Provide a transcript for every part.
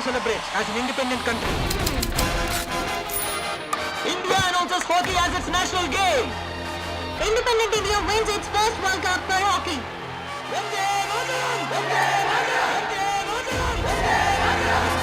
celebrates as an independent country. India announces hockey as its national game. Independent India wins its first World Cup for hockey. Vande Mataram! Vande Mataram! Vande Mataram! Vande Mataram!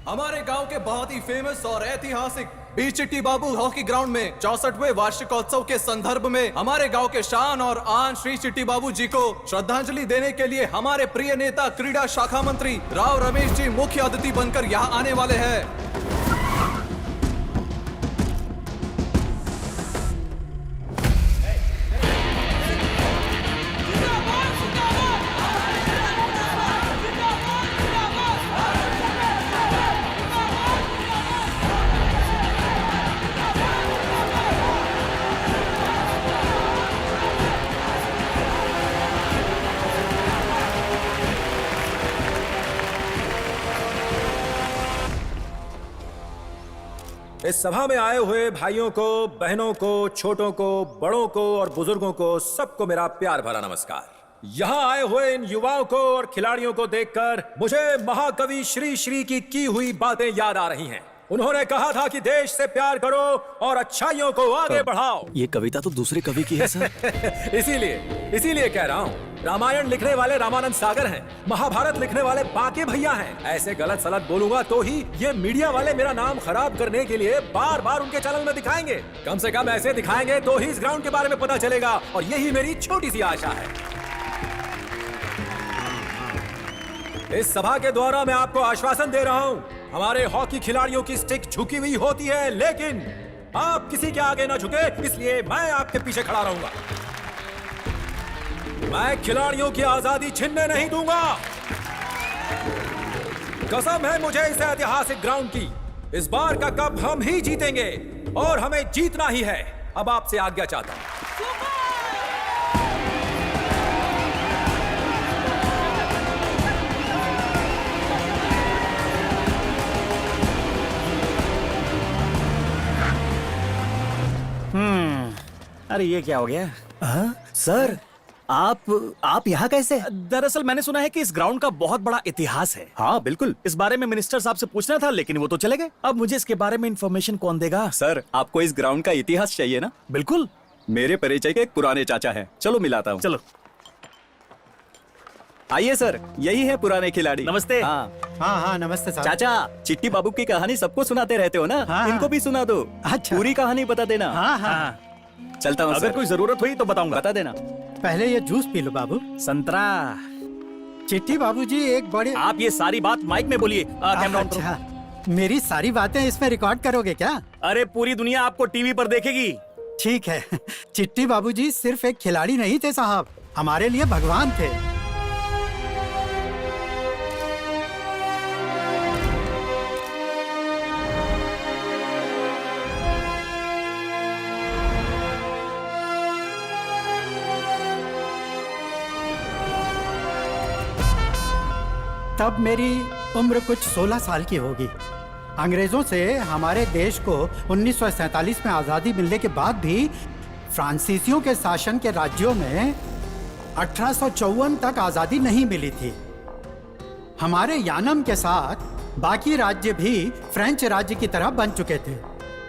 हमारे गांव के बहुत ही famous और ऐतिहासिक B चिट्टी बाबू hockey ground में 64वें वार्षिकोत्सव के संदर्भ में हमारे गांव के शान और आन श्री चिट्टी बाबू जी को श्रद्धांजलि देने के लिए हमारे प्रिय नेता क्रीड़ा शाखा मंत्री राव रमेश जी मुख्य अतिथि बनकर यहाँ आने वाले हैं। इस सभा में आए हुए भाइयों को, बहनों को, छोटों को, बड़ों को और बुजुर्गों को सबको मेरा प्यार भरा नमस्कार। यहाँ आए हुए इन युवाओं को और खिलाड़ियों को देखकर मुझे महाकवि श्री श्री की हुई बातें याद आ रही हैं। उन्होंने कहा था कि देश से प्यार करो और अच्छाइयों को आगे बढ़ाओ। ये कविता तो दूसरे कवि की है सर। इसीलिए कह रहा हूँ, रामायण लिखने वाले रामानंद सागर हैं, महाभारत लिखने वाले बाके भैया हैं। ऐसे गलत सलत बोलूंगा तो ही ये मीडिया वाले मेरा नाम खराब करने के लिए बार बार उनके चैनल में दिखाएंगे। कम से कम ऐसे दिखाएंगे तो ही इस ग्राउंड के बारे में पता चलेगा, और यही मेरी छोटी सी आशा है। इस सभा के द्वारा मैं आपको आश्वासन दे रहा हूँ, हमारे हॉकी खिलाड़ियों की स्टिक झुकी हुई होती है, लेकिन आप किसी के आगे न झुके, इसलिए मैं आपके पीछे खड़ा रहूंगा। मैं खिलाड़ियों की आजादी छीनने नहीं दूंगा। कसम है मुझे इस ऐतिहासिक ग्राउंड की। इस बार का कप हम ही जीतेंगे और हमें जीतना ही है। अब आपसे आज्ञा चाहता हूं। अरे ये क्या हो गया? सर आप यहाँ कैसे? दरअसल मैंने सुना है कि इस ग्राउंड का बहुत बड़ा इतिहास है। हाँ बिल्कुल, इस बारे में मिनिस्टर साहब से पूछना था, लेकिन वो तो चले गए। अब मुझे इसके बारे में इंफॉर्मेशन कौन देगा? सर आपको इस ग्राउंड का इतिहास चाहिए ना? बिल्कुल, मेरे परिचय के एक पुराने चाचा हैं, चलो मिलाता हूँ। चलो आइए सर, यही है पुराने खिलाड़ी। नमस्ते। हाँ नमस्ते साहब। चाचा, चिट्टी बाबू की कहानी सबको सुनाते रहते हो ना? हाँ, इनको भी सुना दो। अच्छा। पूरी कहानी बता देना। हाँ। चलता हूँ अगर सर। कोई जरूरत हुई तो बताऊंगा। बता देना। पहले ये जूस पी लो बाबू। संतरा। चिट्टी बाबूजी एक बड़े। आप ये सारी बात माइक में बोलिए। कैमरा ऑन करो। अच्छा, मेरी सारी बातें इसमें रिकॉर्ड करोगे क्या? अरे पूरी दुनिया आपको टीवी पर देखेगी। ठीक है। चिट्टी बाबूजी सिर्फ एक खिलाड़ी नहीं थे साहब, हमारे लिए भगवान थे। तब मेरी उम्र कुछ 16 साल की होगी। अंग्रेजों से हमारे देश को 1947 में आज़ादी मिलने के बाद भी फ्रांसीसियों के शासन के राज्यों में 1854 तक आज़ादी नहीं मिली थी। हमारे यानम के साथ बाकी राज्य भी फ्रेंच राज्य की तरह बन चुके थे।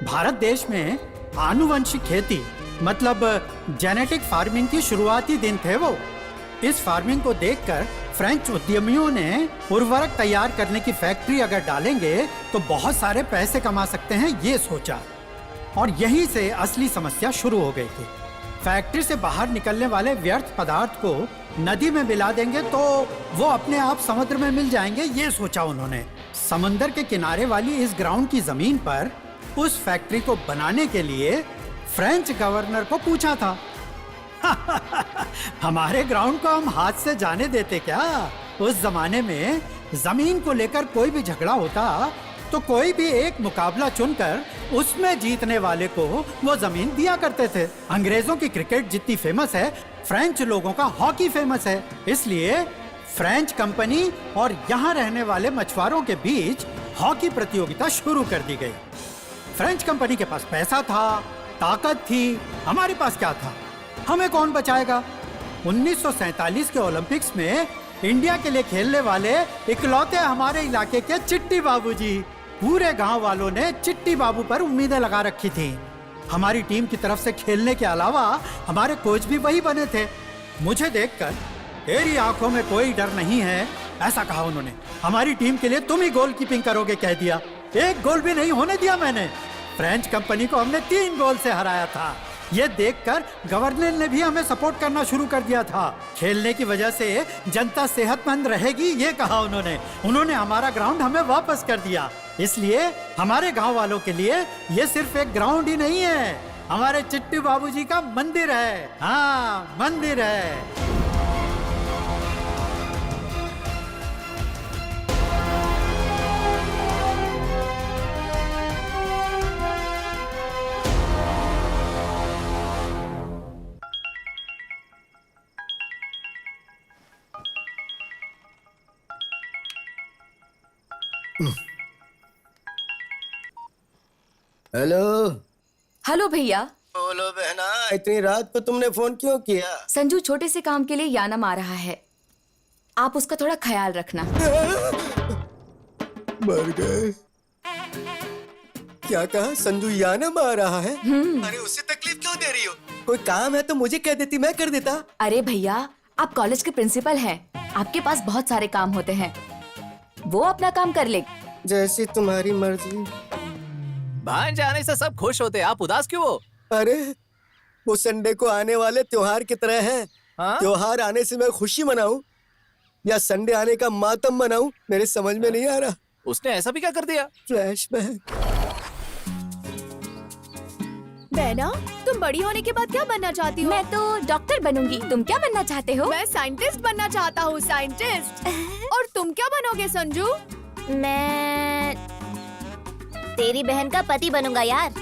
भारत देश में आनुवंशिक खेती मतलब जेनेटिक फार्मिंग की शुरुआती दिन थे वो। इस फार्मिंग को देखकर फ्रेंच उद्यमियों ने उर्वरक तैयार करने की फैक्ट्री अगर डालेंगे तो बहुत सारे पैसे कमा सकते हैं, ये सोचा, और यहीं से असली समस्या शुरू हो गई थी। फैक्ट्री से बाहर निकलने वाले व्यर्थ पदार्थ को नदी में मिला देंगे तो वो अपने आप समुद्र में मिल जाएंगे, ये सोचा उन्होंने। समुद्र के किनारे वाली इस ग्राउंड की जमीन पर उस फैक्ट्री को बनाने के लिए फ्रेंच गवर्नर को पूछा था। हमारे ग्राउंड को हम हाथ से जाने देते क्या? उस जमाने में जमीन को लेकर कोई भी झगड़ा होता तो कोई भी एक मुकाबला चुनकर उसमें जीतने वाले को वो जमीन दिया करते थे। अंग्रेजों की क्रिकेट जितनी फेमस है, फ्रेंच लोगों का हॉकी फेमस है। इसलिए फ्रेंच कंपनी और यहाँ रहने वाले मछुआरों के बीच हॉकी प्रतियोगिता शुरू कर दी गई। फ्रेंच कंपनी के पास पैसा था, ताकत थी, हमारे पास क्या था? हमें कौन बचाएगा? 1947 के ओलंपिक्स में इंडिया के लिए खेलने वाले इकलौते हमारे इलाके के चिट्टी बाबूजी। पूरे गांव वालों ने चिट्टी बाबू पर उम्मीदें लगा रखी थी। हमारी टीम की तरफ से खेलने के अलावा हमारे कोच भी वही बने थे। मुझे देखकर तेरी आंखों में कोई डर नहीं है, ऐसा कहा उन्होंने। हमारी टीम के लिए तुम ही गोलकीपिंग करोगे कह दिया। एक गोल भी नहीं होने दिया मैंने। फ्रेंच कंपनी को हमने 3 गोल से हराया था। ये देखकर गवर्नर ने भी हमें सपोर्ट करना शुरू कर दिया था। खेलने की वजह से जनता सेहतमंद रहेगी, ये कहा उन्होंने। उन्होंने हमारा ग्राउंड हमें वापस कर दिया। इसलिए हमारे गांव वालों के लिए ये सिर्फ एक ग्राउंड ही नहीं है, हमारे चिट्टी बाबूजी का मंदिर है। हाँ, मंदिर है। हेलो। हेलो भैया। बोलो बहना, इतनी रात को तुमने फोन क्यों किया? संजू छोटे से काम के लिए यानम आ रहा है, आप उसका थोड़ा ख्याल रखना। मर गए। क्या कहा? संजू यानम आ रहा है? अरे उससे तकलीफ क्यों दे रही हो? कोई काम है तो मुझे कह देती, मैं कर देता। अरे भैया, आप कॉलेज के प्रिंसिपल हैं, आपके पास बहुत सारे काम होते हैं, वो अपना काम कर ले। जैसी तुम्हारी मर्जी। भांजे आने से सब खुश होते, आप उदास क्यों हो? अरे वो संडे को आने वाले त्योहार की तरह है। हाँ? त्योहार आने से मैं खुशी मनाऊं या संडे आने का मातम मनाऊं, मेरे समझ में नहीं आ रहा। उसने ऐसा भी क्या कर दिया? फ्लैशबैक। बहना, तुम बड़ी होने के बाद क्या बनना चाहती हो? मैं तो डॉक्टर बनूंगी, तुम क्या बनना चाहते हो? मैं साइंटिस्ट बनना चाहता हूँ, साइंटिस्ट। और तुम क्या बनोगे संजू? मैं तेरी बहन का पति बनूंगा यार।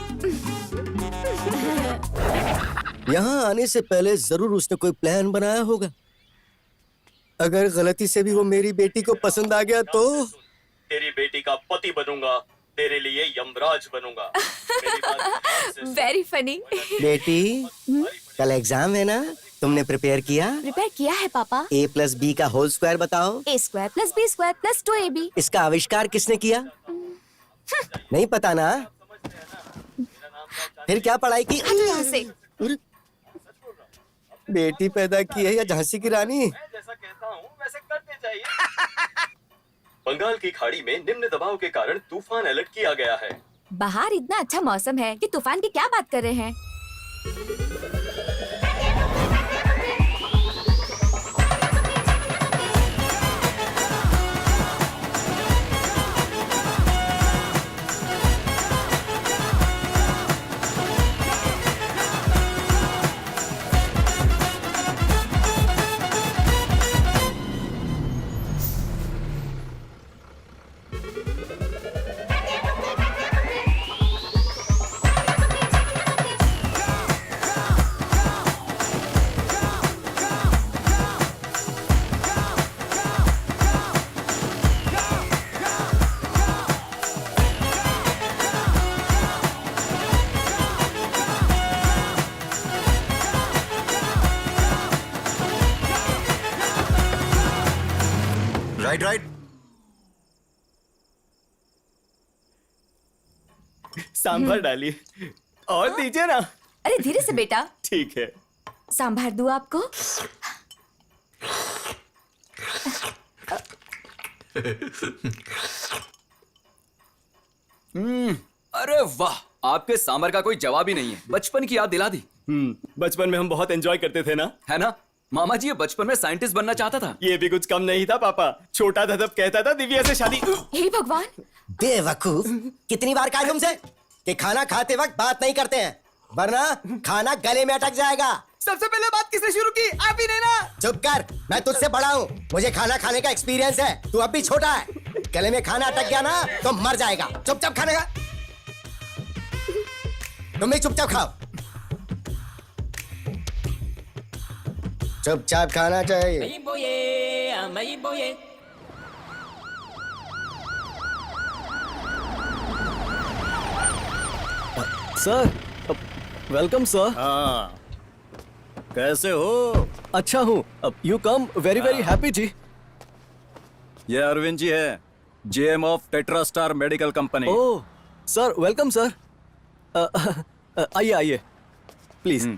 यहाँ आने से पहले जरूर उसने कोई प्लान बनाया होगा। अगर गलती से भी वो मेरी बेटी को पसंद आ गया तो तेरी बेटी का पति बनूंगा, तेरे लिए यमराज बनूंगा। Very funny. बेटी, कल एग्जाम है ना, तुमने प्रिपेयर किया? प्रिपेयर किया है पापा। a+b का होल स्क्वायर बताओ। a² + b² + 2ab। इसका आविष्कार किसने किया? नहीं पता ना? फिर क्या पढ़ाई की? यहाँ से। अरे, बेटी पैदा की है या झांसी की रानी? जैसा कहता हूँ वैसे करते चाहिए। बंगाल की खाड़ी में निम्न दबाव के कारण तूफान अलर्ट किया गया है। बाहर इतना अच्छा मौसम है कि तूफान की क्या बात कर रहे हैं? राइट। सांभर डालिए और दीजिए ना। अरे धीरे से बेटा। ठीक है। सांभर दूं आपको? अरे वाह, आपके सांभर का कोई जवाब ही नहीं है। बचपन की याद दिला दी। बचपन में हम बहुत एंजॉय करते थे ना, है ना? मामा जी, ये बचपन में साइंटिस्ट बनना चाहता था। ये भी कुछ कम नहीं था पापा। छोटा था तब कहता था दिव्या से शादी। हे भगवान, बेवकूफ, कितनी बार कहा तुमसे कि खाना खाते वक्त बात नहीं करते हैं, वरना खाना गले में अटक जाएगा। सबसे पहले बात किसने शुरू की? आप ही ने ना? चुप कर, मैं तुझसे बड़ा हूँ, मुझे खाना खाने का एक्सपीरियंस है, तू अब भी छोटा है। गले में खाना अटक गया ना तो मर जाएगा। चुपचाप खाने का, तुम भी चुपचाप खाओ। चुपचाप खाना चाहिए। Sir, welcome sir. हाँ, कैसे हो? अच्छा हूँ। You come very very happy जी। ये अरविंद जी है, J M of Tetra Star medical company. Oh sir, welcome sir. आइए आइए प्लीज।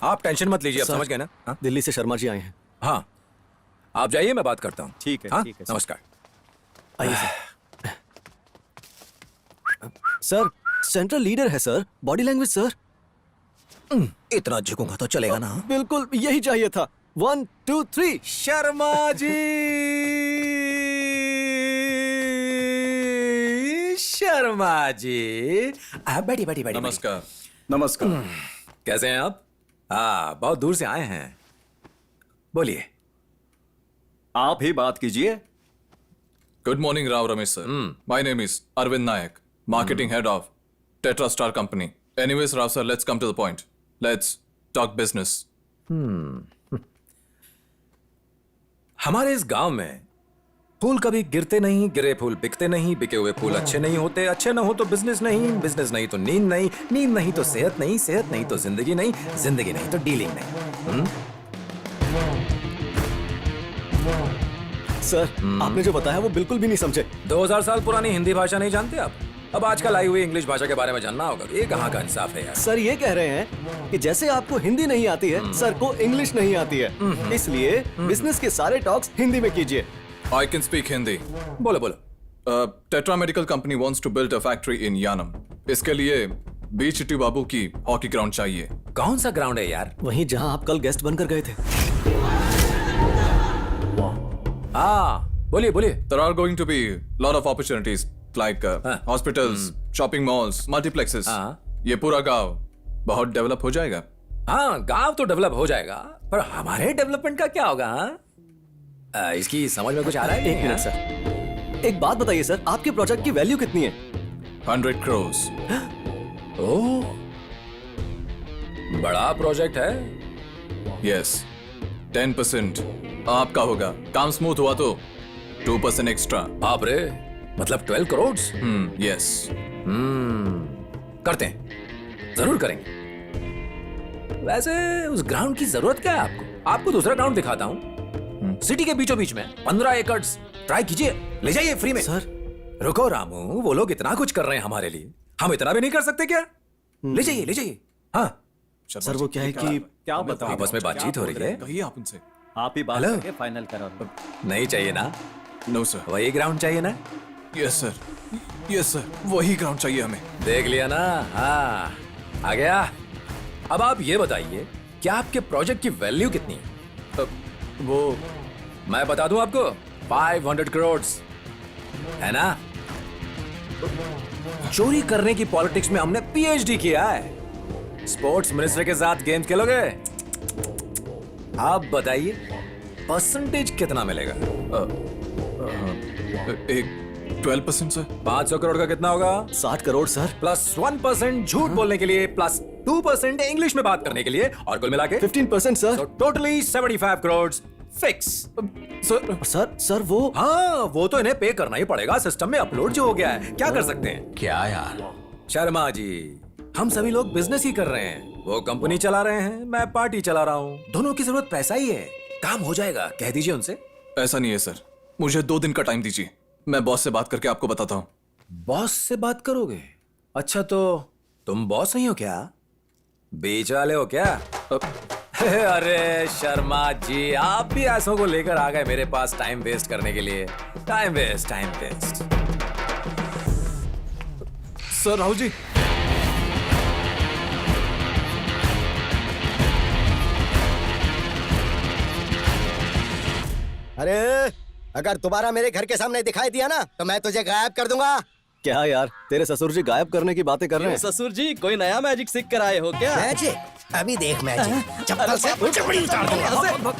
आप टेंशन मत लीजिए, आप सर, समझ गए ना? हाँ? दिल्ली से शर्मा जी आए हैं। हाँ, आप जाइए, मैं बात करता हूँ। ठीक है, हाँ? ठीक है, सर। नमस्कार। आइए सर। सर, सेंट्रल लीडर है सर, बॉडी लैंग्वेज सर। इतना झुकूंगा तो चलेगा ना? बिल्कुल यही चाहिए था। 1 2 3। शर्मा जी, शर्मा जी, बैठी बैठी बैठी। नमस्कार। नमस्कार। कैसे हैं आप? हाँ, बहुत दूर से आए हैं। बोलिए। आप ही बात कीजिए। Good morning Rao Ramesh sir. My name is Arvind Nayak, marketing head of Tetra Star company. Anyways Rao sir, let's come to the point. Let's talk business. हमारे इस गांव में फूल कभी गिरते नहीं, गिरे फूल बिकते नहीं, बिके हुए फूल अच्छे नहीं होते, अच्छे ना हो तो बिजनेस नहीं, बिजनेस नहीं तो नींद नहीं, नींद नहीं तो सेहत नहीं, सेहत नहीं तो जिंदगी नहीं, जिंदगी नहीं तो डीलिंग नहीं। सर, आपने जो बताया वो बिल्कुल भी नहीं समझे। 2000 साल पुरानी हिंदी भाषा नहीं जानते आप? अब आजकल आई हुई इंग्लिश भाषा के बारे में जानना होगा। ये कहाँ का इंसाफ है यार? सर ये कह रहे हैं कि जैसे आपको हिंदी नहीं आती है, सर को इंग्लिश नहीं आती है, इसलिए बिजनेस के सारे टॉक्स हिंदी में कीजिए। I can speak Hindi. बोलो बोलो। Tetra Medical Company wants to build a factory in Yanam. इसके लिए बी चिट्टी बाबू की हॉकी ग्राउंड चाहिए। कौन सा ग्राउंड है यार? वहीं जहां आप कल गेस्ट बनकर गए थे। हाँ, बोलिए बोलिए। There are going to be lot of opportunities like hospitals, shopping malls, multiplexes. ये पूरा गांव बहुत डेवलप हो जाएगा। हाँ, गांव तो डेवलप हो जाएगा, पर हमारे डेवलपमेंट का क्या होगा? इसकी समझ में कुछ आ रहा है? एक मिनट सर, एक बात बताइए सर, आपके प्रोजेक्ट की वैल्यू कितनी है? 100 crores. ओह, बड़ा प्रोजेक्ट है। Yes. 10% आपका होगा। काम स्मूथ हुआ तो 2% एक्स्ट्रा। बाप रे, मतलब 12 करोड़? Yes. करते हैं, जरूर करेंगे। वैसे उस ग्राउंड की जरूरत क्या है आपको? आपको दूसरा ग्राउंड दिखाता हूँ, सिटी के बीचों बीच में 15 एकड़। ट्राई कीजिए, ले जाइए फ्री में। सर रुको रामू, वो लोग इतना कुछ कर रहे हैं हमारे लिए, हम इतना भी नहीं कर सकते क्या? ले जाइए ले जाइए। हाँ सर, वो क्या है कि क्या बताओ, आपस में बातचीत हो रही है। कहिए आप उनसे। आप ही बात हेलो? करके फाइनल करो। नहीं चाहिए ना? No sir. वही ग्राउंड चाहिए ना? यस सर, यस सर, वही ग्राउंड चाहिए हमें। देख लिया ना? हाँ, आ गया। अब आप ये बताइए कि आपके प्रोजेक्ट की वैल्यू कितनी है? वो मैं बता दूं आपको, 500 करोड़ है ना? चोरी करने की पॉलिटिक्स में हमने पीएचडी किया है। स्पोर्ट्स मिनिस्टर के साथ गेम्स खेलोगे? आप बताइए परसेंटेज कितना मिलेगा? एक 12% सर। 500 करोड़ का कितना होगा? 60 करोड़ सर। प्लस 1% झूठ बोलने के लिए, प्लस 2% इंग्लिश में बात करने के लिए, और कुल मिला के 15% sir. Totally 75 crore fix. Sir वो, हाँ, वो तो इन्हें पे करना ही पड़ेगा, सिस्टम में अपलोड जो हो गया है, क्या कर सकते हैं? क्या यार शर्मा जी, हम सभी लोग बिजनेस ही कर रहे हैं। वो कंपनी चला रहे हैं, मैं पार्टी चला रहा हूँ, दोनों की जरूरत पैसा ही है। काम हो जाएगा, कह दीजिए उनसे। ऐसा नहीं है सर, मुझे 2 दिन का टाइम दीजिए, मैं बॉस से बात करके आपको बताता हूँ। बॉस से बात करोगे? अच्छा, तो तुम बॉस नहीं हो क्या? बीच वाले हो क्या? अरे शर्मा जी, आप भी ऐसों को लेकर आ गए मेरे पास टाइम वेस्ट करने के लिए। Time waste, time waste. Sir Rahul ji, अरे अगर दोबारा मेरे घर के सामने दिखाई दिया ना तो मैं तुझे गायब कर दूंगा। क्या यार, तेरे ससुर जी गायब करने की बातें कर रहे हैं। ससुर जी कोई नया मैजिक सीख कर आए हो क्या? मैजिक? अभी देख मैजिक, चप्पल से चपड़ी उतार दूंगा।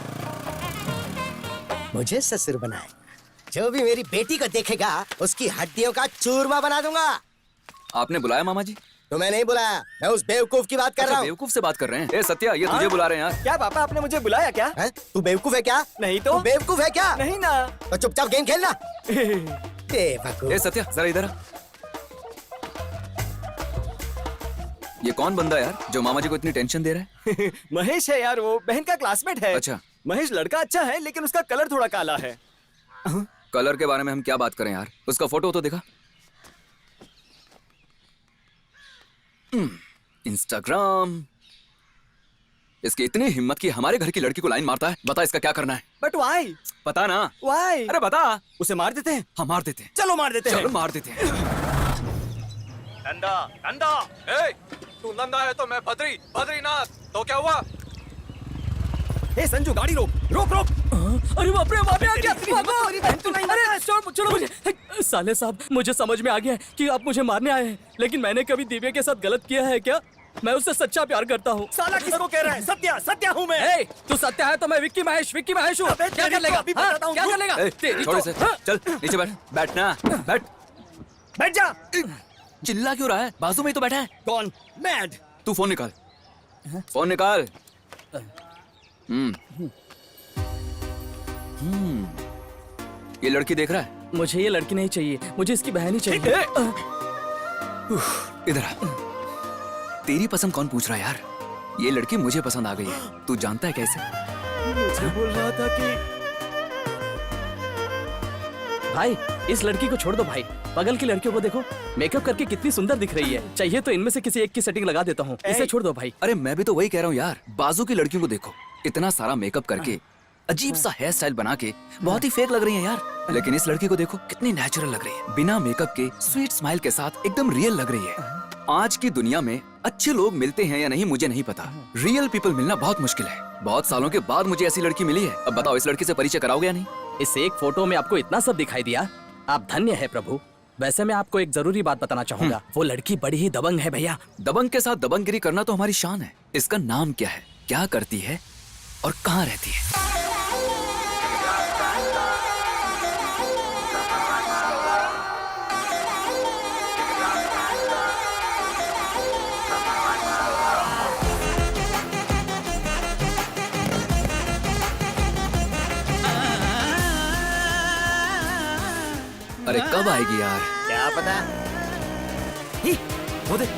मुझे ससुर बनाए, जो भी मेरी बेटी को देखेगा उसकी हड्डियों का चूरमा बना दूंगा। आपने बुलाया मामा जी? तो मैं नहीं बुलाया, मैं उस बेवकूफ की बात कर रहा हूँ। बेवकूफ से बात कर रहे हैं? ए सत्या, ये तुझे बुला रहे हैं यार। क्या पापा आपने मुझे बुलाया क्या? तू बेवकूफ है क्या? नहीं तो। तू बेवकूफ है क्या? नहीं ना। तो चुपचाप गेम खेलना। बेवकूफ। ए सत्या, जरा इधर आ। ये कौन बंदा यार जो मामा जी को इतनी टेंशन दे रहा है? महेश है यार, वो बहन का क्लासमेट है। अच्छा। महेश लड़का अच्छा है लेकिन उसका कलर थोड़ा काला है। कलर के बारे में हम क्या बात करें यार, उसका फोटो तो दिखा। इंस्टाग्राम। इसकी इतनी हिम्मत कि हमारे घर की लड़की को लाइन मारता है। बता इसका क्या करना है? But why? पता ना। वाई? अरे बता। उसे मार देते हैं? हाँ मार देते हैं। चलो मार देते हैं। चलो मार देते हैं। नंदा, नंदा। ए, तू नंदा है तो मैं बद्री, बद्रीनाथ। तो क्या हुआ? ए संजू, गाड़ी रोक, रोक रोक। अरे बाप रे, बाप रे, क्या भागो! अरे छोड़ो मुझे। साले साहब, मुझे समझ में आ गया है कि आप मुझे मारने आए हैं, लेकिन मैंने कभी दिव्या के साथ गलत किया है क्या? मैं उससे सच्चा प्यार करता हूँ। साला किसको कह रहा है? सत्या, सत्या हूँ मैं। ए, तू सत्या है तो मैं विक्की महेश हूँ। क्या कर लेगा? क्या कर लेगा? तेरी छोड़ तो- इसे। चल नीचे बैठ। बैठना, बैठ। बैठ जा। चिल्ला क्यों रहा है? बाजू में ही तो बैठा है। कौन? मैड। तू फोन निकाल। फोन निकाल। ये लड़की देख रहा है? मुझे ये लड़की नहीं चाहिए, मुझे इसकी बहन ही चाहिए। इधर आ। तेरी पसंद कौन पूछ रहा है यार? ये लड़की मुझे पसंद आ गई है। तू जानता है कैसे? मुझे बोल रहा था कि भाई इस लड़की को छोड़ दो भाई, बगल की लड़कियों को देखो, मेकअप करके कितनी सुंदर दिख रही है। चाहिए तो इनमें से किसी एक की सेटिंग लगा देता हूँ, इसे छोड़ दो भाई। अरे मैं भी तो वही कह रहा हूँ यार। बाजू की लड़कियों को देखो, इतना सारा मेकअप करके, अजीब सा हेयर स्टाइल बना के बहुत ही फेक लग रही है यार। लेकिन इस लड़की को देखो, कितनी नेचुरल लग रही है। बिना मेकअप के स्वीट स्माइल के साथ एकदम रियल लग रही है। आज की दुनिया में अच्छे लोग मिलते हैं या नहीं मुझे नहीं पता। रियल पीपल मिलना बहुत मुश्किल है। बहुत सालों के बाद मुझे ऐसी लड़की मिली है। अब बताओ, इस लड़की से परिचय कराओगे या नहीं? इस एक फोटो में आपको इतना सब दिखाई दिया, आप धन्य है प्रभु। वैसे मैं आपको एक जरूरी बात बताना चाहूंगा, वो लड़की बड़ी ही दबंग है भैया। दबंग के साथ दबंगगिरी करना तो हमारी शान है। इसका नाम क्या है, क्या करती है और कहाँ रहती है? अरे कब आएगी यार? क्या पता। ही, वो देख।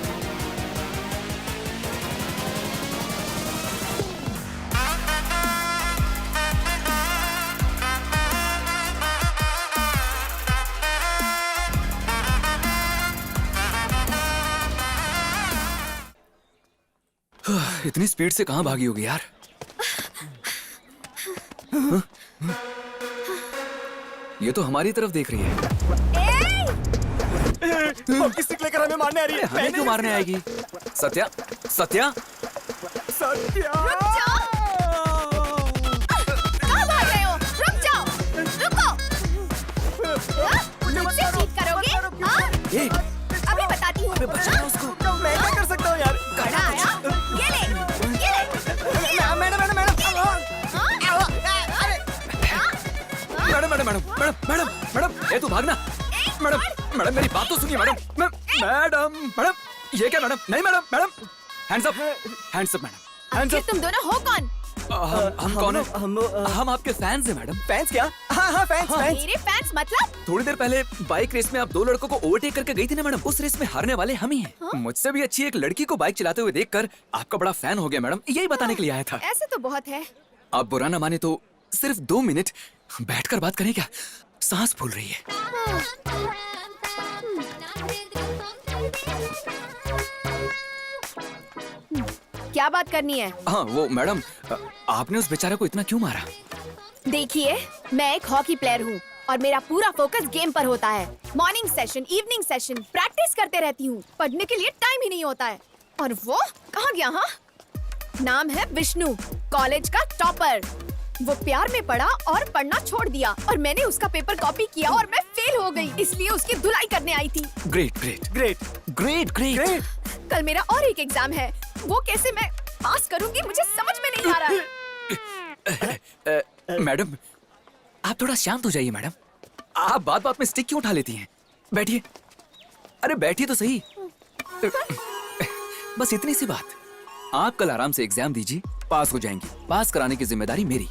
इतनी स्पीड से कहाँ भागी होगी यार? ये तो हमारी तरफ देख रही है। किसी लेकर हमें मारने आ रही है। हमें क्यों मारने आएगी? सत्या, सत्या, सत्या। कहाँ भाग रहे हो? रुक जाओ, रुको। मुझसे चीट करोगे? हाँ? ए, अभी बताती हूँ। बचाओ उसको। मैं क्या कर सकता हूँ यार? कहाँ आया? ये ले, ये ले। Madam, madam, madam. Madam madam madam madam madam madam, ए तू भागना। मैडम मैडम मेरी बात तो सुनिए मैडम। मैडम मैडम, ये क्या मैडम? नहीं madam, madam hands up, hands up madam, hands आखिर अप। तुम दोनों हो कौन? हम कौन है? हम आपके फैंस हैं मैडम। फैंस क्या? हाँ हाँ फैंस, फैंस। मेरे फैंस मतलब? थोड़ी देर पहले बाइक रेस में आप दो लड़कों को ओवरटेक करके गई थी ना मैडम, उस रेस में हारने वाले हम ही हैं। मुझसे भी अच्छी एक लड़की को बाइक चलाते हुए देखकर आपका बड़ा फैन हो गया मैडम, यही बताने के लिए आया था। ऐसे तो बहुत है। आप बुरा ना माने तो सिर्फ 2 मिनट बैठकर बात करें क्या? सांस फूल रही है। क्या बात करनी है? हाँ वो मैडम, आपने उस बेचारे को इतना क्यों मारा? देखिए, मैं एक हॉकी प्लेयर हूँ और मेरा पूरा फोकस गेम पर होता है। Morning session, evening session, practice करते रहती हूँ। पढ़ने के लिए टाइम ही नहीं होता है। और वो कहाँ गया? हाँ, नाम है विष्णु, कॉलेज का टॉपर। वो प्यार में पड़ा और पढ़ना छोड़ दिया और मैंने उसका पेपर कॉपी किया और मैं फेल फेल हो गई, इसलिए उसकी धुलाई करने आई थी। Great great great great great. कल मेरा और एक एग्जाम है, वो कैसे मैं पास करूंगी मुझे समझ में नहीं आ रहा है। मैडम आप थोड़ा शांत हो जाइए मैडम। आप बात बात में स्टिक क्यों उठा लेती हैं? बैठिए, अरे बैठिए तो सही। बस इतनी सी बात। आप कल आराम से एग्जाम दीजिए, पास हो जाएंगी। पास कराने की जिम्मेदारी मेरी।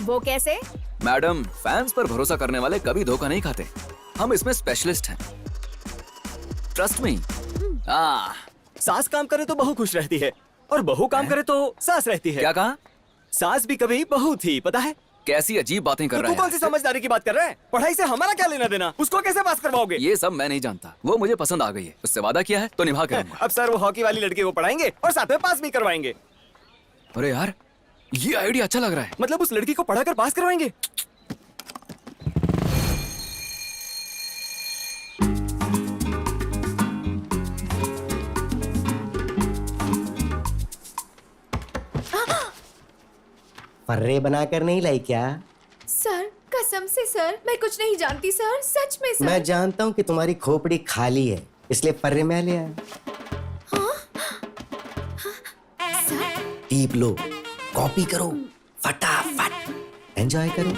वो कैसे? मैडम फैंस पर भरोसा करने वाले कभी धोखा नहीं खाते। हम इसमें स्पेशलिस्ट हैं, ट्रस्ट मी। सास काम करे तो बहू खुश रहती है और बहू काम करे तो सास रहती है। क्या कहा? सास भी कभी बहू थी, पता है? कैसी अजीब बातें कर तो रहे तू हैं। कौन सी समझदारी की बात कर रहा है? पढ़ाई से हमारा क्या लेना देना? उसको कैसे पास करवाओगे? ये सब मैं नहीं जानता, वो मुझे पसंद आ गई है, उससे वादा किया है तो निभा के रहूंगा। अब सर वो हॉकी वाली लड़की को पढ़ाएंगे और साथ में पास भी करवाएंगे। अरे यार ये आइडिया अच्छा लग रहा है। मतलब उस लड़की को पढ़ाकर पास करवाएंगे? फर्रे बनाकर नहीं लाई क्या? सर कसम से सर, मैं कुछ नहीं जानती सर, सच में सर। मैं जानता हूँ कि तुम्हारी खोपड़ी खाली है, इसलिए फर्रे में ले आया। सर टीप लो, कॉपी करो, फटाफट एंजॉय करो।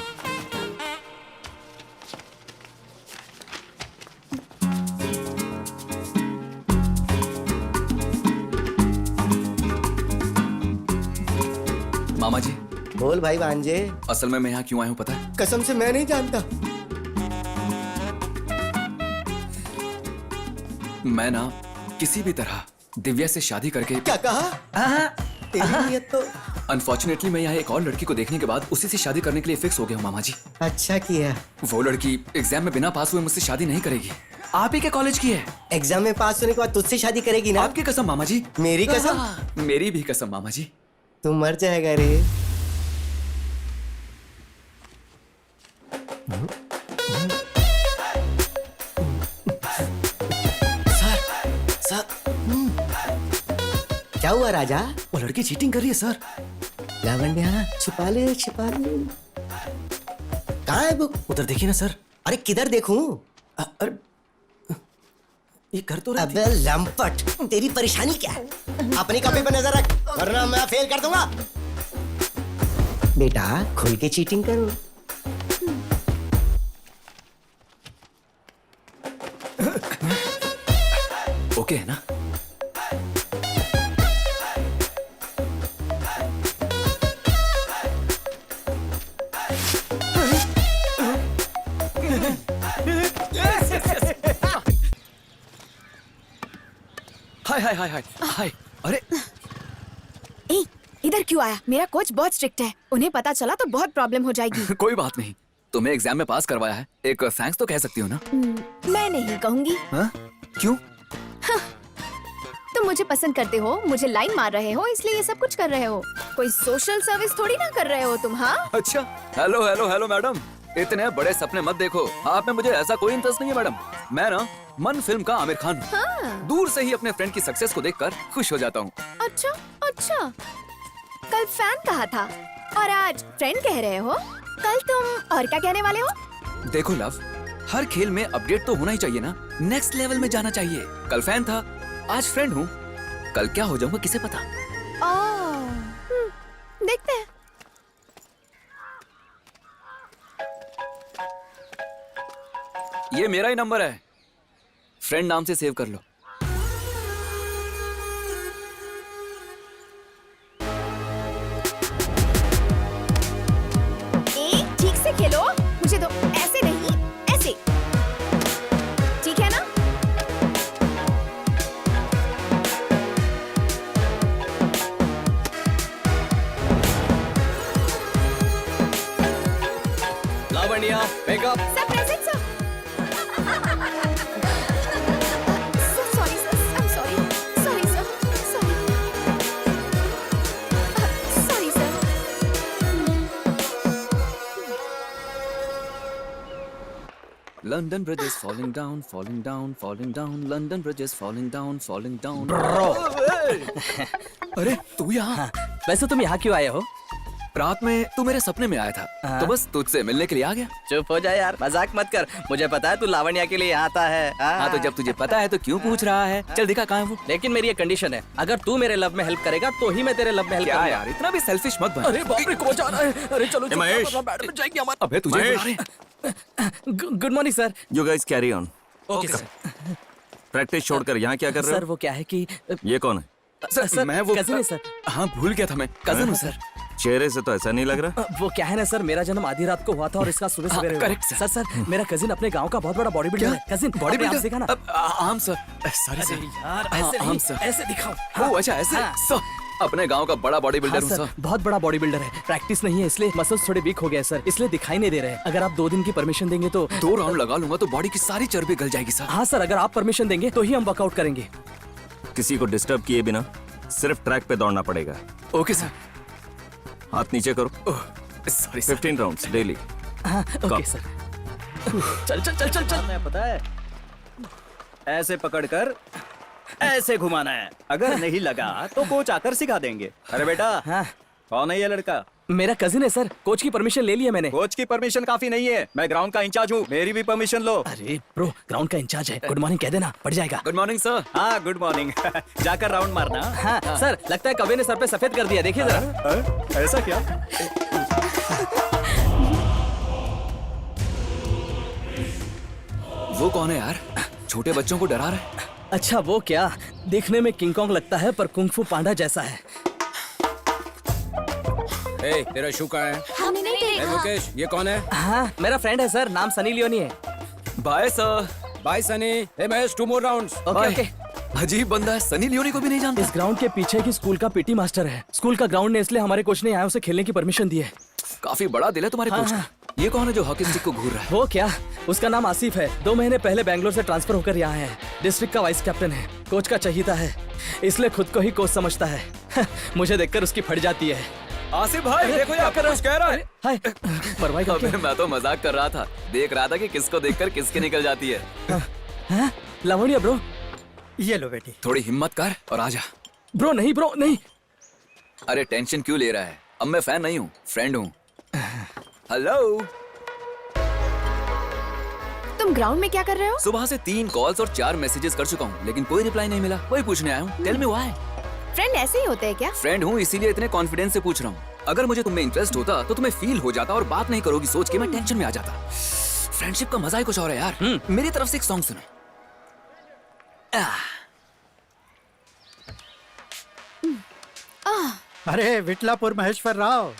मामा जी बोल भाई भांजे। असल में मैं यहाँ क्यों आया हूँ पता है? कसम से मैं नहीं जानता। मैं ना किसी भी तरह दिव्या से शादी करके। क्या कहा? तेरी नियत तो। अनफॉर्चुनेटली मैं यहाँ एक और लड़की को देखने के बाद उसी से शादी करने के लिए फिक्स हो गया हूँ मामा जी। अच्छा किया। वो लड़की एग्जाम में बिना पास हुए मुझसे शादी नहीं करेगी। आप ही के कॉलेज की है। एग्जाम में पास होने के बाद तुझसे शादी करेगी ना? आपकी कसम मामा जी। मेरी कसम? मेरी भी कसम मामा जी। तू मर जाएगा रे। सर क्या हुआ राजा? वो लड़की चीटिंग कर रही है सर। लावण्या छिपा ले छिपा ले। कहाँ है बुक? उधर देखिए ना सर। अरे किधर देखूं? अरे ये कर तो रही अबे लंपट, तेरी परेशानी क्या है? अपनी कॉपी पर नजर रख वरना मैं फेल कर दूंगा। बेटा खुल के चीटिंग करो। ओके है ना? हाय हाय हाय हाय हाय। अरे ए, इधर क्यों आया? मेरा कोच बहुत स्ट्रिक्ट है, उन्हें पता चला तो बहुत प्रॉब्लम हो जाएगी। कोई बात नहीं, तुम्हें एग्जाम में पास करवाया है, एक थैंक्स तो कह सकती हो ना? मैं नहीं कहूंगी। हाँ? क्यों? तुम मुझे पसंद करते हो, मुझे लाइन मार रहे हो, इसलिए ये सब कुछ कर रहे हो। कोई सोशल सर्विस थोड़ी ना कर रहे हो तुम। हाँ अच्छा। हेलो हेलो हेलो मैडम, इतने बड़े सपने मत देखो। आप में मुझे ऐसा कोई इंटरेस्ट नहीं है मैडम। मैं ना मन फिल्म का आमिर खान हूँ। हाँ। दूर से ही अपने फ्रेंड की सक्सेस को देखकर खुश हो जाता हूँ। अच्छा अच्छा, कल फैन कहा था और आज फ्रेंड कह रहे हो। कल तुम और क्या कहने वाले हो? देखो लव, हर खेल में अपडेट तो होना ही चाहिए ना, नेक्स्ट लेवल में जाना चाहिए। कल फैन था, आज फ्रेंड हूँ, कल क्या हो जाऊंगा किसे पता। देखते हैं। ये मेरा ही नंबर है, फ्रेंड नाम से सेव कर लो। ठीक से खेलो, मुझे दो। ऐसे नहीं, ऐसे। ठीक है ना? Lavanya makeup. Sir present sir. Sorry sir, I am sorry. Sorry sir, sorry sir. London Bridge is falling down, falling down, falling down. London Bridge is falling down, falling down. अरे तू यहाँ? वैसे तुम यहाँ क्यों आए हो? रात में तू मेरे सपने में आया था, तो बस तुझसे मिलने के लिए आ गया। चुप हो जाए यार, मजाक मत कर। मुझे पता है तू लावण्या के लिए आता है। हाँ, तो जब तुझे पता है तो क्यों पूछ रहा है? चल दिखा कहाँ है वो। लेकिन मेरी एक कंडीशन है, अगर तू मेरे लव में हेल्प करेगा तो ही मैं तेरे लव में हेल्प क्या करूंगा। यार, इतना भी सेल्फिश मत बन। अरे बाप रे, कौन आ रहा है? अरे चलो चलो, महेश। मैडम जाएगी हमारी। अबे तुझे बुला रहे हैं। Good morning sir. You guys carry on. Okay sir. Practice छोड़कर यहाँ क्या कर रहे सर हो? वो क्या है कि ये कौन है? सर मैं वो कजिन है सर। हाँ, भूल गया था मैं, कजन हूँ सर। चेहरे से तो ऐसा नहीं लग रहा। वो क्या है ना सर, मेरा जन्म आधी रात को हुआ था और इसका सुबह हाँ, सवेरे correct, सर। सर मेरा कजिन अपने गांव का बहुत बड़ा बॉडी बिल्डर है। कजिन बॉडी बिल्डर देखा ना। आम सर, सॉरी अरे सर। यार ऐसे हाँ, नहीं, सर। ऐसे दिखाओ। ओ अच्छा, ऐसे हाँ। सर, अपने गांव का बड़ा बॉडी बिल्डर हूँ हाँ, सर। बहुत बड़ा बॉडी बिल्डर है। प्रैक्टिस नहीं है इसलिए मसल्स थोड़े वीक हो गए सर, इसलिए दिखाई नहीं दे रहे हैं। अगर आप 2 दिन की परमिशन देंगे तो 2 राउंड लगा लूंगा तो बॉडी की सारी चर्बी गल जाएगी सर। हाँ सर, अगर आप परमिशन देंगे तो ही हम वर्कआउट करेंगे। किसी को डिस्टर्ब किए बिना सिर्फ ट्रैक पे दौड़ना पड़ेगा। Okay sir. हाथ नीचे करो। Sorry sir. 15 rounds daily. हाँ ओके सर। चल चल चल चल चल। मैं पता है, ऐसे पकड़कर ऐसे घुमाना है। अगर नहीं लगा तो कोच आकर सिखा देंगे। अरे बेटा, हाँ कौन है ये लड़का? मेरा कजिन है सर, कोच की परमिशन ले ली है मैंने। कोच की परमिशन काफी नहीं है, मैं ग्राउंड का इंचार्ज हूँ, मेरी भी परमिशन लो। अरे ब्रो, ग्राउंड का इंचार्ज है। गुड मॉर्निंग कह देना, पड़ जाएगा। Good morning sir. हाँ गुड मॉर्निंग। जाकर राउंड मारना। हाँ सर, लगता है कबे ने सर पे सफेद कर दिया, देखिए जरा। ऐसा क्या? वो कौन है यार, छोटे बच्चों को डरा रहा है? अच्छा वो क्या, देखने में किंग कॉन्ग लगता है पर कुंग फू पांडा जैसा है। ए, तेरा शू कहाँ है? हमने नहीं ए, देखा। मुकेश, ये कौन है? हाँ मेरा फ्रेंड है सर, नाम सनी लियोनी है। Bye sir. Bye Sunny. ए Mahesh, 2 more rounds। Okay okay. अजीब बंदा है, सनी लियोनी को भी नहीं जानता। इस ग्राउंड के पीछे की स्कूल का पीटी मास्टर है। स्कूल का ग्राउंड ने इसलिए हमारे कोच ने यहाँ उसे खेलने की परमिशन दी है। काफी बड़ा दिल है तुम्हारे हाँ, कोच का। ये कौन है जो हॉकी स्टिक को घूर रहा है? वो क्या, उसका नाम आसिफ है। 2 महीने पहले बैंगलोर से ट्रांसफर होकर यहाँ है। डिस्ट्रिक्ट का वाइस कैप्टन है, कोच का चहीता है, इसलिए खुद को ही कोच समझता है। मुझे देखकर उसकी फट जाती है। आसिफ भाई देखो ये आपका कुछ कह रहा है। हाय, परवाह का अबे मैं तो मजाक कर रहा था, देख रहा था कि किसको देखकर किसकी निकल जाती है। क्या? लावण्या ब्रो। ये लो बेटी। थोड़ी हिम्मत कर और आजा। ब्रो नहीं, ब्रो नहीं। अरे टेंशन क्यों ले रहा है, अब मैं फैन नहीं हूँ, फ्रेंड हूँ। हेलो। तुम ग्राउंड में क्या कर रहे हो? सुबह से 3 कॉल्स और 4 मैसेजेस कर चुका हूँ, लेकिन कोई रिप्लाई नहीं मिला। वही पूछने आया हूँ। Tell me why. फ्रेंड ऐसे ही होते हैं क्या? फ्रेंड हूँ इसीलिए इतने कॉन्फिडेंस से पूछ रहा हूँ। अगर मुझे तुम में इंटरेस्ट होता तो तुम्हें फील हो जाता और बात नहीं करोगी सोच के मैं टेंशन में आ जाता। फ्रेंडशिप का मजा ही कुछ और है यार। मेरी तरफ से एक सॉन्ग सुनो। अरे विटलापुर महेश्वर राव।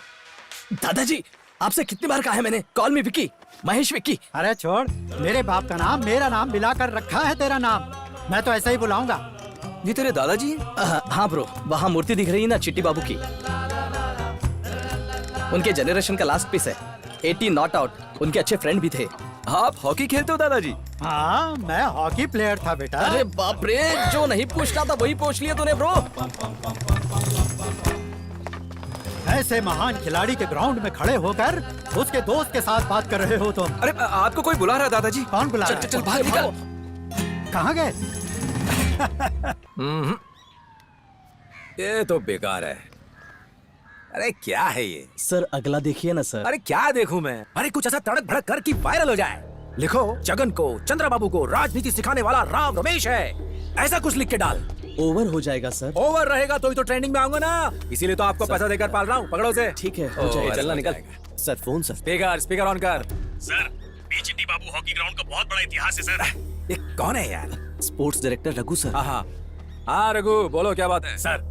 दादाजी, आपसे कितनी बार कहा है मैंने, कॉल मी विक्की, महेश विक्की। अरे छोड़, मेरे बाप का नाम मेरा नाम मिलाकर रखा है तेरा नाम, मैं तो ऐसा ही बुलाऊंगा। ये तेरे दादाजी? हाँ ब्रो, वहाँ मूर्ति दिख रही है ना चिट्टी बाबू की, उनके जनरेशन का लास्ट पीस है। 80 नॉट आउट, उनके अच्छे फ्रेंड भी थे। आप हॉकी खेलते हो दादाजी? हाँ मैं हॉकी प्लेयर था बेटा। अरे बाप रे, जो नहीं पूछना था वही पूछ लिया तूने ब्रो। ऐसे महान खिलाड़ी के ग्राउंड में खड़े होकर उसके दोस्त के साथ बात कर रहे हो तुम। अरे आपको कोई बुला रहा है दादाजी। कौन बुला रहा है? चल बाहर निकल। कहाँ गए? ये तो बेकार है। अरे क्या है ये? सर अगला देखिए ना सर। अरे क्या देखूं मैं? अरे कुछ ऐसा तड़क भड़क कर कि वायरल हो जाए। लिखो, जगन को, चंद्रबाबू को राजनीति सिखाने वाला राव रमेश है, ऐसा कुछ लिख के डाल। ओवर हो जाएगा सर। ओवर रहेगा तो ही तो ट्रेंडिंग में आऊंगा ना, इसीलिए तो आपको पैसा देकर पाल रहा हूँ। पकड़ो से। ठीक है, हो जाएगा। चलना निकल। Sir phone sir. Speaker on कर। सर, बीचिट्टी बाबू हॉकी ग्राउंड का बहुत बड़ा इतिहास है सर। ये कौन है यार? Sports director Raghu sir. हाँ रघु, बोलो क्या बात है? सर,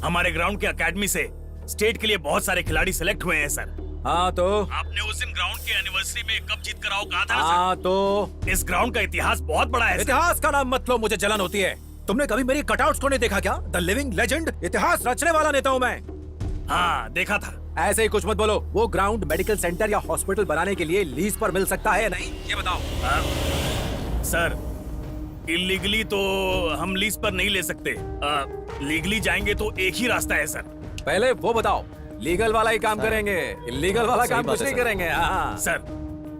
हमारे ग्राउंड के अकेडमी से स्टेट के लिए बहुत सारे खिलाड़ी सिलेक्ट हुए हैं सर। हाँ तो? आपने उस दिन ग्राउंड की एनिवर्सरी में कप जीत कर आओ कहा था ना सर? हाँ तो? इस ग्राउंड का इतिहास बहुत बड़ा है सर। इतिहास का नाम मत लो, मुझे जलन होती है। तुमने कभी मेरी कटआउट्स को नहीं देखा क्या? द लिविंग लेजेंड, इतिहास रचने वाला नेता हूँ मैं। हाँ देखा था। ऐसे ही कुछ मत बोलो। वो ग्राउंड मेडिकल सेंटर या हॉस्पिटल बनाने के लिए लीज पर मिल सकता है या नहीं, ये बताओ। सर, इलीगली तो हम लीज पर नहीं ले सकते। लीगली जाएंगे तो एक ही रास्ता है सर। पहले वो बताओ, लीगल वाला ही काम करेंगे, इलीगल वाला काम कुछ नहीं करेंगे। हाँ सर,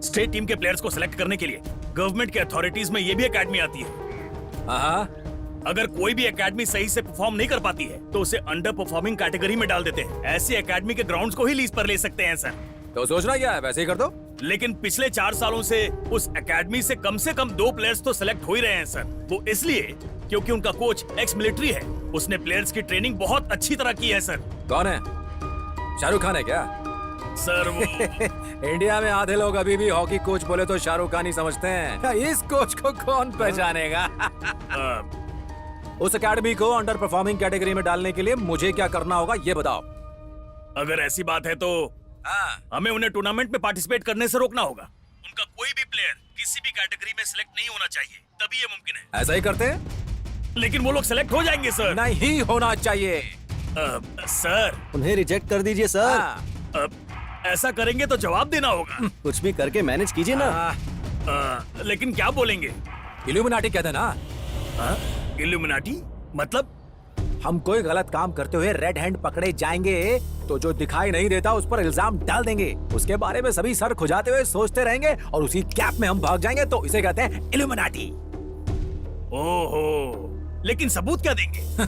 स्टेट टीम के प्लेयर्स को सिलेक्ट करने के लिए गवर्नमेंट के अथॉरिटीज में ये भी एकेडमी आती है। हाँ, अगर कोई भी एकेडमी सही से परफॉर्म नहीं कर पाती है तो उसे अंडर परफॉर्मिंग कैटेगरी में डाल देते हैं। ऐसी एकेडमी के ग्राउंड्स को ही लीज पर ले सकते हैं सर। तो सोचना क्या है, वैसे ही कर दो। लेकिन पिछले 4 सालों से उस एकेडमी से कम 2 प्लेयर्स तो सिलेक्ट हो ही रहे हैं सर। वो इसलिए क्योंकि उनका कोच एक्स मिलिट्री है। उसने प्लेयर्स की ट्रेनिंग बहुत अच्छी तरह की है सर। कौन है? शाहरुख खान है क्या? सर वो इंडिया में आधे लोग अभी भी हॉकी कोच बोले तो शाहरुख खान ही समझते हैं। इस कोच को कौन पहचानेगा? उस एकेडमी को अंडर परफॉर्मिंग कैटेगरी में डालने के लिए मुझे क्या करना होगा ये बताओ। अगर ऐसी बात है तो हमें उन्हें टूर्नामेंट में पार्टिसिपेट करने से रोकना होगा। उनका कोई भी प्लेयर किसी भी कैटेगरी में सिलेक्ट नहीं होना चाहिए, तभी ये मुमकिन है। ऐसा ही करते हैं? लेकिन वो लोग सिलेक्ट हो जाएंगे सर। नहीं होना चाहिए। सर उन्हें रिजेक्ट कर दीजिए सर। ऐसा करेंगे तो जवाब देना होगा। कुछ भी करके मैनेज कीजिए ना। लेकिन क्या बोलेंगे? इल्यूमिनाटी कहते ना। इल्यूमिनाटी मतलब? हम कोई गलत काम करते हुए रेड हैंड पकड़े जाएंगे तो जो दिखाई नहीं देता उस पर इल्जाम डाल देंगे। उसके बारे में सभी सर खुजाते हुए सोचते रहेंगे और उसी गैप में हम भाग जाएंगे, तो इसे कहते हैं इल्यूमिनाटी। ओहो, लेकिन सबूत क्या देंगे?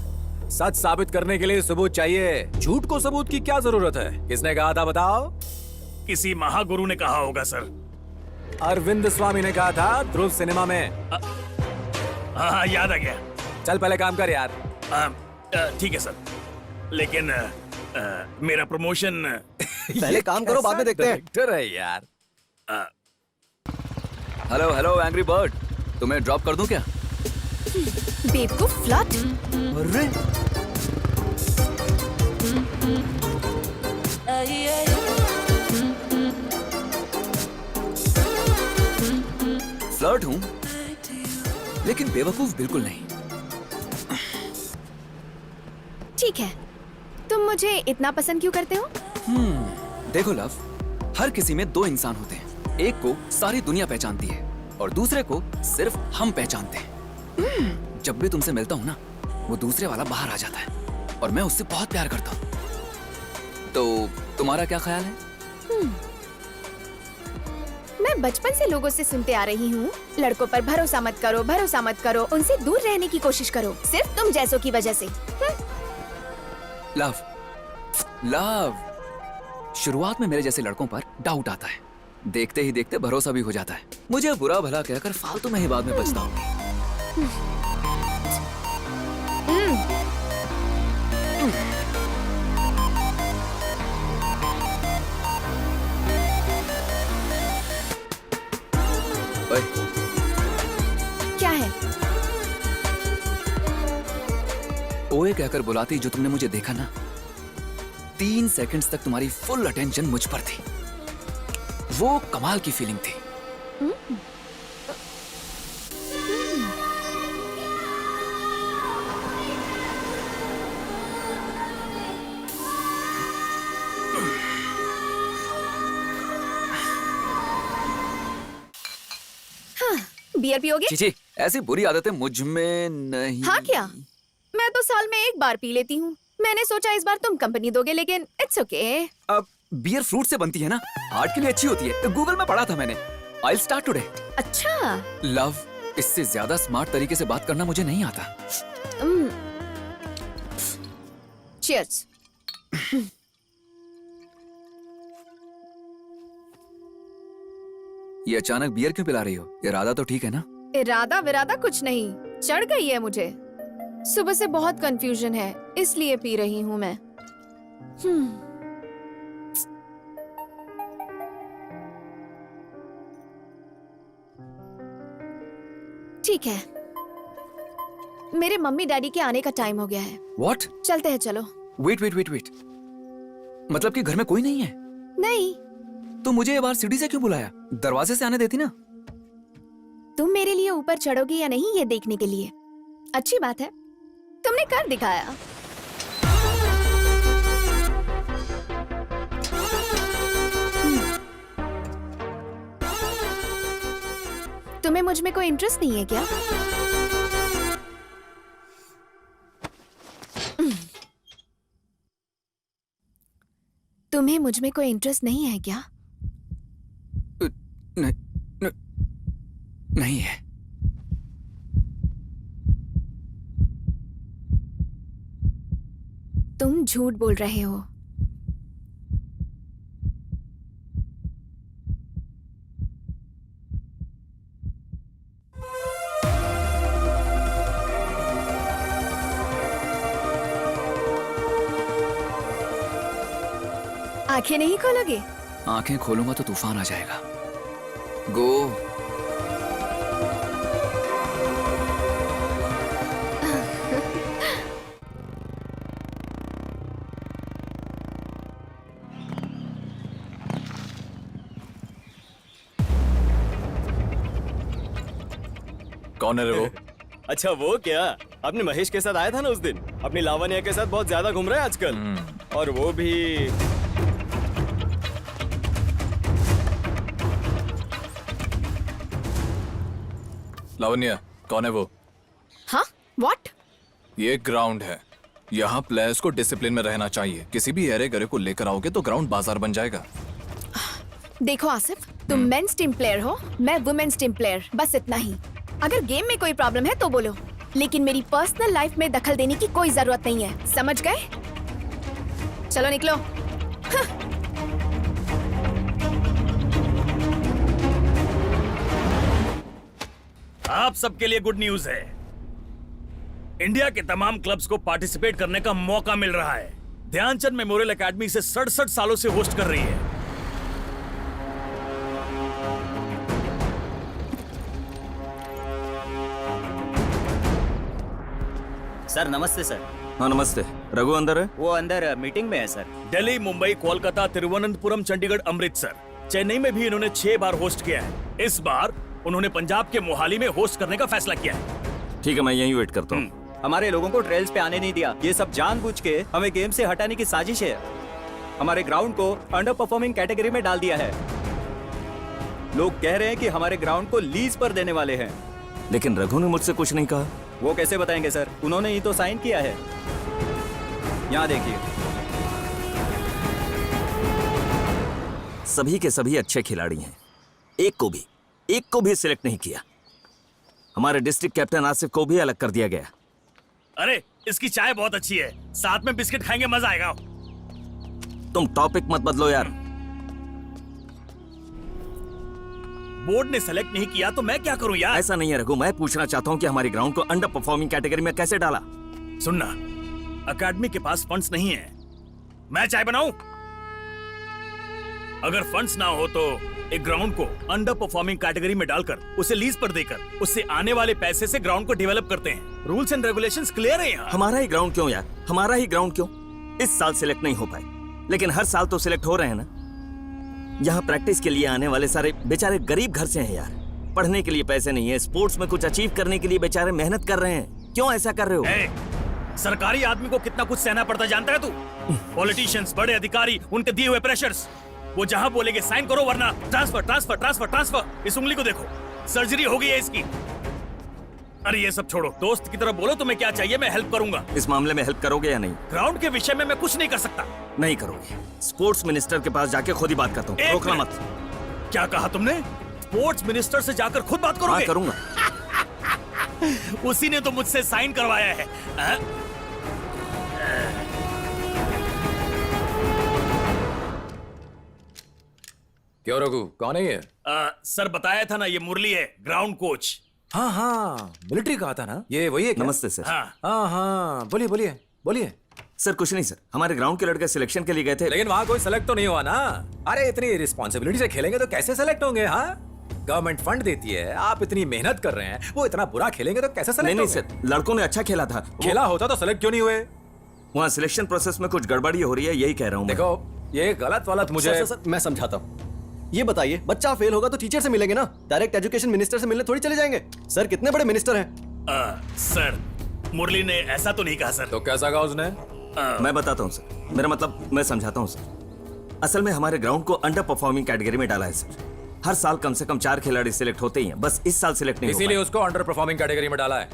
सच साबित करने के लिए सबूत चाहिए। झूठ को सबूत की क्या जरूरत है? किसने कहा था बताओ? किसी महागुरु ने कहा होगा सर। अरविंद स्वामी ने कहा था ध्रुव सिनेमा में। हाँ याद आ गया। चल पहले काम कर यार। ठीक है सर, लेकिन मेरा प्रमोशन पहले काम करो, बाद में देखते हैं। डायरेक्टर है यार। हेलो हेलो एंग्री बर्ड, तुम्हें ड्रॉप कर दूं क्या? बेवकूफ फ्लर्ट। अरे फ्लर्ट हूं, लेकिन बेवकूफ बिल्कुल नहीं। ठीक है, तुम मुझे इतना पसंद क्यों करते हो? देखो लव, हर किसी में 2 इंसान होते हैं। एक को सारी दुनिया पहचानती है और दूसरे को सिर्फ हम पहचानते हैं। जब भी तुमसे मिलता हूँ ना, वो दूसरे वाला बाहर आ जाता है और मैं उससे बहुत प्यार करता हूँ। तो तुम्हारा क्या ख्याल है? मैं बचपन से लोगों से सुनते आ रही हूँ, लड़कों पर भरोसा मत करो, भरोसा मत करो, उनसे दूर रहने की कोशिश करो, सिर्फ तुम जैसों की वजह से। लव, लव, शुरुआत में मेरे जैसे लड़कों पर डाउट आता है, देखते ही देखते भरोसा भी हो जाता है। मुझे बुरा भला कहकर फालतू में ही बाद में बचता हूँ। ओए, क्या है? ओए कहकर बुलाती जो तुमने मुझे देखा ना, 3 सेकंड्स तक तुम्हारी फुल अटेंशन मुझ पर थी। वो कमाल की फीलिंग थी। बियर पियोगे? चीची, ऐसी बुरी आदतें मुझ में नहीं। हाँ क्या? मैं तो साल में 1 बार पी लेती हूँ। मैंने सोचा इस बार तुम कंपनी दोगे, लेकिन इट्स ओके। अब बियर फ्रूट से बनती है ना, हार्ट के लिए अच्छी होती है। गूगल में पढ़ा था मैंने। I'll start today। अच्छा। लव, इससे ज्यादा स्मार्ट तरीके से बात करना मुझे नहीं आता। Cheers। ये अचानक बियर क्यों पिला रही हो? इरादा तो ठीक है ना? इरादा विरादा कुछ नहीं, चढ़ गई है मुझे। सुबह से बहुत कंफ्यूजन है, इसलिए पी रही हूँ मैं। ठीक है, मेरे मम्मी डैडी के आने का टाइम हो गया है। What? चलते हैं, चलो। Wait, wait, wait, wait। मतलब कि घर में कोई नहीं है? नहीं। तो मुझे ये बार सीढ़ी से क्यों बुलाया? दरवाजे से आने देती ना। तुम मेरे लिए ऊपर चढ़ोगे या नहीं ये देखने के लिए। अच्छी बात है, तुमने कर दिखाया। तुम्हें मुझ में कोई इंटरेस्ट नहीं है क्या? तुम्हें मुझ में कोई इंटरेस्ट नहीं है क्या? नहीं है। झूठ बोल रहे हो। आंखें नहीं खोलोगे? आंखें खोलूंगा तो तूफान आ जाएगा। गो। कौन है रे वो? अच्छा वो क्या, अपने महेश के साथ आया था ना उस दिन, अपनी लावण्या के साथ बहुत ज्यादा घूम रहा है आजकल। और वो भी लावण्या, कौन है वो? हाँ? What? ये ग्राउंड है, यहाँ प्लेयर्स को डिसिप्लिन में रहना चाहिए। किसी भी अरे गरे को लेकर आओगे तो ग्राउंड बाजार बन जाएगा। देखो आसिफ, तुम मेंस टीम प्लेयर हो, मैं वुमेन्स टीम प्लेयर, बस इतना ही। अगर गेम में कोई प्रॉब्लम है तो बोलो, लेकिन मेरी पर्सनल लाइफ में दखल देने की कोई जरूरत नहीं है, समझ गए? चलो निकलो। आप सबके लिए गुड न्यूज है, इंडिया के तमाम क्लब्स को पार्टिसिपेट करने का मौका मिल रहा है। ध्यानचंद मेमोरियल एकेडमी से 67 सालों से होस्ट कर रही है। सर नमस्ते सर। हाँ नमस्ते। रघु अंदर है? वो अंदर मीटिंग में है सर। दिल्ली, मुंबई, कोलकाता, तिरुवनंतपुरम, चंडीगढ़, अमृतसर, चेन्नई में भी इन्होंने 6 बार होस्ट किया है। इस बार उन्होंने पंजाब के मोहाली में होस्ट करने का फैसला किया है। ठीक है, मैं यहीं वेट करता हूँ। हमारे लोगों को ट्रेल्स पे आने नहीं दिया, ये सब जानबूझ के हमें गेम से हटाने की साजिश है। हमारे ग्राउंड को अंडर परफॉर्मिंग कैटेगरी में डाल दिया है। लोग कह रहे हैं कि हमारे ग्राउंड को लीज पर देने वाले हैं। लेकिन रघु ने मुझसे कुछ नहीं कहा। वो कैसे बताएंगे सर, उन्होंने ही तो साइन किया है। यहाँ देखिए, सभी के सभी अच्छे खिलाड़ी हैं, एक को भी सिलेक्ट नहीं किया। हमारे डिस्ट्रिक्ट कैप्टन आसिफ को भी अलग कर दिया गया। अरे इसकी चाय बहुत अच्छी है, साथ में बिस्किट खाएंगे, मजा आएगा। तुम टॉपिक मत बदलो यार। बोर्ड ने सेलेक्ट नहीं किया तो मैं क्या करूं यार? ऐसा नहीं है रघु, मैं पूछना चाहता हूं कि हमारी ग्राउंड को अंडर परफॉर्मिंग कैटेगरी में कैसे डाला। सुनना, अकेडमी के पास फंड्स नहीं है, मैं चाय बनाऊं? अगर फंड्स ना हो तो एक ग्राउंड को अंडर परफॉर्मिंग कैटेगरी में डालकर उसे लीज पर देकर उससे आने वाले पैसे से ग्राउंड को डेवलप करते हैं। रूल्स एंड रेगुलेशंस क्लियर है यहाँ। हमारा ही ग्राउंड क्यों यार, हमारा ही ग्राउंड क्यों? इस साल सिलेक्ट नहीं हो पाए, लेकिन हर साल तो सिलेक्ट हो रहे हैं ना। यहाँ प्रैक्टिस के लिए आने वाले सारे बेचारे गरीब घर से हैं यार, पढ़ने के लिए पैसे नहीं है, स्पोर्ट्स में कुछ अचीव करने के लिए बेचारे मेहनत कर रहे हैं। क्यों ऐसा कर रहे हो? सरकारी आदमी को कितना कुछ सहना पड़ता जानता है तू? पॉलिटिशियंस, बड़े अधिकारी, उनके दिए हुए प्रेशर्स, वो जहां बोलेंगे साइन करो वरना ट्रांसफर ट्रांसफर ट्रांसफर ट्रांसफर। इस उंगली को देखो, सर्जरी हो गई है इसकी। अरे ये सब छोड़ो, दोस्त की तरह बोलो तुम्हें क्या चाहिए, मैं हेल्प करूंगा। इस मामले में हेल्प करोगे या नहीं? ग्राउंड के विषय में मैं कुछ नहीं कर सकता। नहीं करोगे? स्पोर्ट्स मिनिस्टर के पास जाके खुद ही बात करता हूँ, रोकना मत। क्या कहा तुमने? स्पोर्ट्स मिनिस्टर से जाकर खुद बात करोगे? हाँ करूंगा। उसी ने तो मुझसे साइन करवाया है। क्यों रघु, कौन है ये? सर बताया था ना, ये मुरली है, ग्राउंड कोच। हाँ हाँ, मिलिट्री का था ना, ये वही है क्या? नमस्ते सर। हाँ हाँ, बोलिए बोलिए बोलिए। सर कुछ नहीं सर, हमारे ग्राउंड के लड़के सिलेक्शन के लिए गए थे। लेकिन वहाँ कोई सेलेक्ट तो नहीं हुआ ना। अरे इतनी रिस्पॉन्सिबिलिटी से खेलेंगे तो कैसे सेलेक्ट होंगे? हाँ, गवर्नमेंट फंड देती है, आप इतनी मेहनत कर रहे हैं, वो इतना बुरा खेलेंगे तो कैसे सेलेक्ट होंगे? नहीं सर, लड़कों ने अच्छा खेला था। खेला होता तो सेलेक्ट क्यों नहीं हुए? वहाँ सिलेक्शन प्रोसेस में कुछ गड़बड़ी हो रही है, यही कह रहा हूँ। देखो ये गलत मुझे सर, मैं समझाता हूँ। ये बताइए, बच्चा फेल होगा तो टीचर से मिलेंगे ना, डायरेक्ट एजुकेशन मिनिस्टर से मिलने थोड़ी चले जाएंगे। सर कितने बड़े मिनिस्टर हैं। सर मुरली ने ऐसा तो नहीं कहा सर। तो कैसा कहा उसने? मैं बताता हूँ सर, मेरा मतलब मैं समझाता हूँ सर। असल में हमारे ग्राउंड को अंडर परफॉर्मिंग कैटेगरी में डाला है सर। हर साल कम से कम 4 खिलाड़ी सिलेक्ट होते ही हैं, बस इस साल सिलेक्ट नहीं, इसीलिए उसको अंडर परफॉर्मिंग कैटेगरी में डाला है।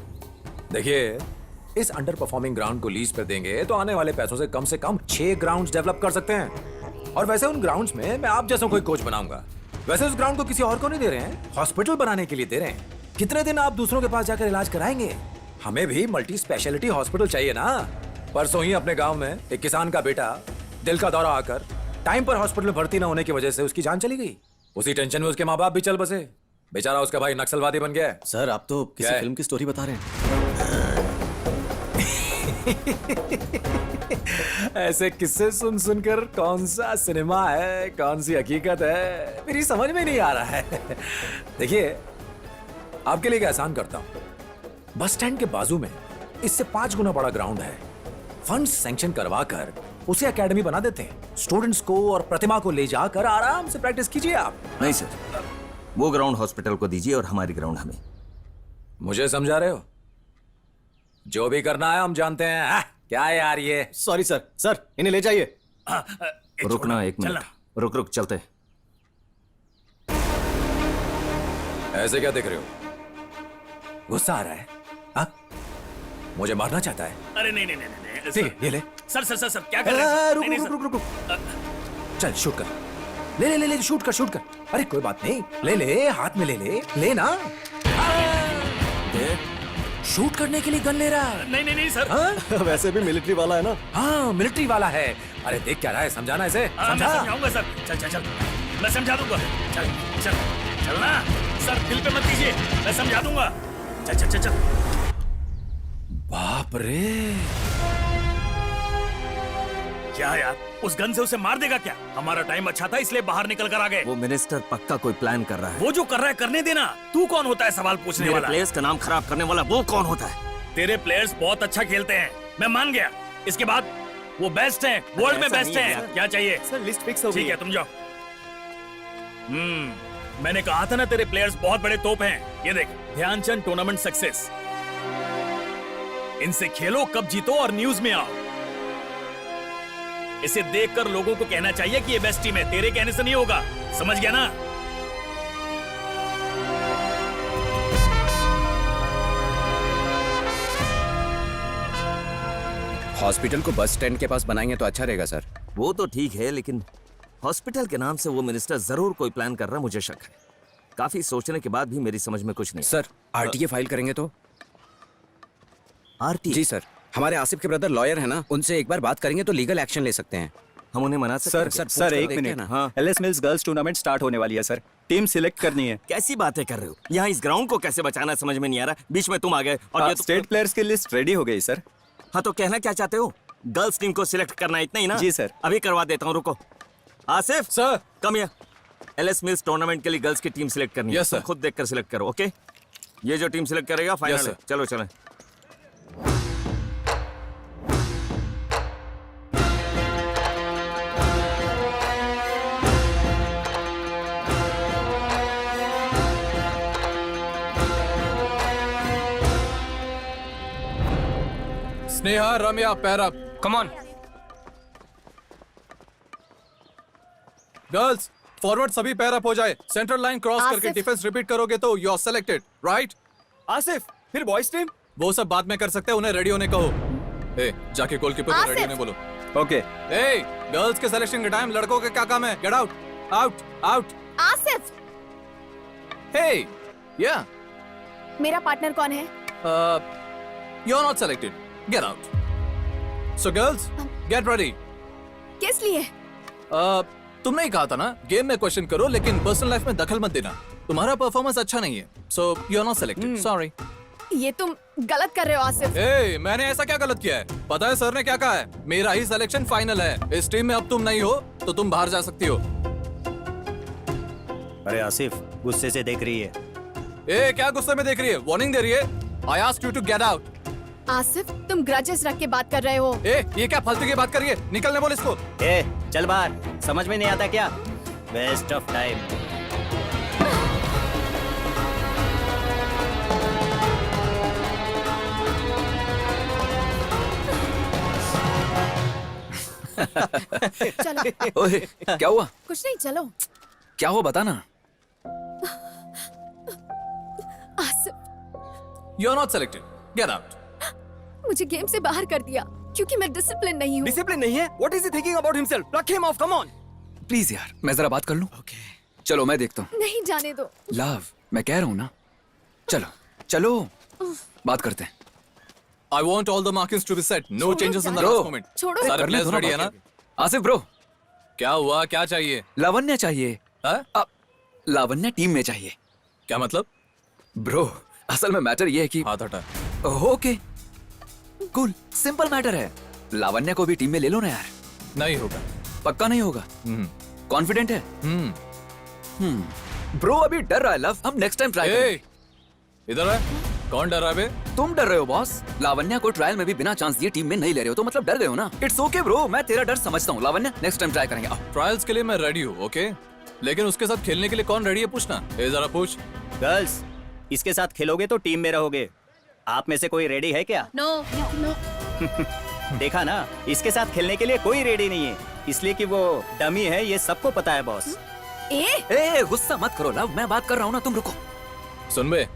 देखिए, इस अंडर परफॉर्मिंग ग्राउंड को लीज पर देंगे तो आने वाले पैसों से कम 6 ग्राउंड्स डेवलप कर सकते हैं। और वैसे उन ग्राउंड्स में मैं आप जैसा कोई कोच बनाऊंगा। वैसे उस ग्राउंड को किसी और को नहीं दे रहे हैं, हॉस्पिटल बनाने के लिए दे रहे हैं। कितने दिन आप दूसरों के पास जाकर इलाज कराएंगे? हमें भी मल्टी स्पेशलिटी हॉस्पिटल चाहिए ना। परसों ही अपने गांव में एक किसान का बेटा दिल का दौरा आकर टाइम पर हॉस्पिटल में भर्ती न होने की वजह से उसकी जान चली गई। उसी टेंशन में उसके माँ बाप भी चल बसे। बेचारा उसका भाई नक्सलवादी बन गया है। सर आप तो किसी क्या है? फिल्म की स्टोरी बता रहे हैं। ऐसे किस्से सुन सुनकर कौन सा सिनेमा है, कौन सी हकीकत है, मेरी समझ में नहीं आ रहा है। देखिए, आपके लिए एक एहसान करता हूं। बस स्टैंड के बाजू में इससे 5 गुना बड़ा ग्राउंड है। फंड सैंक्शन करवा कर उसे एकेडमी बना देते हैं। स्टूडेंट्स को और प्रतिभा को ले जाकर आराम से प्रैक्टिस कीजिए आप। नहीं सर, वो ग्राउंड हॉस्पिटल को दीजिए और हमारी ग्राउंड हमें। मुझे समझा रहे हो? जो भी करना है हम जानते हैं। क्या है यार ये? सॉरी सर, सर इन्हें ले जाइए। रुकना 1 मिनट, रुक चलते। ऐसे क्या देख रहे हो? गुस्सा आ रहा है? हाँ? मुझे मारना चाहता है? अरे नहीं नहीं नहीं, ठीक है, ये ले। सर सर सर सर क्या कर रहे हैं? रुक रुक रुक रुक रुक। चल शूट कर। ले ले ले ले शूट कर शूट कर। अरे कोई बात नहीं, ले ले, हाथ में ले ले, ले ना। शूट करने के लिए गन ले रहा है। नहीं नहीं नहीं सर। हाँ? वैसे भी मिलिट्री वाला है ना। हाँ मिलिट्री वाला है। अरे देख क्या रहा है, समझाना इसे। मैं समझा? समझाऊंगा सर। चल चल चल, मैं समझा दूंगा। चल चल चलना सर, दिल पे मत कीजिए, मैं समझा दूंगा। चल चल चल चल। बाप रे, क्या यार, उस गन से उसे मार देगा क्या? हमारा टाइम अच्छा था इसलिए बाहर निकल कर आ गए। वो मिनिस्टर पक्का कोई प्लान कर रहा है। वो जो कर रहा है करने देना। तू कौन होता है सवाल पूछने मेरे वाला? प्लेयर्स का नाम खराब करने वाला वो कौन होता है? तेरे प्लेयर्स बहुत अच्छा खेलते हैं, मैं मान गया। इसके बाद वो बेस्ट हैं, वर्ल्ड में बेस्ट हैं। क्या चाहिए? सर लिस्ट फिक्स हो गई ठीक है, तुम जाओ। मैंने कहा था ना तेरे प्लेयर्स बहुत बड़े तोप हैं। ये देख, ध्यानचंद टूर्नामेंट सक्सेस। इनसे खेलो, कब जीतो और न्यूज में आओ। इसे देखकर लोगों को कहना चाहिए कि ये बेस्ट टीम है। तेरे कहने से नहीं होगा, समझ गया ना? हॉस्पिटल को बस स्टैंड के पास बनाएंगे तो अच्छा रहेगा सर। वो तो ठीक है, लेकिन हॉस्पिटल के नाम से वो मिनिस्टर जरूर कोई प्लान कर रहा, मुझे शक है। काफी सोचने के बाद भी मेरी समझ में कुछ नहीं। सर आरटीए फाइल करेंगे तो? आरटीए? जी सर, हमारे आसिफ के ब्रदर लॉयर है ना, उनसे एक बार बात करेंगे तो लीगल एक्शन ले सकते हैं। हम उन्हें मना सकते हैं? सर एक मिनट। हाँ, LS mills girls tournament start होने वाली है सर। टीम सिलेक्ट करनी है। कैसी बातें कर रहे हो? यहाँ इस ग्राउंड को कैसे बचाना समझ में नहीं आ रहा। बीच में तुम आ गए और ये तो... स्टेट प्लेयर्स की लिस्ट रेडी हो गई सर। हाँ तो कहना क्या चाहते हो? गर्ल्स टीम को सिलेक्ट करना इतना ही ना? जी सर। अभी करवा देता हूँ, रुको। Asif sir, come here. LS mills tournament के लिए गर्ल्स की टीम सिलेक्ट करनी है। Yes sir. खुद देखकर सिलेक्ट करो, ओके? ये जो टीम सिलेक्ट करेगा फाइनल यस है। सर। चलो चलें। स्नेहा, रम्या, पैर up. Come on. Girls forward सभी पैर अप हो जाए। सेंट्रल लाइन क्रॉस करके आसिफ। डिफेंस रिपीट करोगे तो you are selected, right? Asif, फिर बॉयज टीम? वो सब बाद में कर सकते हैं, उन्हें रेडी होने कहो। ए, जाके गोलकीपर को रेडी आसिफ। होने बोलो। ओके। ए, गर्ल्स के सिलेक्शन के टाइम लड़कों का क्या काम है? Get out, out, out. Asif, hey, yeah, मेरा पार्टनर कौन है? You are not selected, get out. So girls, get ready. किस लिए? तुमने ही कहा था ना, गेम में क्वेश्चन करो लेकिन पर्सनल लाइफ में दखल मत देना। तुम्हारा परफॉर्मेंस अच्छा नहीं है, so you are not selected, sorry. ये तुम गलत कर रहे हो आसिफ। ए, मैंने ऐसा क्या गलत किया है? पता है सर ने क्या कहा है? मेरा ही सिलेक्शन फाइनल है। इस टीम में अब तुम नहीं हो तो तुम बाहर जा सकती हो। अरे आसिफ, गुस्से से देख रही है। ए, क्या गुस्से में देख रही है? वार्निंग दे रही है। I asked you to get out. Asif, तुम ग्रजेस रख के बात कर रहे हो। ए, ये क्या फालतू की बात कर रही है? निकलने बोल इसको। ए, चल बाहर। समझ में नहीं आता क्या? Waste of time. चलो। ओए, क्या हुआ? कुछ नहीं, चलो। क्या हुआ बता ना। Asif, you are not selected, get out. मुझे गेम से बाहर कर दिया क्योंकि मैं डिसिप्लिन नहीं हूँ। डिसिप्लिन नहीं है? What is he thinking about himself? Pluck him off, come on. Please यार, मैं जरा बात कर लूं। ओके। चलो मैं देखता हूँ। नहीं, जाने दो। लव, मैं कह रहा हूँ ना। चलो चलो बात करते हैं। I want all the markings to be set. No changes in the Bro. last moment. छोड़ो। सारे प्लेयर्स रेडी है ना? आसिफ ब्रो, क्या हुआ? क्या चाहिए? लावण्य चाहिए। हाँ? लावण्य टीम में चाहिए। क्या मतलब? ब्रो, असल में मैटर ये है कि हाथ हटा। ओके कूल, सिंपल मैटर है। लावण्य को भी टीम में ले लो ना यार। नहीं होगा। पक्का नहीं होगा? कॉन्फिडेंट है? ब्रो अभी डर रहा है लव, हम नेक्स्ट टाइम ट्राई करेंगे। इधर है। कौन डर रहा है बे? तुम डर रहे हो बॉस। लावण्य को ट्रायल में भी बिना चांस दिए टीम में नहीं ले रहे हो तो मतलब डर गए हो ना। इट्स ओके ब्रो, मैं तेरा डर समझता हूँ। लावण्य नेक्स्ट टाइम ट्राई करेंगे। ट्रायल्स के लिए मैं रेडी हूँ, ओके? लेकिन उसके साथ खेलने के लिए कौन रेडी है पूछना। ए जरा पूछ। गर्ल्स, इसके साथ खेलोगे तो टीम में रहोगे। आप में से कोई रेडी है क्या? No no. देखा ना, इसके साथ खेलने के लिए कोई रेडी नहीं है, इसलिए कि वो डमी है, ये सबको पता है बॉस। ए गुस्सा मत करो लव, मैं बात कर रहा हूँ ना, तुम रुको। सुन बे,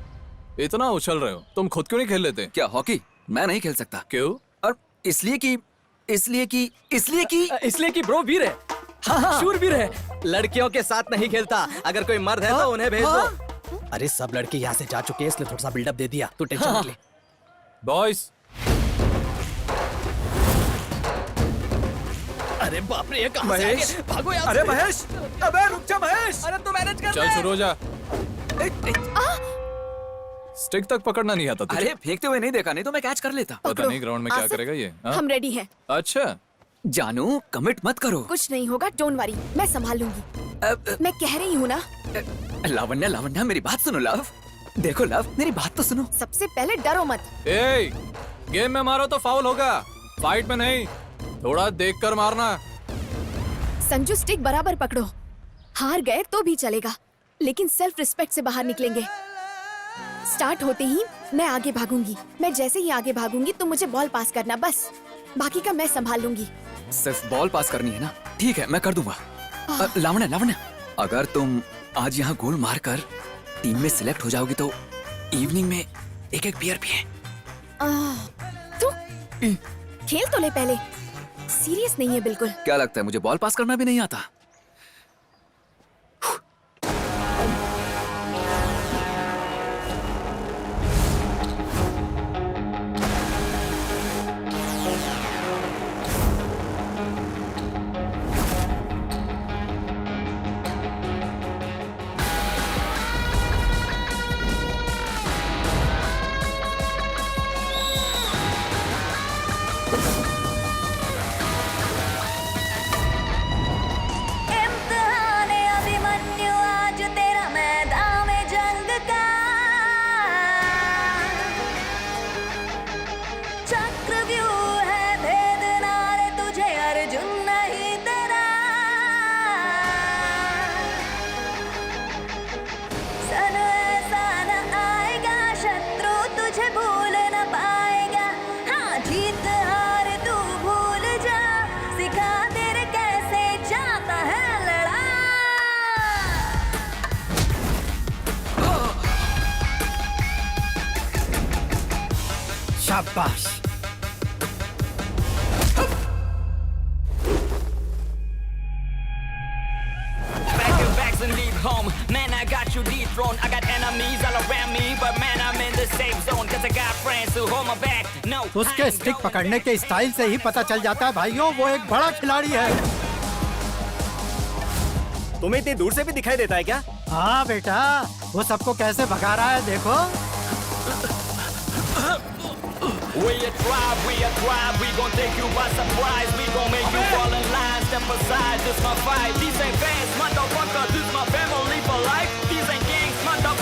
इतना उछल रहे हो, तुम खुद क्यों नहीं खेल लेते? क्या हॉकी मैं नहीं खेल सकता? क्यों? और इसलिए कि ब्रो वीर है। हाँ, शूरवीर है। लड़कियों के साथ नहीं खेलता। अगर कोई मर्द है तो उन्हें भेज दो। अरे सब लड़के यहाँ से जा चुके हैं, इसलिए थोड़ा सा बिल्डअप दे दिया, तो टेंशन मत ले। बॉयज, अरे बाप रे, ये कहाँ से आ महेश, गए? भागो यहाँ अरे से। महेश, अबे रुक जा महेश। अरे तू मैनेज कर चल ले। शुरू हो जा। स्टिक तक पकड़ना नहीं आता तुझे? अरे फेंकते हुए नहीं देखा, नहीं तो मैं कैच कर लेता। पता नहीं ग्राउंड में क्या आसिफ, करेगा ये। हाँ? हम रेडी हैं। अच्छा, जानू कमिट मत करो। कुछ नहीं होगा, डोंट वरी, मैं संभाल लूंगी। मैं कह रही हूँ ना। लावण्य लावण्य मेरी बात सुनो लव। देखो लव, मेरी बात तो सुनो। सबसे पहले डरो मत। ए, गेम में मारो तो फाउल होगा, फाइट में नहीं। थोड़ा देखकर मारना। संजू स्टिक बराबर पकड़ो। हार गए तो भी चलेगा, लेकिन सेल्फ रिस्पेक्ट से बाहर निकलेंगे। स्टार्ट होते ही मैं आगे भागूंगी। मैं जैसे ही आगे भागूंगी तुम मुझे बॉल पास करना, बस। बाकी का मैं संभाल लूंगी। सिर्फ बॉल पास करनी है ना? ठीक है, मैं कर दूंगा। लावण्य लावण्य, अगर तुम आज यहाँ गोल मारकर टीम में सिलेक्ट हो जाओगी तो इवनिंग में एक एक बियर पिए। तू खेल तो ले पहले। सीरियस नहीं है बिल्कुल। क्या लगता है मुझे बॉल पास करना भी नहीं आता? शाबाश। Man, I got you dethroned. I got enemies all around me, but man, I'm in the safe zone 'cause I got friends who hold my back. No, उसके स्टिक पकड़ने के स्टाइल से ही पता चल जाता है भाइयों, वो एक बड़ा खिलाड़ी है। तुम्हें इतनी दूर से भी दिखाई देता है क्या? हाँ बेटा, वो सबको कैसे भगा रहा है देखो। we a tribe, we gon' take you by surprise. We gon' make you fall in line, step aside, this my fight. These ain't fans, motherfucker, this my family for life. These ain't gangs, mother,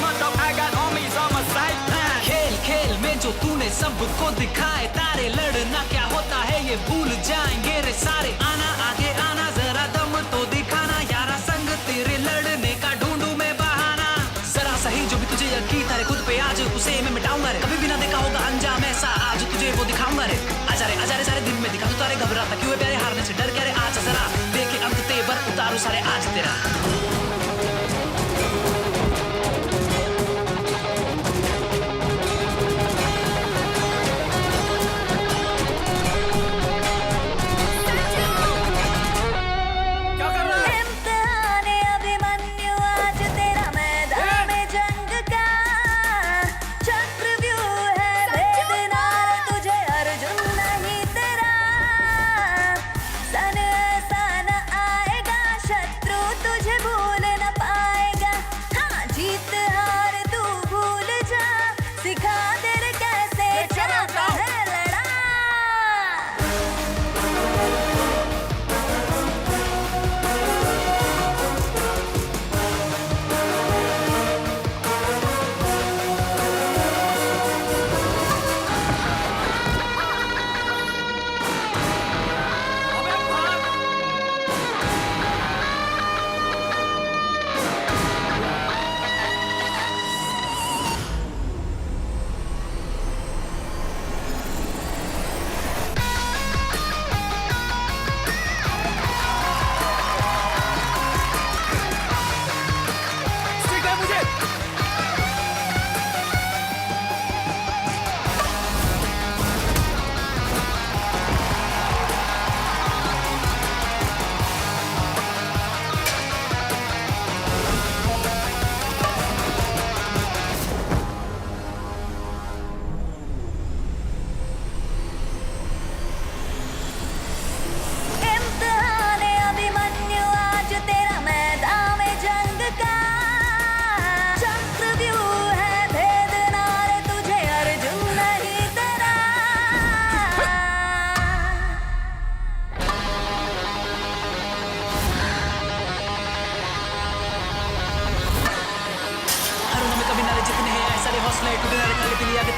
I got armies on my side. खेल खेल में जो तूने सबको दिखाए तारे, लड़ना क्या होता है ये भूल जाएंगे रे सारे। आना आगे आना, जरा दम तो दिखाना, यारा संग तेरे लड़ने का ढूंढूं मैं बहाना। जरा सही जो भी तुझे यकीन तारे खुद पे, आज उसे मैं मिटाऊंगा रे। कभी भी ना देखा होगा अंजाम ऐसा, आज तुझे वो दिखाऊंगा रे। आजा रे सारे दिन में दिखा तू तारे, घबराता क्यों है प्यारे, हारने से डर क्या रे। आज जरा देखे अंत तेवर उतारू सारे आज तेरा।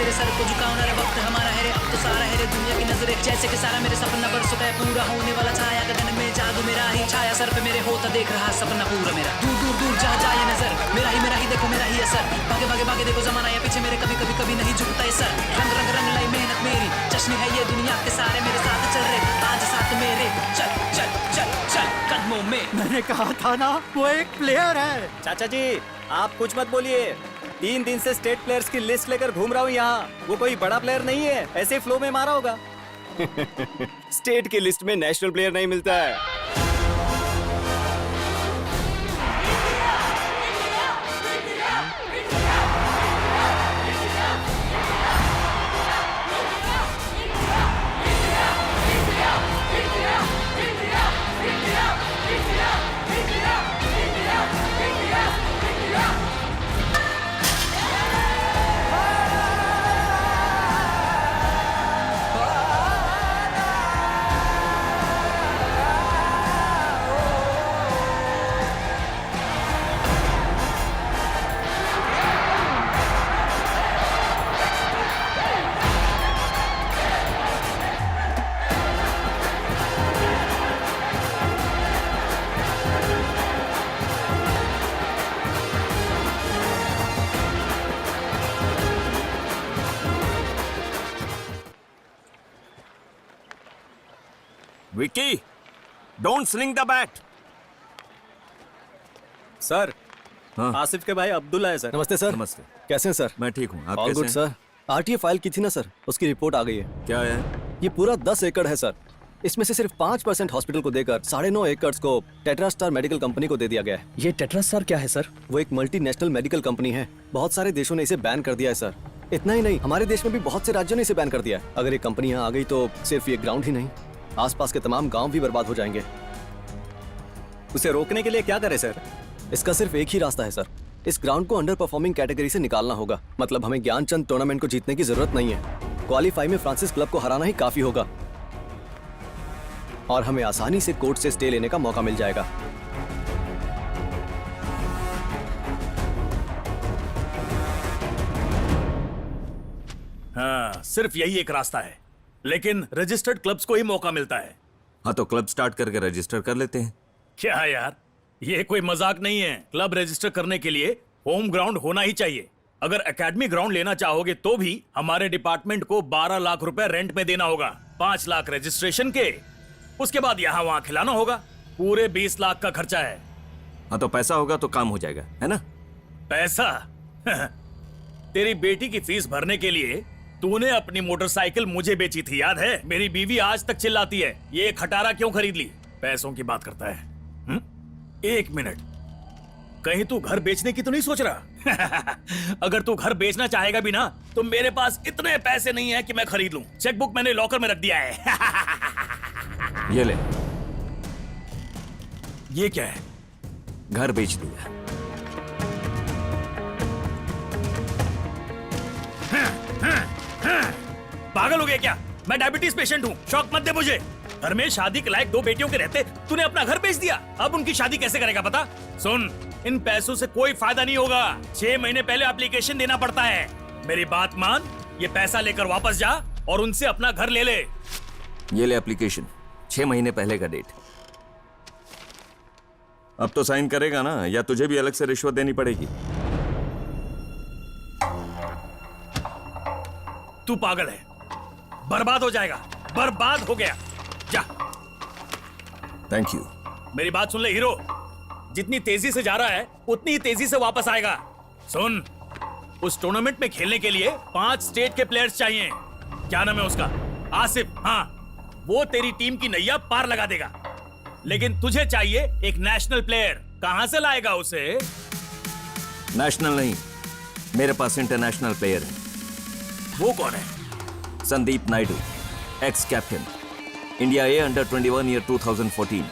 मेरे सर को झुकाओ ना रे, वक्त हमारा है रे, अब तो सारा है रे दुनिया की नजरें, जैसे कि सारा मेरे सपना बरसों का पूरा होने वाला छाया गगन में, जादू मेरा ही छाया सर पे मेरे होता देख रहा सपना पूरा मेरा, दूर दूर दूर जहाँ जाए नजर, मेरा ही देखो मेरा ही असर, भागे भागे भागे देखो जमाना या पीछे मेरे, कभी कभी कभी नहीं झुकता ये सर, रंग रंग रंग लाई मेहनत मेरी, जश्न है ये दुनिया के सारे मेरे साथ चल रहे, आज साथ मेरे, चल चल चल चल कदमों में। मैंने कहा था ना वो एक प्लेयर है। चाचा जी आप कुछ मत बोलिए, 3 दिन से स्टेट प्लेयर्स की लिस्ट लेकर घूम रहा हूँ यहाँ, वो कोई बड़ा प्लेयर नहीं है, ऐसे फ्लो में मारा होगा। स्टेट की लिस्ट में नेशनल प्लेयर नहीं मिलता है। Vicky, don't sling the bat. Sir, हाँ? आसिफ के भाई अब्दुल्ला है सर। नमस्ते सर। नमस्ते। कैसे हैं सर? मैं ठीक हूँ, आप ऑल कैसे गुड हैं? सर। आरटीए फाइल की थी ना सर, उसकी रिपोर्ट आ गई है। क्या है? ये पूरा 10 एकड़ है सर, इसमें से सिर्फ 5% हॉस्पिटल को देकर 9.5 एकड़ को टेट्रास्टार मेडिकल कंपनी को दे दिया गया है। ये टेट्रास्टार क्या है सर? वो एक मल्टीनेशनल मेडिकल कंपनी है, बहुत सारे देशों ने इसे बैन कर दिया है सर। इतना ही नहीं, हमारे देश में भी बहुत से राज्यों ने इसे बैन कर दिया है। अगर ये कंपनी यहाँ आ गई तो सिर्फ ये ग्राउंड ही नहीं, आसपास के तमाम गांव भी बर्बाद हो जाएंगे। उसे रोकने के लिए क्या करें सर? इसका सिर्फ एक ही रास्ता है सर, इस ग्राउंड को अंडर परफॉर्मिंग कैटेगरी से निकालना होगा। मतलब हमें ज्ञानचंद टूर्नामेंट को जीतने की जरूरत नहीं है, क्वालीफाई में फ्रांसिस क्लब को हराना ही काफी होगा और हमें आसानी से कोर्ट से स्टे लेने का मौका मिल जाएगा। हाँ, सिर्फ यही एक रास्ता है, लेकिन रजिस्टर्ड क्लब्स को ही मौका मिलता है। हाँ तो क्लब स्टार्ट करके रजिस्टर कर लेते हैं। क्या यार, ये कोई मजाक नहीं है। क्लब रजिस्टर करने के लिए होम ग्राउंड होना ही चाहिए। अगर एकेडमी ग्राउंड लेना चाहोगे तो भी हमारे डिपार्टमेंट को 12 लाख रुपए रेंट में देना होगा, 5 लाख रजिस्ट्रेशन के, उसके बाद यहाँ वहाँ खिलाना होगा। पूरे 20 लाख का खर्चा है। हाँ तो पैसा होगा तो काम हो जाएगा, है ना? पैसा? तेरी बेटी की फीस भरने के लिए तूने अपनी मोटरसाइकिल मुझे बेची थी, याद है? मेरी बीवी आज तक चिल्लाती है, ये खटारा क्यों खरीद ली? पैसों की बात करता है। एक मिनट, कहीं तू घर बेचने की तो नहीं सोच रहा? अगर तू घर बेचना चाहेगा भी ना तो मेरे पास इतने पैसे नहीं है कि मैं खरीद लूं। चेकबुक मैंने लॉकर में रख दिया है। ये ले। ये क्या है? घर बेच दिया। पागल हो गया क्या? मैं डायबिटीज पेशेंट हूँ, शौक मत दे मुझे। घर में शादी के लायक 2 बेटियों के रहते तूने अपना घर बेच दिया। अब उनकी शादी कैसे करेगा पता? सुन, इन पैसों से कोई फायदा नहीं होगा। 6 महीने पहले एप्लीकेशन देना पड़ता है। मेरी बात मान, ये पैसा लेकर वापस जा और उनसे अपना घर ले ले। ये ले एप्लीकेशन, 6 महीने पहले का डेट। अब तो साइन करेगा ना, या तुझे भी अलग से रिश्वत देनी पड़ेगी? तू पागल है, बर्बाद हो जाएगा। बर्बाद हो गया, जा। Thank you. मेरी बात सुन ले हीरो, जितनी तेजी से जा रहा है उतनी ही तेजी से वापस आएगा। सुन, उस टूर्नामेंट में खेलने के लिए 5 स्टेट के प्लेयर्स चाहिए। क्या नाम है उसका? आसिफ। हाँ, वो तेरी टीम की नैया पार लगा देगा। लेकिन तुझे चाहिए एक नेशनल प्लेयर। कहां से लाएगा उसे? नेशनल नहीं, मेरे पास इंटरनेशनल प्लेयर है। वो कौन है? Sandeep Naidu, ex captain, India A under 21 year 2014।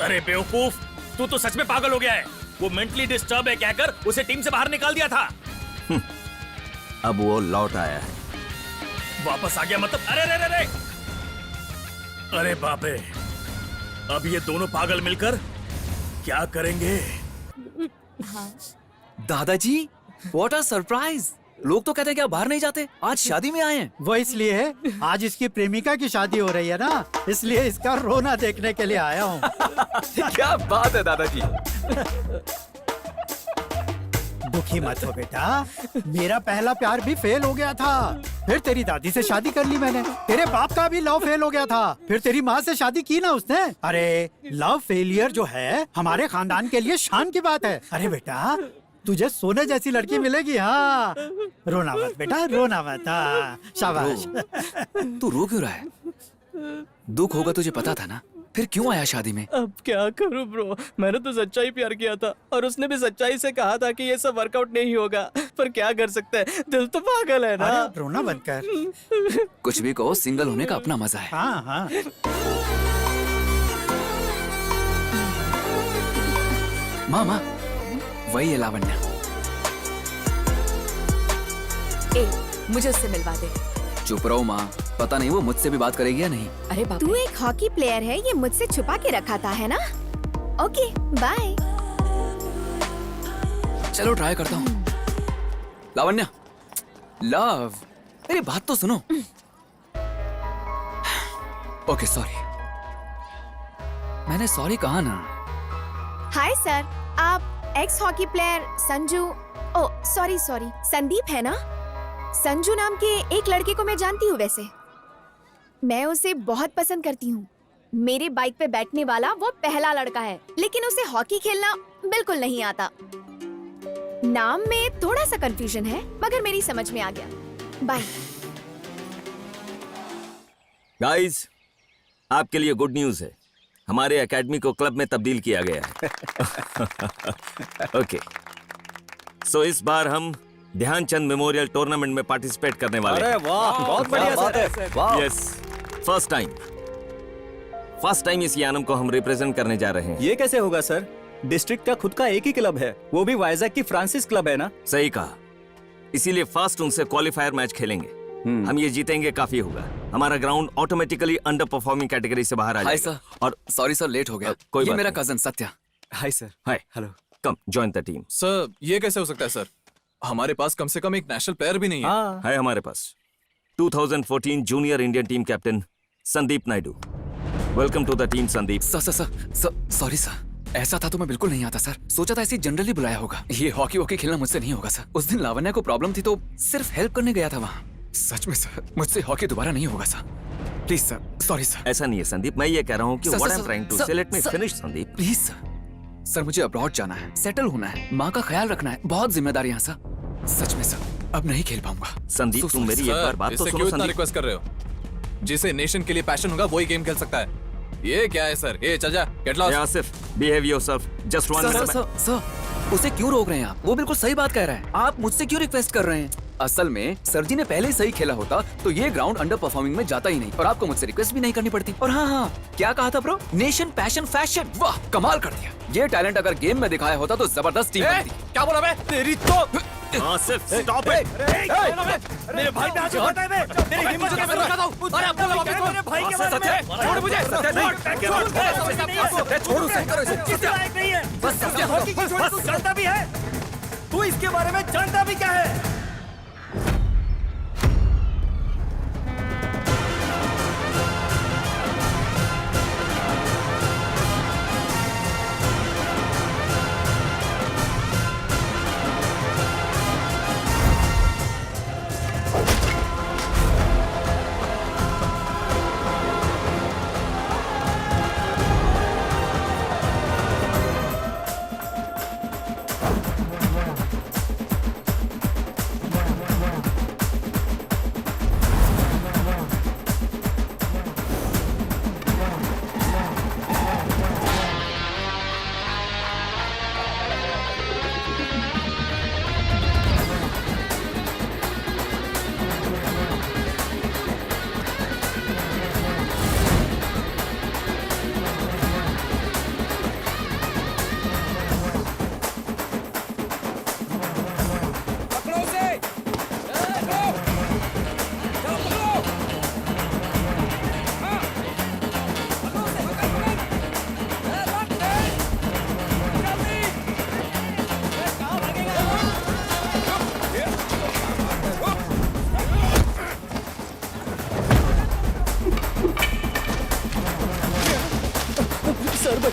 अरे बेवकूफ, तू तो सच में पागल हो गया है। वो मेंटली डिस्टर्ब है कहकर उसे टीम से बाहर निकाल दिया था। अब वो लौट आया है। वापस आ गया मतलब? अरे रे रे रे, अरे बाप रे, अब ये दोनों पागल मिलकर क्या करेंगे? दादाजी, व्हाट अ सरप्राइज! लोग तो कहते हैं कि आप बाहर नहीं जाते, आज शादी में आए हैं। वो इसलिए आज इसकी प्रेमिका की शादी हो रही है ना, इसलिए इसका रोना देखने के लिए आया हूँ। क्या बात है दादाजी। दुखी मत हो बेटा, मेरा पहला प्यार भी फेल हो गया था, फिर तेरी दादी से शादी कर ली मैंने। तेरे बाप का भी लव फेल हो गया था, फिर तेरी माँ से शादी की ना उसने। अरे लव फेलियर जो है हमारे खानदान के लिए शान की बात है। अरे बेटा तुझे सोने जैसी लड़की मिलेगी। हाँ रोना मत बेटा, रोना मत। हाँ शाबाश। तू रो क्यों रहा है? दुख होगा तुझे पता था ना, फिर क्यों आया शादी में? अब क्या करूं ब्रो, मैंने तो सच्चाई प्यार किया था और उसने भी सच्चाई से कहा था कि ये सब वर्कआउट नहीं होगा, पर क्या कर सकते हैं, दिल तो पागल है ना। अरे रोना बंद कर। कुछ भी कहो, सिंगल होने का अपना मजा है। हाँ हाँ। मामा वही है लावण्या। मुझे उससे मिलवा दे। चुप रहो माँ, पता नहीं वो मुझसे भी बात करेगी या नहीं। अरे बाप तू एक हॉकी प्लेयर है, ये मुझसे छुपा के रखा था है ना? Okay bye. चलो ट्राई करता हूँ। लावण्या, लव, मेरी बात तो सुनो। ओके सॉरी, मैंने सॉरी कहा ना। हाय सर, आप एक्स हॉकी प्लेयर संजू, ओ सॉरी संदीप है ना? संजू नाम के एक लड़के को मैं जानती हूँ। वैसे मैं उसे बहुत पसंद करती हूँ। मेरे बाइक पे बैठने वाला वो पहला लड़का है, लेकिन उसे हॉकी खेलना बिल्कुल नहीं आता। नाम में थोड़ा सा कंफ्यूजन है, मगर मेरी समझ में आ गया। बाय। गाइस, आपके लिए गुड न्यूज है, हमारे एकेडमी को क्लब में तब्दील किया गया है। ओके, सो इस बार हम ध्यानचंद मेमोरियल टूर्नामेंट में पार्टिसिपेट करने वाले हैं। अरे वाह, बहुत बढ़िया बात है। वाह। यस, फर्स्ट टाइम इस यानम को हम रिप्रेजेंट करने जा रहे हैं। ये कैसे होगा सर? डिस्ट्रिक्ट का खुद का एक ही क्लब है, वो भी वाइजैक की फ्रांसिस क्लब है ना? सही कहा, इसीलिए फर्स्ट उनसे क्वालिफायर मैच खेलेंगे। हम ये जीतेंगे काफी होगा। हमारा ground automatically under performing category से बाहर आ हाय जाएगा। सर, और सॉरी सर लेट हो गया। कोई ये बात मेरा नहीं। Cousin Satya. Hi sir. Hi, hello, come join the team. Sir ये कैसे हो सकता है सर, हमारे पास कम से कम एक नेशनल प्लेयर भी नहीं है। है हमारे पास 2014 junior Indian team captain Sandeep Naidu. Welcome to the team Sandeep. Sorry sir, ऐसा था तो मैं बिल्कुल नहीं आता सर। सोचा था ऐसे जनरली बुलाया होगा। ये हॉकी वॉकी खेलना मुझसे नहीं होगा सर। उस दिन लावण्या को प्रॉब्लम थी तो सिर्फ हेल्प करने गया था वहाँ। सच में सर, मुझसे हॉकी दोबारा नहीं होगा sir. Please sir, sorry sir. ऐसा नहीं है संदीप, मैं ये कह रहा हूँ कि what I am trying to say, let me finish Sandeep. Please sir, मुझे अब्रॉड जाना है, सेटल होना है, माँ का ख्याल रखना है, बहुत जिम्मेदारियां सर। सच में सर, अब नहीं खेल पाऊंगा। संदीप तुम मेरी एक बार बात तो सुनो। संदीप रिक्वेस्ट कर रहे हो, जिसे नेशन के लिए पैशन होगा वही गेम खेल सकता है। ये क्या है सर? ये चल जा, get lost. Asif, behave yourself, just one minute. Sir, उसे क्यों रोक रहे हैं आप? वो बिल्कुल सही बात कह रहा है। आप मुझसे क्यों रिक्वेस्ट कर रहे हैं? असल में सर जी ने पहले ही सही खेला होता तो ये ग्राउंड अंडर परफॉर्मिंग में जाता ही नहीं और आपको मुझसे रिक्वेस्ट भी नहीं करनी पड़ती। और हाँ, क्या कहा था ब्रो? Nation, passion, fashion. वाह, कमाल कर दिया। ये टैलेंट अगर गेम में दिखाया होता तो जबरदस्त टीम बनती। क्या बोला मैं? तेरी तो आसिफ, स्टॉप इट। मेरे भाई पे हाथ उठाता है बे। तेरी हिम्मत कैसे रखा था? अरे अब तो मेरे भाई के बारे में छोड़ मुझे। छोड़ उसे, करो इसे। किसी लायक नहीं है। बस हॉकी की छोड़, तू जानता भी है? तू इसके बारे में जानता भी क्या है?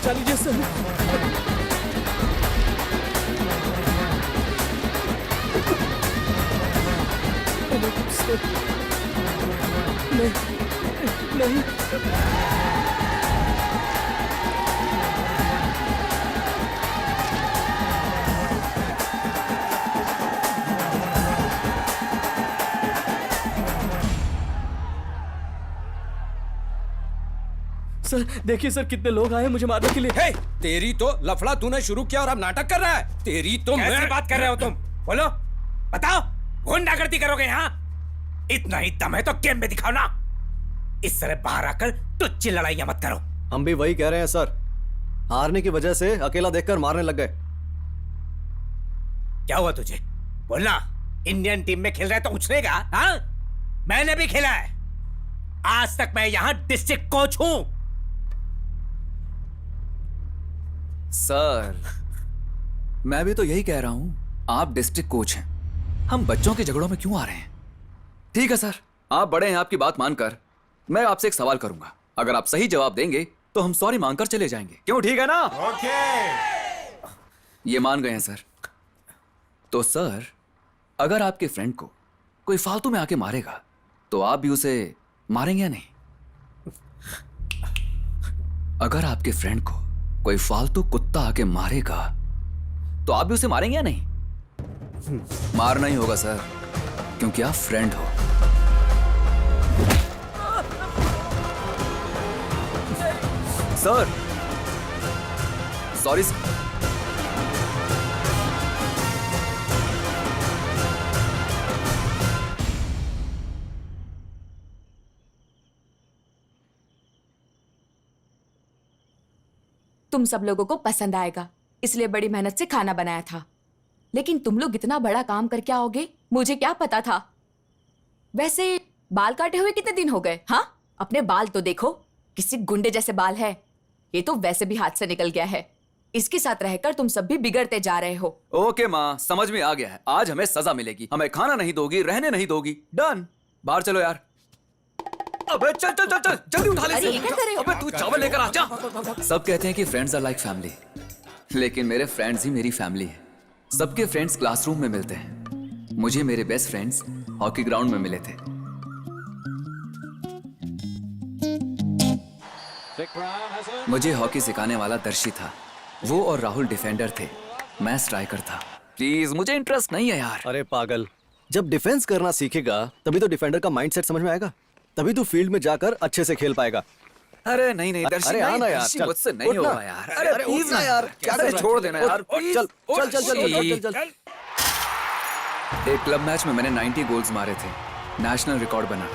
बचा लीजिए सर। नहीं नहीं। सर देखिए सर, कितने लोग आए हैं मुझे मारने के लिए। हे, तेरी तो लफड़ा तूने शुरू किया और अब नाटक कर रहा है। तेरी तो कैसी बात कर रहे हो तुम? बोलो, बताओ, गुंडागर्दी करोगे यहाँ? इतना ही दम है तो गेम में दिखाओ ना। इस तरह बाहर आकर टुच्ची लड़ाइयां मत करो। हम भी वही कह रहे हैं सर, हारने की वजह से अकेला देखकर मारने लग गए। क्या हुआ तुझे? बोलना। इंडियन टीम में खेल रहा है तो उछलेगा? हाँ, मैंने भी खेला है। आज तक मैं यहाँ डिस्ट्रिक्ट कोच हूँ। सर, मैं भी तो यही कह रहा हूं, आप डिस्ट्रिक्ट कोच हैं, हम बच्चों के झगड़ों में क्यों आ रहे हैं? ठीक है सर, आप बड़े हैं, आपकी बात मानकर मैं आपसे एक सवाल करूंगा। अगर आप सही जवाब देंगे तो हम सॉरी मांगकर चले जाएंगे। क्यों, ठीक है ना? ओके। ये मान गए हैं सर। तो सर, अगर आपके फ्रेंड को कोई फालतू में आके मारेगा तो आप भी उसे मारेंगे या नहीं? अगर आपके फ्रेंड को कोई फालतू कुत्ता आके मारेगा तो आप भी उसे मारेंगे या नहीं? मारना ही होगा सर, क्योंकि आप फ्रेंड हो। Sir, sorry sir. तुम सब लोगों को पसंद आएगा, इसलिए बड़ी मेहनत से खाना बनाया था। लेकिन तुम लोग इतना बड़ा काम करके आओगे, मुझे क्या पता था। वैसे बाल काटे हुए कितने दिन हो गए? हाँ, अपने बाल तो देखो, किसी गुंडे जैसे बाल है। ये तो वैसे भी हाथ से निकल गया है। इसके साथ रहकर तुम सब भी बिगड़ते जा रहे हो। ओके माँ, समझ में आ गया है। आज हमें सजा मिलेगी। हमें खाना नहीं दोगी, रहने नहीं दोगी। डन। बाहर चलो यार। अबे चल चल चल चल, जल्दी उठा ले। अरे ये क्या कर रहे हो? अबे तू चावल लेकर आ जा। सब कहते हैं कि फ्रेंड्स आर लाइक फैमिली, लेकिन मेरे फ्रेंड्स ही मेरी फैमिली है। सबके फ्रेंड्स क्लासरूम में मिलते हैं, मुझे मेरे बेस्ट फ्रेंड्स हॉकी ग्राउंड में मिले थे। मुझे हॉकी सिखाने वाला दर्शी था, वो और राहुल डिफेंडर थे, मैं स्ट्राइकर था। प्लीज, मुझे इंटरेस्ट नहीं है यार। अरे पागल, जब डिफेंस करना सीखेगा तभी तो डिफेंडर का माइंडसेट समझ में आएगा, तभी तो फील्ड में जाकर अच्छे से खेल पाएगा। अरे नहीं नहीं दर्शी, अरे नहीं, आना यार, दर्शी, चल, मुझसे नहीं उठ ना। होगा यार। अरे प्लीज ना यार, क्या अरे छोड़ देना यार, प्लीज। चल चल चल चल चल चल। एक क्लब मैच में मैंने 90 गोल्स मारे थे, नेशनल रिकॉर्ड बना।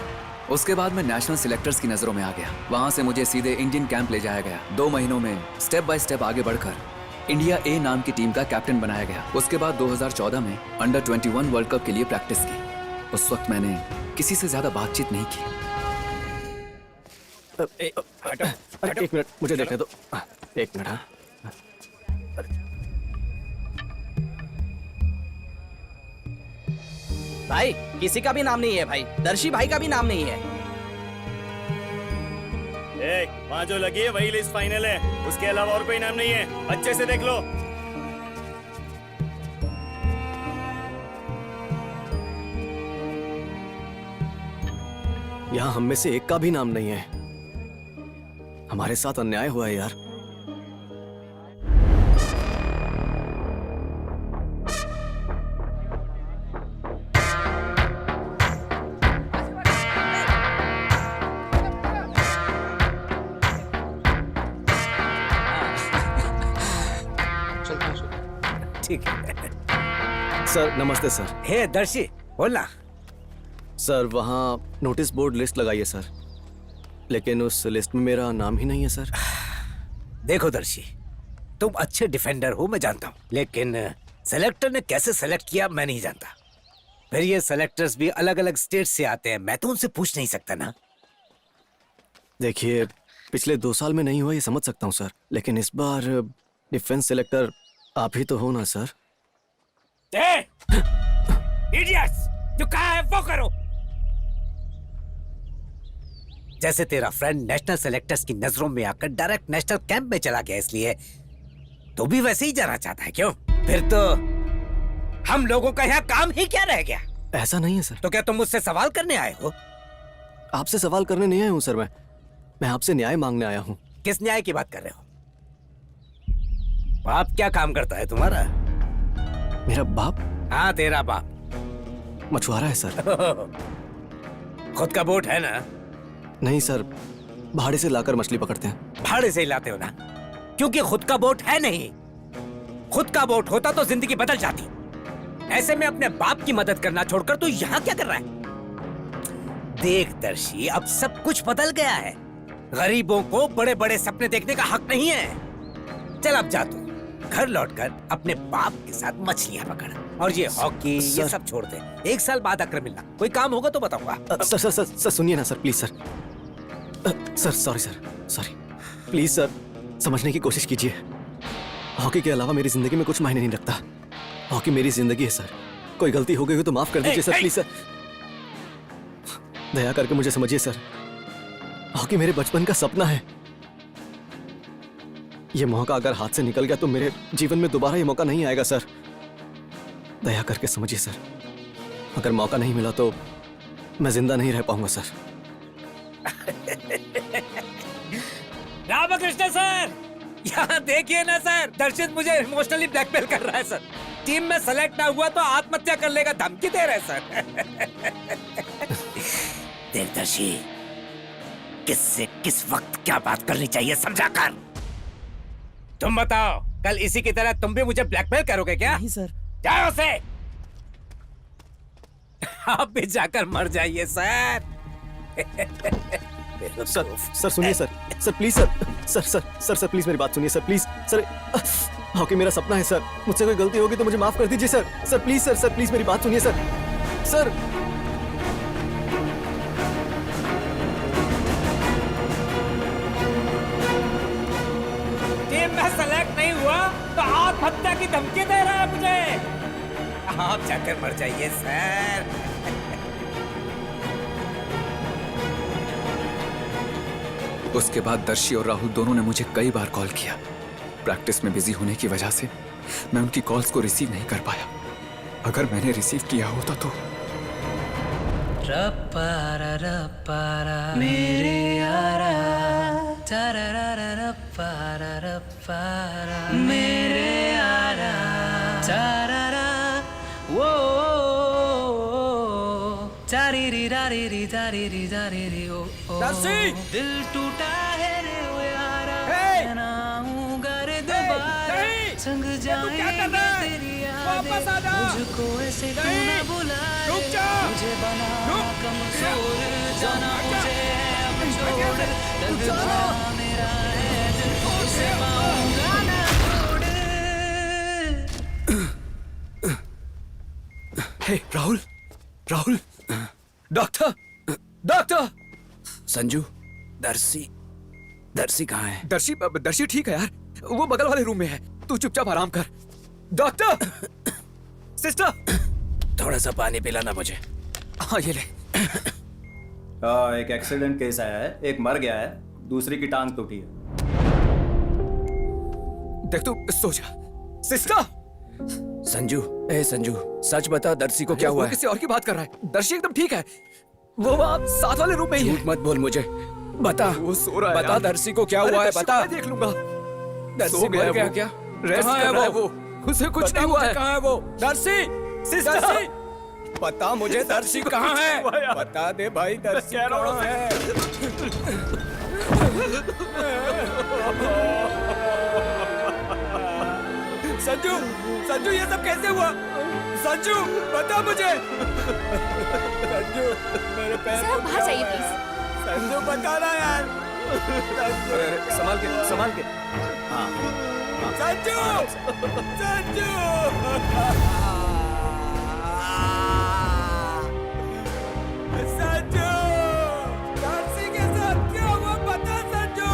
उसके बाद मैं नेशनल सिलेक्टर्स की नजरों में आ गया। वहां से मुझे सीधे इंडियन कैंप ले जाया गया। 2 महीनों में स्टेप बाय स्टेप आगे बढ़कर इंडिया ए नाम की टीम का कैप्टन बनाया गया। उसके बाद 2014 में अंडर 21 वर्ल्ड कप के लिए प्रैक्टिस की। उस वक्त मैंने किसी से ज्यादा बातचीत नहीं की। अरे एक मिनट, मुझे देखने दो। एक मिनट। हाँ, भाई किसी का भी नाम नहीं है भाई, दर्शी भाई का भी नाम नहीं है। वहाँ जो लगी है वही लिस्ट फाइनल है, उसके अलावा और कोई नाम नहीं है। अच्छे से देख लो। यहाँ हम में से एक का भी नाम नहीं है। हमारे साथ अन्याय हुआ है यार। ठीक है। सर नमस्ते सर। हे दर्शी, बोलना। सर वहाँ नोटिस बोर्ड लिस्ट लगाइए सर, लेकिन उस लिस्ट में मेरा नाम ही नहीं है सर। देखो दर्शी, तुम अच्छे डिफेंडर हो, मैं जानता हूँ, लेकिन सेलेक्टर ने कैसे सेलेक्ट किया मैं नहीं जानता। फिर ये सेलेक्टर्स भी अलग अलग स्टेट से आते हैं, मैं तो उनसे पूछ नहीं सकता ना। देखिए, पिछले 2 साल में नहीं हुआ ये समझ सकता हूँ सर, लेकिन इस बार डिफेंस सेलेक्टर आप ही तो हो ना सर। इडियट्स, जो कहा है वो करो। जैसे तेरा फ्रेंड नेशनल सेलेक्टर्स की नजरों में आकर डायरेक्ट नेशनल कैंप में चला गया, इसलिए तो भी वैसे ही जाना चाहता है क्यों? फिर तो हम लोगों का यहाँ काम ही क्या रह गया? ऐसा नहीं है सर। तो क्या तुम मुझसे सवाल करने आए हो? आपसे सवाल करने नहीं आया हूँ सर, मैं आपसे न्याय मांगने आया हूँ। किस न्याय की बात कर रहे हो? बाप क्या काम करता है तुम्हारा? मेरा बाप? हाँ, तेरा बाप मछुआरा है सर। खुद का बोट है ना? नहीं सर, भाड़े से लाकर मछली पकड़ते हैं। भाड़े से ही लाते हो ना? क्योंकि खुद का बोट है नहीं। खुद का बोट होता तो जिंदगी बदल जाती। ऐसे में अपने बाप की मदद करना छोड़कर तू यहाँ क्या कर रहा है? देख दर्शी, अब सब कुछ बदल गया है। गरीबों को बड़े बड़े सपने देखने का हक नहीं है। चल अब जा तू घर लौटकर अपने बाप के साथ मछलियां पकड़, और ये हॉकी ये सब छोड़ दे। 1 साल बाद आकर मिलना, कोई काम होगा तो बताऊंगा। सर सर सर सर सुनिए ना sir, please sir. Sir sorry sir, sorry please sir, समझने की कोशिश कीजिए। हॉकी के अलावा मेरी जिंदगी में कुछ मायने नहीं रखता। हॉकी मेरी जिंदगी है सर। कोई गलती हो गई हो तो माफ कर दीजिए सर, प्लीज सर। दया करके मुझे समझिए सर। हॉकी मेरे बचपन का सपना है। ये मौका अगर हाथ से निकल गया तो मेरे जीवन में दोबारा ये मौका नहीं आएगा सर। दया करके समझिए सर। अगर मौका नहीं मिला तो मैं जिंदा नहीं रह पाऊंगा सर। रामकृष्ण सर, यहाँ देखिए ना सर, दर्शित मुझे इमोशनली ब्लैकमेल कर रहा है सर। टीम में सेलेक्ट ना हुआ तो आत्महत्या कर लेगा, धमकी दे रहे सर। देख दर्शी, किससे किस वक्त क्या बात करनी चाहिए समझा कर। तुम बताओ, कल इसी की तरह तुम भी मुझे ब्लैकमेल करोगे क्या? नहीं सर। जाओ से। आप भी जाकर मर जाइए सर। सर सर सुनिए sir, sir please sir, sir sir sir sir please मेरी बात सुनिए सर, प्लीज सर। हॉकी मेरा सपना है सर। मुझसे कोई गलती होगी तो मुझे माफ कर दीजिए sir. Sir please sir, sir please मेरी बात सुनिए सर। सर टीम में सेलेक्ट नहीं हुआ तो आत्महत्या की धमकी दे रहा है मुझे। आप जाकर मर जाइए सर। उसके बाद दर्शी और राहुल दोनों ने मुझे कई बार कॉल किया। प्रैक्टिस में बिजी होने की वजह से मैं उनकी कॉल्स को रिसीव नहीं कर पाया। अगर मैंने रिसीव किया होता तो मेरे यारा मेरे यारा वो चारी ओ दिल टूटा है रे ओ यारा, मैं ना हूँ घर दोबारा, संग जाएंगे तेरी यादें, मुझको ऐसे तू ना बुला, मुझे बना कमजोर, जाना मुझे अब छोड़, लग जा मेरा है दिल, उसे पाऊंगा ना छोड़। हे राहुल, राहुल, डॉक्टर, डॉक्टर। संजू, दर्शी कहाँ है? दर्शी ठीक है यार, वो बगल वाले रूम में है। तू चुपचाप आराम कर। डॉक्टर, सिस्टर, थोड़ा सा पानी पिलाना मुझे। हाँ ये ले। एक एक्सीडेंट केस आया है, एक मर गया है, दूसरी की टांग टूटी है। देख तू सो जा। सिस्टर, संजू, ए संजू, सच बता दर्शी को क्या हुआ है? किसी और की बात कर रहा है। दर्शी एकदम ठीक है, वो वहाँ साथ वाले रूम में ही है। झूठ मत बोल मुझे, बता। वो सो रहा है। बता दर्शी को क्या हुआ है, बता। मैं देख लूंगा। दर्शी मर गया क्या? रेस्ट कर रहा है वो, उसे कुछ नहीं हुआ है। कहाँ है वो? दर्शी, सिस्टर, बता मुझे दर्शी कहाँ है? बता दे भाई, दर्शी कहाँ है? संजू, संजू ये सब कैसे हुआ? संजू बता मुझे। संजू मेरे पैर सर बाहर जाइए प्लीज। संजू बता ना यार। संभाल के, संभाल के। हाँ, संजू, संजू, संजू, दर्शी के साथ क्या हुआ बता संजू।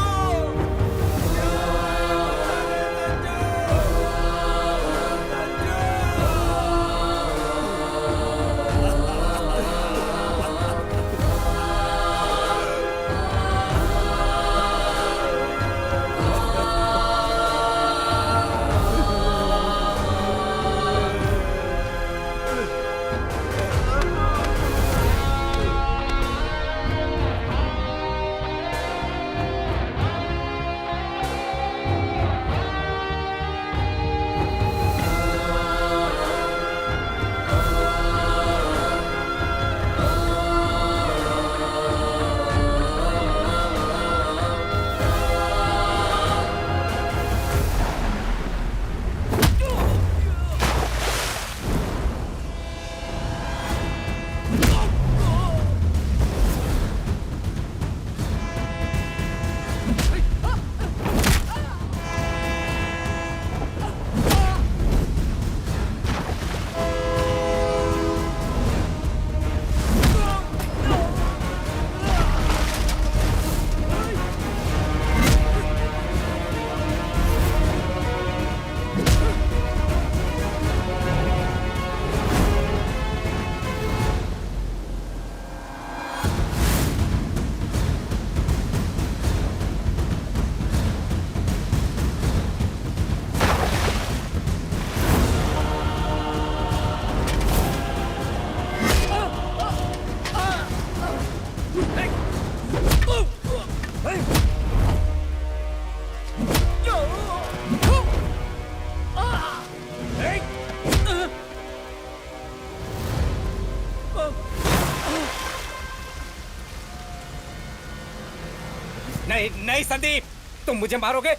नहीं नहीं संदीप, तुम मुझे मारोगे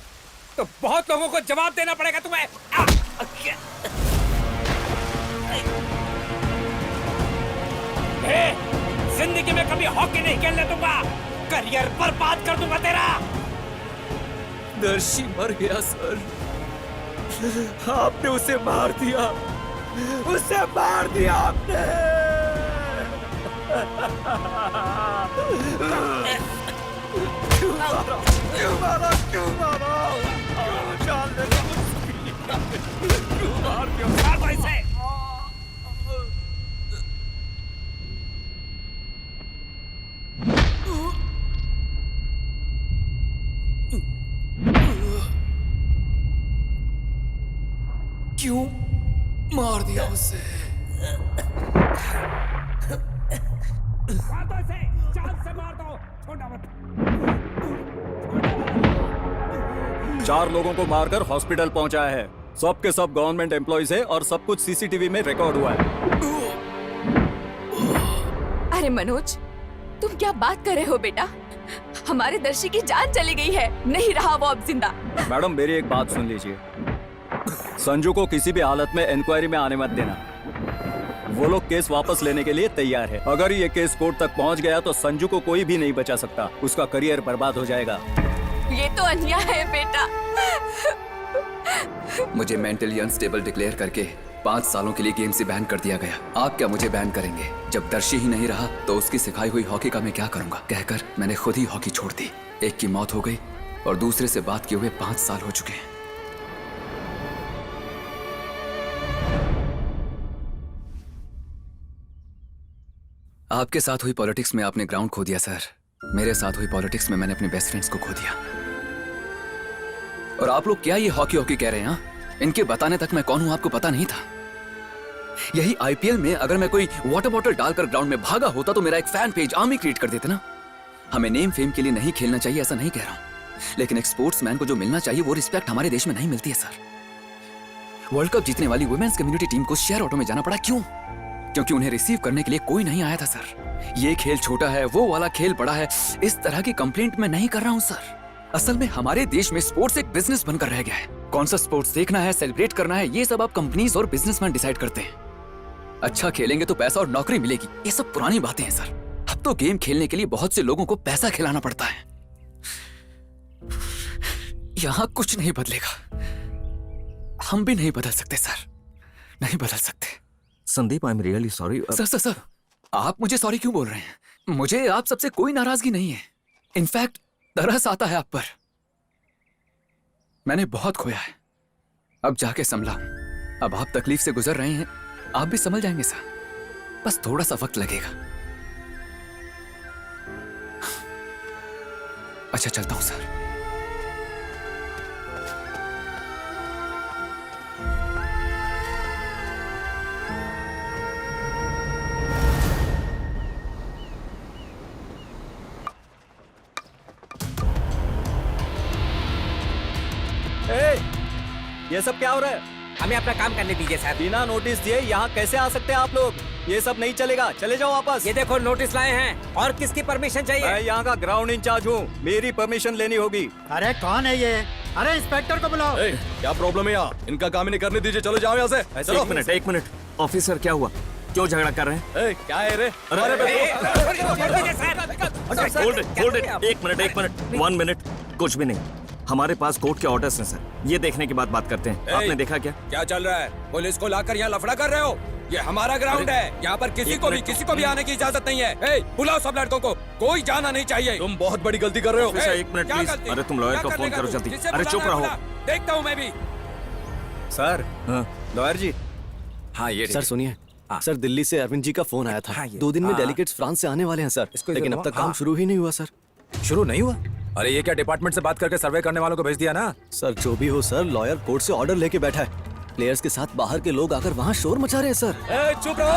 तो बहुत लोगों को जवाब देना पड़ेगा तुम्हें। जिंदगी में कभी हॉकी नहीं खेलने दूंगा, करियर बर्बाद कर दूंगा तेरा। दर्शी मर गया सर, आपने उसे मार दिया, उसे मार दिया आपने। क्यों मारा? क्यों मारा? क्यों मारा? क्यों जान लेना मुझसे? क्यों मार दिया? मार दो इसे। क्यों मार दिया उसे? मार दो इसे, जान से मार दो, छोड़ना मत। 4 लोगों को मारकर हॉस्पिटल पहुंचाया है। सब के सब गवर्नमेंट एम्प्लॉइज है और सब कुछ सीसीटीवी में रिकॉर्ड हुआ है। अरे मनोज, तुम क्या बात कर रहे हो बेटा? हमारे दर्शी की जान चली गई है, नहीं रहा वो अब जिंदा। मैडम मेरी एक बात सुन लीजिए, संजू को किसी भी हालत में इंक्वायरी में आने मत देना। वो लोग केस वापस लेने के लिए तैयार है। अगर ये केस कोर्ट तक पहुंच गया तो संजू को कोई भी नहीं बचा सकता, उसका करियर बर्बाद हो जाएगा। ये तो अन्याय है बेटा। मुझे मेंटली अनस्टेबल डिक्लेयर करके 5 सालों के लिए गेम से बैन कर दिया गया। आप क्या मुझे बैन करेंगे? जब दर्शी ही नहीं रहा तो उसकी सिखाई हुई हॉकी का मैं क्या करूंगा? कहकर मैंने खुद ही हॉकी छोड़ दी। एक की मौत हो गई और दूसरे से बात किए हुए 5 साल हो चुके हैं। आपके साथ हुई पॉलिटिक्स में आपने ग्राउंड खो दिया सर। मेरे साथ हुई पॉलिटिक्स में मैंने अपने बेस्ट फ्रेंड्स को खो दिया। और आप लोग क्या ये हॉकी हॉकी कह रहे हैं? इनके बताने तक मैं कौन हूं आपको पता नहीं था। यही आईपीएल में अगर मैं कोई वाटर बॉटल डालकर ग्राउंड में भागा होता तो मेरा एक फैन पेज आर्मी क्रिएट कर देते ना। हमें नेम फेम के लिए नहीं खेलना चाहिए, ऐसा नहीं कह रहा हूं, लेकिन एक स्पोर्ट्समैन को जो मिलना चाहिए वो रिस्पेक्ट हमारे देश में नहीं मिलती है सर। वर्ल्ड कप जीतने वाली वुमेन्स कम्युनिटी टीम को शेयर ऑटो में जाना पड़ा। क्यों? क्योंकि उन्हें रिसीव करने के लिए कोई नहीं आया था सर। ये खेल छोटा है, वो वाला खेल बड़ा है, इस तरह की कंप्लेंट मैं नहीं कर रहा हूं सर। असल में हमारे देश में स्पोर्ट्स एक बिजनेस बनकर रह गया है। कौन सा स्पोर्ट्स देखना है, सेलिब्रेट करना है, ये सब आप कंपनीज और बिजनेसमैन डिसाइड करते हैं। अच्छा खेलेंगे तो पैसा और नौकरी मिलेगी, ये सब पुरानी बातें हैं सर। अब तो गेम खेलने के लिए बहुत से लोगों को पैसा खिलाना पड़ता है। यहां कुछ नहीं बदलेगा, हम भी नहीं बदल सकते सर, नहीं बदल सकते। Sandeep, I am really sorry. Sir, आप मुझे सॉरी क्यों बोल रहे हैं? मुझे आप सबसे कोई नाराजगी नहीं है। इनफैक्ट तरस आता है आप पर। मैंने बहुत खोया है, अब जाके संभला। अब आप तकलीफ से गुजर रहे हैं, आप भी संभल जाएंगे सर, बस थोड़ा सा वक्त लगेगा। अच्छा चलता हूं सर। ये सब क्या हो रहा है? हमें अपना काम करने दीजिए सर। बिना नोटिस दिए यहाँ कैसे आ सकते हैं आप लोग? ये सब नहीं चलेगा, चले जाओ वापस। ये देखो नोटिस लाए हैं। और किसकी परमिशन चाहिए? मैं यहाँ का ग्राउंड इंचार्ज हूँ, मेरी परमिशन लेनी होगी। अरे कौन है ये? अरे इंस्पेक्टर को बुलाओ। क्या प्रॉब्लम है यहाँ? इनका काम इन्हें करने दीजिए, चलो जाओ यहाँ से। चलो। एक मिनट ऑफिसर, क्या हुआ? क्यों झगड़ा कर रहे हैं? क्या है रे? होल्ड इट, एक मिनट, 1 मिनट। कुछ भी नहीं, हमारे पास कोर्ट के ऑर्डर्स हैं सर, ये देखने के बाद बात करते हैं। आपने देखा क्या? क्या चल रहा है? पुलिस को लाकर यहाँ लफड़ा कर रहे हो? ये हमारा ग्राउंड है, यहाँ पर किसी को भी आने की इजाजत नहीं है। बुलाओ सब लड़कों को, कोई जाना नहीं चाहिए। तुम बहुत बड़ी गलती कर रहे हो। एक मिनट प्लीज। अरे तुम लॉयर को फोन करो जल्दी। अरे चुप रहो। देखता हूँ मैं भी। सर, लॉयर जी। हाँ ये सर सुनिए, सर दिल्ली से अरविंद जी का फोन आया था। 2 दिन में डेलीगेट्स फ्रांस से आने वाले हैं सर, लेकिन अब तक काम शुरू ही नहीं हुआ सर। शुरू नहीं हुआ? अरे ये क्या डिपार्टमेंट से बात करके सर्वे करने वालों को भेज दिया ना? सर जो भी हो सर, लॉयर कोर्ट से ऑर्डर लेके बैठा है। प्लेयर्स के साथ बाहर के लोग आकर वहाँ शोर मचा रहे हैं सर। चुप रहो।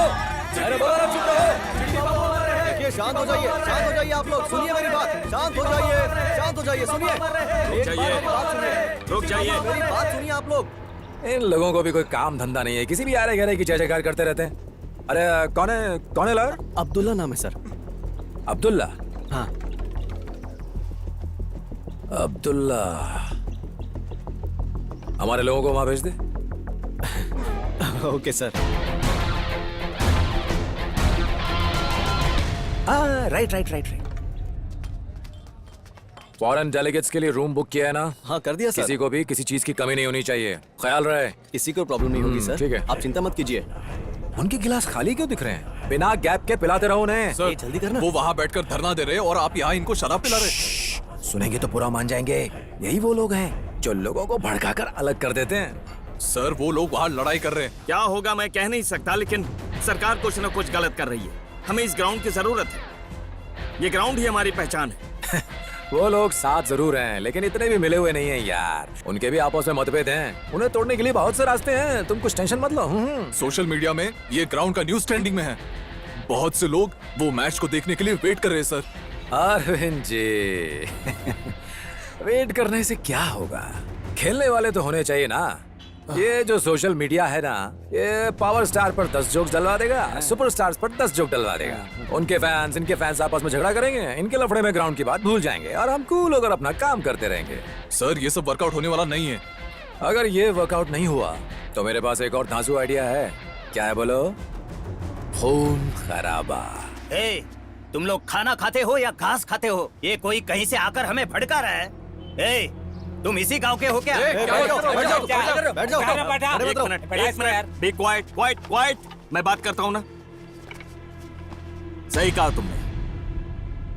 अरे चुप रहो। देखिए, शांत हो जाइए आप लोग, सुनिए मेरी बात, शांत हो जाइए, सुनिए। रुक जाइए, मेरी बात सुनिए आप लोग। इन लोगों को भी कोई काम धंधा नहीं है, किसी भी आरे गहरे की जय जयकार करते रहते हैं। अरे कौन है लॉयर? अब्दुल्ला नाम है सर। अब्दुल्ला? हाँ। अब्दुल्ला, हमारे लोगों को वहां भेज दे। Okay sir. Right. Foreign delegates के लिए रूम बुक किया है ना? हाँ कर दिया सर। किसी को भी किसी चीज की कमी नहीं होनी चाहिए, ख्याल रहे। किसी को प्रॉब्लम नहीं होगी सर। ठीक है, आप चिंता मत कीजिए। उनके गिलास खाली क्यों दिख रहे हैं? बिना गैप के पिलाते रहो उन्हें। सर जल्दी करना। वो वहाँ बैठकर धरना दे रहे और आप यहाँ इनको शराब पिला रहे। सुनेंगे तो बुरा मान जाएंगे। यही वो लोग हैं जो लोगों को भड़काकर अलग कर देते हैं। सर वो लोग वहाँ लड़ाई कर रहे हैं। क्या होगा मैं कह नहीं सकता, लेकिन सरकार कुछ न कुछ गलत कर रही है। हमें इस ग्राउंड की जरूरत है। ये ग्राउंड ही हमारी पहचान है। वो लोग साथ जरूर हैं, लेकिन इतने भी मिले हुए नहीं हैं यार। उनके भी आपस में मतभेद हैं। उन्हें तोड़ने के लिए बहुत से रास्ते हैं, तुम कुछ टेंशन मत लो। सोशल मीडिया में ये ग्राउंड का न्यूज ट्रेंडिंग में है। बहुत से लोग वो मैच को देखने के लिए वेट कर रहे हैं सर। अरविंद जी वेट करने से क्या होगा? खेलने वाले तो होने चाहिए ना। ये जो सोशल मीडिया है ना, ये पावर स्टार पर 10 जोक्स डलवा देगा, सुपर स्टार्स पर 10 जोक डलवा देगा। उनके फैंस इनके फैंस आपस में झगड़ा करेंगे, इनके लफड़े में ग्राउंड की बात भूल जाएंगे और हम कूल होकर अपना काम करते रहेंगे। सर ये सब वर्कआउट होने वाला नहीं है। अगर ये वर्कआउट नहीं हुआ तो मेरे पास एक और धांसू आइडिया है। क्या है बोलो? खून खराबा। तुम लोग खाना खाते हो या घास खाते हो? ये कोई कहीं से आकर हमें भड़का रहा है। तुम इसी गांव के हो क्या? Be quiet. मैं बात करता हूँ ना। सही कहा तुमने,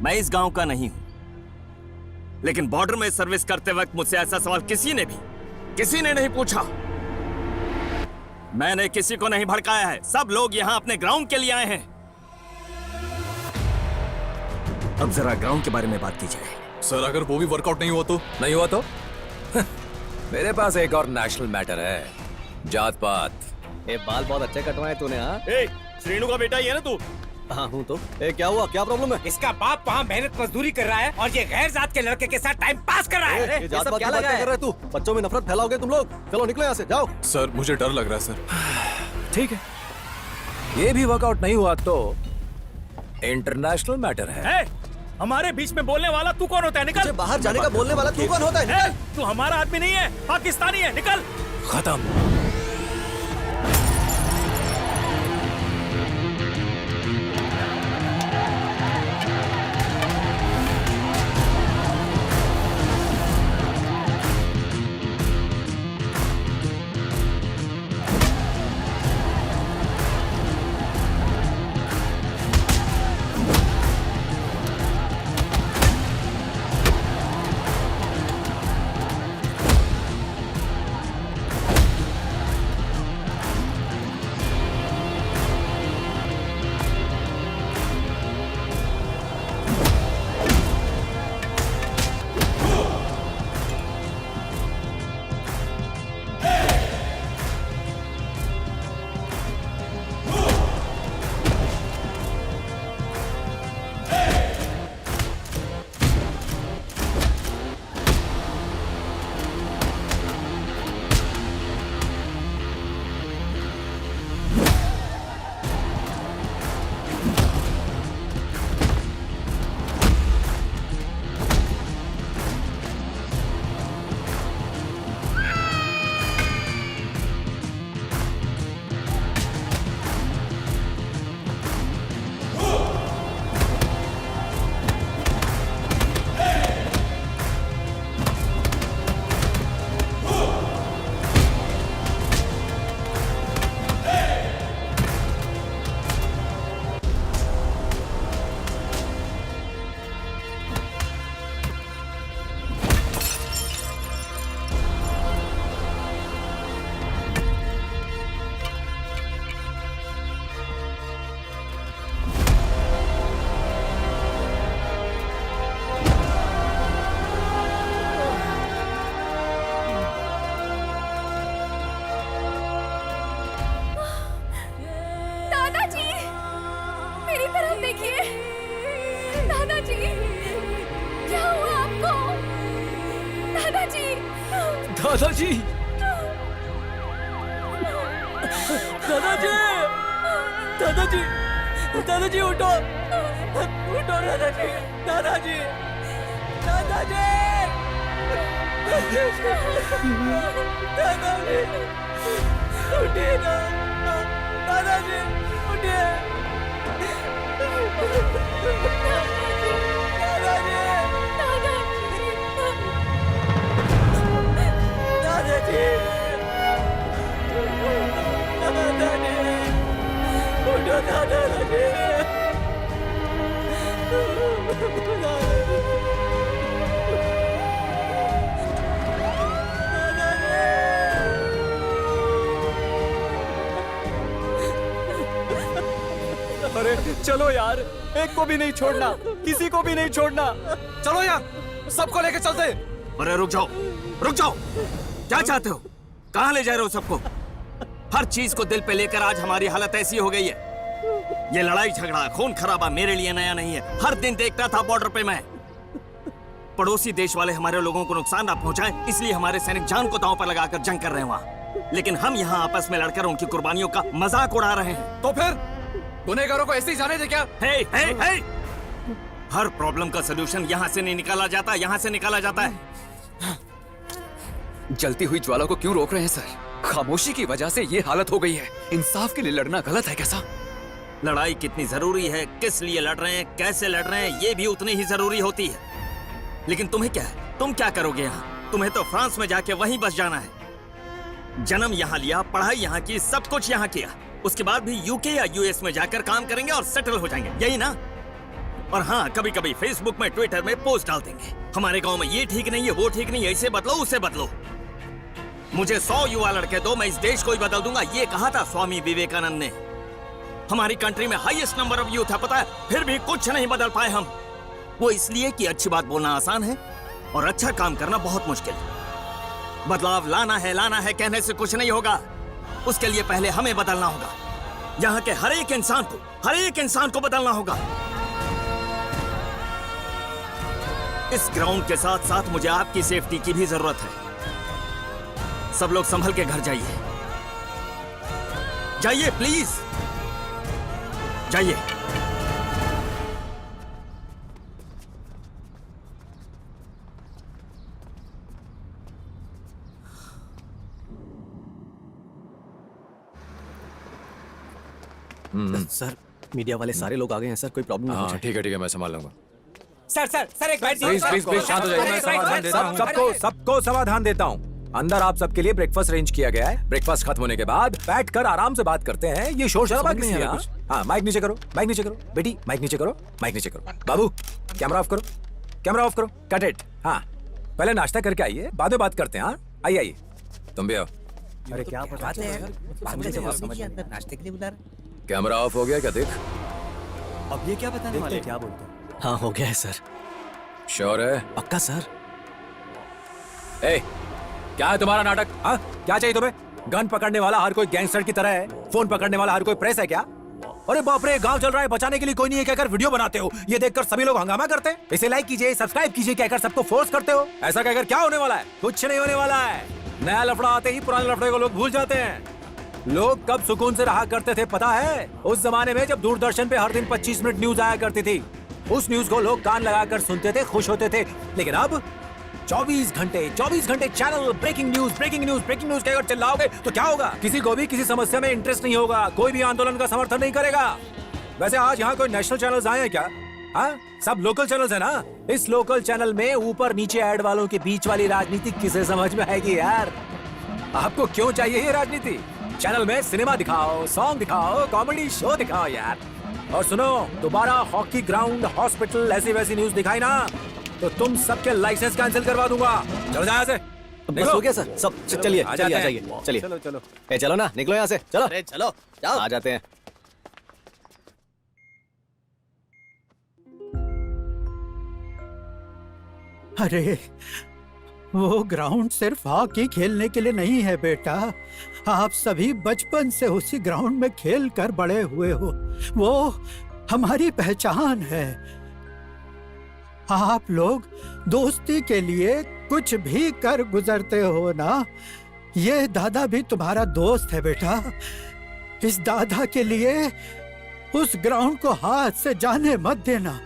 मैं इस गांव का नहीं हूं, लेकिन बॉर्डर में सर्विस करते वक्त मुझसे ऐसा सवाल किसी ने नहीं पूछा। मैंने किसी को नहीं भड़काया है। सब लोग यहाँ अपने ग्राउंड के लिए आए हैं। अब जरा ग्राउंड के बारे में बात की जाए। सर अगर वो भी वर्कआउट नहीं हुआ तो मेरे पास एक और नेशनल मैटर है, जात पात। बाल बहुत अच्छे कटवाए तूने। हाँ श्रीनु का बेटा ही है ना तू? हाँ हूँ तो। क्या हुआ, क्या प्रॉब्लम है? इसका बाप वहाँ मेहनत मजदूरी कर रहा है और ये गैर जात के लड़के के साथ टाइम पास कर रहा है। ये जात पात की बातें कर रहे तू? बच्चों में नफरत फैलाओगे तुम लोग। चलो निकलो यहाँ से, जाओ। सर मुझे डर लग रहा है सर। ठीक है, ये भी वर्कआउट नहीं हुआ तो इंटरनेशनल मैटर है। हमारे बीच में बोलने वाला तू कौन होता है? निकल। बाहर जाने का बोलने वाला तू कौन होता है? निकल। तू हमारा आदमी नहीं है, पाकिस्तानी है। निकल। खत्म। दादाजी, दादाजी, दादाजी, दादाजी उठो, उठो दादाजी, दादाजी, दादाजी, दादाजी उठिए ना, दादाजी उठिए, दादाजी, उठो दादाजी। अरे चलो यार, एक को भी नहीं छोड़ना, किसी को भी नहीं छोड़ना। चलो यार, सबको लेके चलते। अरे रुक जाओ, रुक जाओ। क्या चाहते हो? कहाँ ले जा रहे हो सबको? हर चीज को दिल पे लेकर आज हमारी हालत ऐसी हो गई है। ये लड़ाई झगड़ा खून खराबा मेरे लिए नया नहीं है। हर दिन देखता था बॉर्डर पे मैं। पड़ोसी देश वाले हमारे लोगों को नुकसान ना पहुंचाएं, इसलिए हमारे सैनिक जान को दांव पर लगाकर जंग कर रहे हैं वहाँ। लेकिन हम यहाँ आपस में लड़कर उनकी कुर्बानियों का मजाक उड़ा रहे हैं। तो फिर गुनहगारों को ऐसे ही जाने दे क्या? हे! हर प्रॉब्लम का सलूशन यहाँ से नहीं निकाला जाता, यहाँ से निकाला जाता है। जलती हुई ज्वाला को क्यों रोक रहे हैं सर? खामोशी की वजह से ये हालत हो गई है। इंसाफ के लिए लड़ना गलत है कैसा? लड़ाई कितनी जरूरी है, किस लिए लड़ रहे हैं, कैसे लड़ रहे हैं, ये भी उतनी ही जरूरी होती है। लेकिन तुम्हें क्या है? तुम क्या करोगे यहाँ? तुम्हें तो फ्रांस में जाके वहीं बस जाना है। जन्म यहाँ लिया, पढ़ाई यहाँ की, सब कुछ यहाँ किया। उसके बाद भी यूके या यूएस में जाकर काम करेंगे और सेटल हो जाएंगे, यही ना? और हाँ, कभी कभी फेसबुक में, ट्विटर में पोस्ट डाल देंगे, हमारे गांव में ये ठीक नहीं है, वो ठीक नहीं है, इसे बदलो, उसे बदलो। मुझे 100 युवा लड़के दो, मैं इस देश को ही बदल दूंगा, ये कहा था स्वामी विवेकानंद ने। हमारी कंट्री में हाईएस्ट नंबर ऑफ यूथ है, पता है, फिर भी कुछ नहीं बदल पाए हम। वो इसलिए कि अच्छी बात बोलना आसान है और अच्छा काम करना बहुत मुश्किल। बदलाव लाना है कहने से कुछ नहीं होगा। उसके लिए पहले हमें बदलना होगा। यहाँ के हर एक इंसान को बदलना होगा। इस ग्राउंड के साथ साथ मुझे आपकी सेफ्टी की भी जरूरत है। सब लोग संभल के घर जाइए, जाइए प्लीज, जाइए। सर, मीडिया वाले सारे लोग आ गए हैं सर, कोई प्रॉब्लम नहीं है। ठीक है, मैं संभाल लूंगा। सर एक बाइट प्लीज शांत हो जाइए, मैं समाधान देता हूं। सबको समाधान देता हूं। अंदर आप सबके लिए ब्रेकफास्ट अरेंज किया गया है। ब्रेकफास्ट खत्म होने के बाद बैठकर आराम से बात करते हैं। ये शोर शराबा किस लिए? हाँ, माइक नीचे करो, माइक नीचे करो बेटी, माइक नीचे करो, माइक नीचे करो। बाबू कैमरा ऑफ करो, कैमरा ऑफ करो, कट इट। हाँ, पहले नाश्ता करके आइए, बाद में बात करते हैं। हाँ, आइए, तुम भी आओ। अरे क्या बात है यार, नाश्ते के लिए बुला रहे। कैमरा ऑफ हो गया क्या? देख, अब ये क्या बताने वाले, क्या बोलते हैं? हाँ, हो गया है सर। श्योर है? पक्का सर। ए, क्या है तुम्हारा नाटक? हाँ, क्या चाहिए तुम्हें? गन पकड़ने वाला हर कोई गैंगस्टर की तरह है, फोन पकड़ने वाला हर कोई प्रेस है क्या? अरे बाप रे, गांव चल रहा है, बचाने के लिए कोई नहीं है कहकर वीडियो बनाते हो। ये देखकर सभी लोग हंगामा करते हैं। इसे लाइक कीजिए, सब्सक्राइब कीजिए कहकर सबको फोर्स करते हो। ऐसा कहकर क्या होने वाला है? कुछ नहीं होने वाला है। नया लफड़ा आते ही पुराने लफड़े को लोग भूल जाते हैं। लोग कब सुकून से रहा करते थे पता है? उस जमाने में जब दूरदर्शन पे हर दिन 25 मिनट न्यूज आया करती थी। उस न्यूज को लोग कान लगाकर सुनते थे, खुश होते थे। लेकिन अब 24 घंटे चैनल ब्रेकिंग न्यूज कहकर चिल्लाओगे तो क्या होगा? किसी को भी किसी समस्या में इंटरेस्ट नहीं होगा, कोई भी आंदोलन का समर्थन नहीं करेगा। वैसे आज यहाँ कोई नेशनल चैनल्स आए हैं क्या? हाँ, सब लोकल चैनल्स है ना। इस लोकल चैनल में ऊपर नीचे ऐड वालों के बीच वाली राजनीति किसे समझ में आएगी यार? आपको क्यों चाहिए ये राजनीति? चैनल में सिनेमा दिखाओ, सॉन्ग दिखाओ, कॉमेडी शो दिखाओ यार। और सुनो, दोबारा हॉकी ग्राउंड, हॉस्पिटल, ऐसी वैसी न्यूज दिखाई ना तो तुम सबके लाइसेंस कैंसिल करवा दूंगा। चलो जाओ यहाँ से। बस हो गया सर, सब चलिए आ जाइए, चलिए चलो। ए चलो ना, निकलो यहाँ से, चलो। अरे चलो, जाओ। आ जाते हैं। अरे वो ग्राउंड सिर्फ हॉकी खेलने के लिए नहीं है बेटा। आप सभी बचपन से उसी ग्राउंड में खेल कर बड़े हुए हो। वो हमारी पहचान है। आप लोग दोस्ती के लिए कुछ भी कर गुजरते हो ना। ये दादा भी तुम्हारा दोस्त है बेटा। इस दादा के लिए उस ग्राउंड को हाथ से जाने मत देना।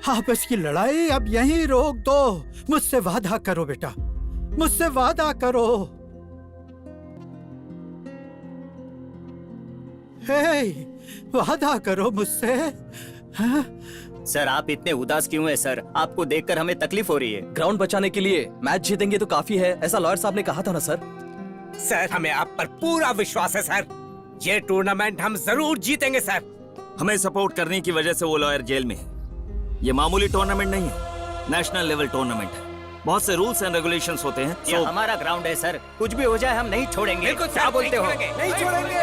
आपस की लड़ाई अब यहीं रोक दो। मुझसे वादा करो बेटा, मुझसे वादा करो। हे, वादा करो मुझसे। हाँ? सर आप इतने उदास क्यों हैं सर? आपको देखकर हमें तकलीफ हो रही है। ग्राउंड बचाने के लिए मैच जीतेंगे तो काफी है, ऐसा लॉयर साहब ने कहा था ना सर। सर हमें आप पर पूरा विश्वास है सर, ये टूर्नामेंट हम जरूर जीतेंगे सर। हमें सपोर्ट करने की वजह से वो लॉयर जेल में है। ये मामूली टूर्नामेंट नहीं है, नेशनल लेवल टूर्नामेंट है। बहुत से रूल्स एंड रेगुलेशंस होते हैं। ये हमारा ग्राउंड है सर, कुछ भी हो जाए हम नहीं छोड़ेंगे। क्या बोलते हो? नहीं छोड़ेंगे।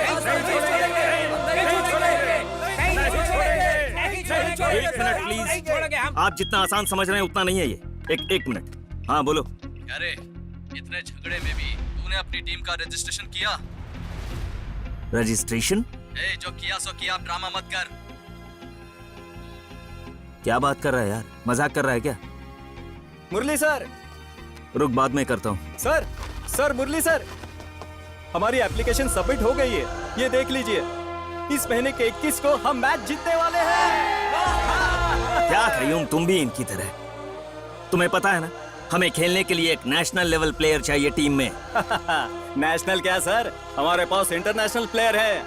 एक मिनट प्लीज, आप जितना आसान समझ रहे हैं उतना नहीं है ये। एक मिनट, हाँ बोलो। अरे इतने झगड़े में भी तूने अपनी टीम का रजिस्ट्रेशन किया? रजिस्ट्रेशन? जो किया सो किया, ड्रामा मत कर। क्या बात कर रहा है यार, मजाक कर रहा है क्या? मुरली सर। रुक, बाद में करता हूँ। सर मुरली सर, हमारी एप्लीकेशन सबमिट हो गई है, ये देख लीजिए। इस महीने के 21 को हम मैच जीतने वाले हैं। क्या कयूम, तुम भी इनकी तरह। तुम्हें पता है ना, हमें खेलने के लिए एक नेशनल लेवल प्लेयर चाहिए टीम में। नेशनल क्या सर, हमारे पास इंटरनेशनल प्लेयर है।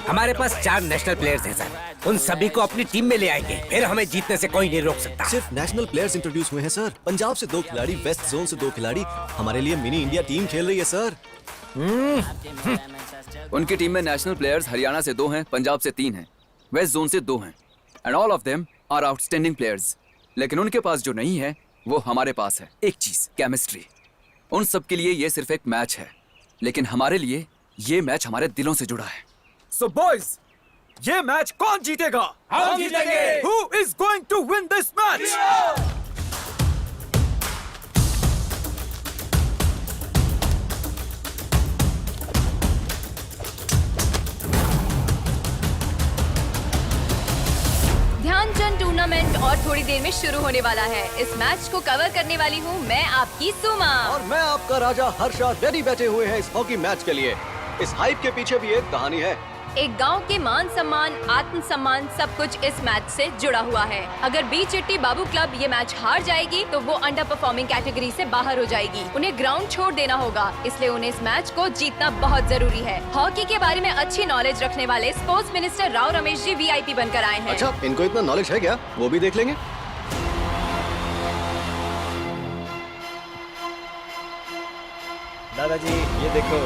हमारे पास 4 नेशनल प्लेयर्स हैं सर, उन सभी को अपनी टीम में ले आएंगे, फिर हमें जीतने से कोई नहीं रोक सकता। सिर्फ नेशनल प्लेयर्स इंट्रोड्यूस हुए हैं सर। पंजाब से 2 खिलाड़ी, वेस्ट जोन से 2 खिलाड़ी। हमारे लिए मिनी इंडिया टीम खेल रही है सर। उनकी टीम में नेशनल प्लेयर्स हरियाणा से 2 हैं, पंजाब से 3 हैं, वेस्ट जोन से 2 हैं, and all of them are outstanding players. लेकिन उनके पास जो नहीं है वो हमारे पास है, एक चीज, केमिस्ट्री। उन सब के लिए ये सिर्फ एक मैच है, लेकिन हमारे लिए ये मैच हमारे दिलों से जुड़ा है। So boys, ये मैच कौन जीतेगा? हम जीतेंगे। Who is going to win this match? Dhyanchand tournament और थोड़ी देर में शुरू होने वाला है। इस मैच को कवर करने वाली हूँ मैं, आपकी सुमा। और मैं आपका राजा हर्षा, रेडी बैठे हुए हैं इस हॉकी मैच के लिए। इस हाइप के पीछे भी एक कहानी है। एक गांव के मान सम्मान, आत्म सम्मान सब कुछ इस मैच से जुड़ा हुआ है। अगर बी चिट्टी बाबू क्लब ये मैच हार जाएगी तो वो अंडर परफॉर्मिंग कैटेगरी से बाहर हो जाएगी। उन्हें ग्राउंड छोड़ देना होगा, इसलिए उन्हें इस मैच को जीतना बहुत जरूरी है। हॉकी के बारे में अच्छी नॉलेज रखने वाले sports minister Rao Ramesh ji VIP बनकर आए हैं। अच्छा, इनको इतना नॉलेज है क्या? वो भी देख लेंगे। दादाजी ये देखो।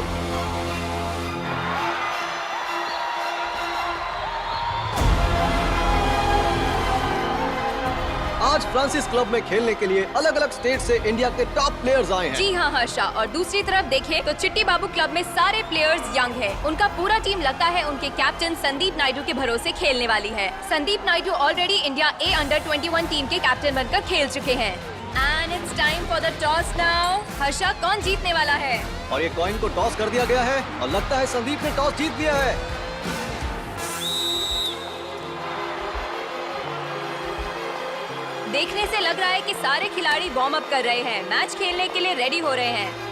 आज फ्रांसिस क्लब में खेलने के लिए अलग अलग स्टेट से इंडिया के टॉप प्लेयर्स आए हैं। जी हाँ हर्षा, और दूसरी तरफ देखें तो चिट्टी बाबू क्लब में सारे प्लेयर्स यंग हैं। उनका पूरा टीम लगता है उनके कैप्टन संदीप नायडू के भरोसे खेलने वाली है। Sandeep Naidu already India A Under-21 team के कैप्टन बनकर खेल चुके हैं। And it's time for the toss now. Harsha, कौन जीतने वाला है? और ये कॉइन को टॉस कर दिया गया है और लगता है संदीप ने टॉस जीत लिया है। देखने से लग रहा है कि सारे खिलाड़ी वार्म अप कर रहे हैं, मैच खेलने के लिए रेडी हो रहे हैं।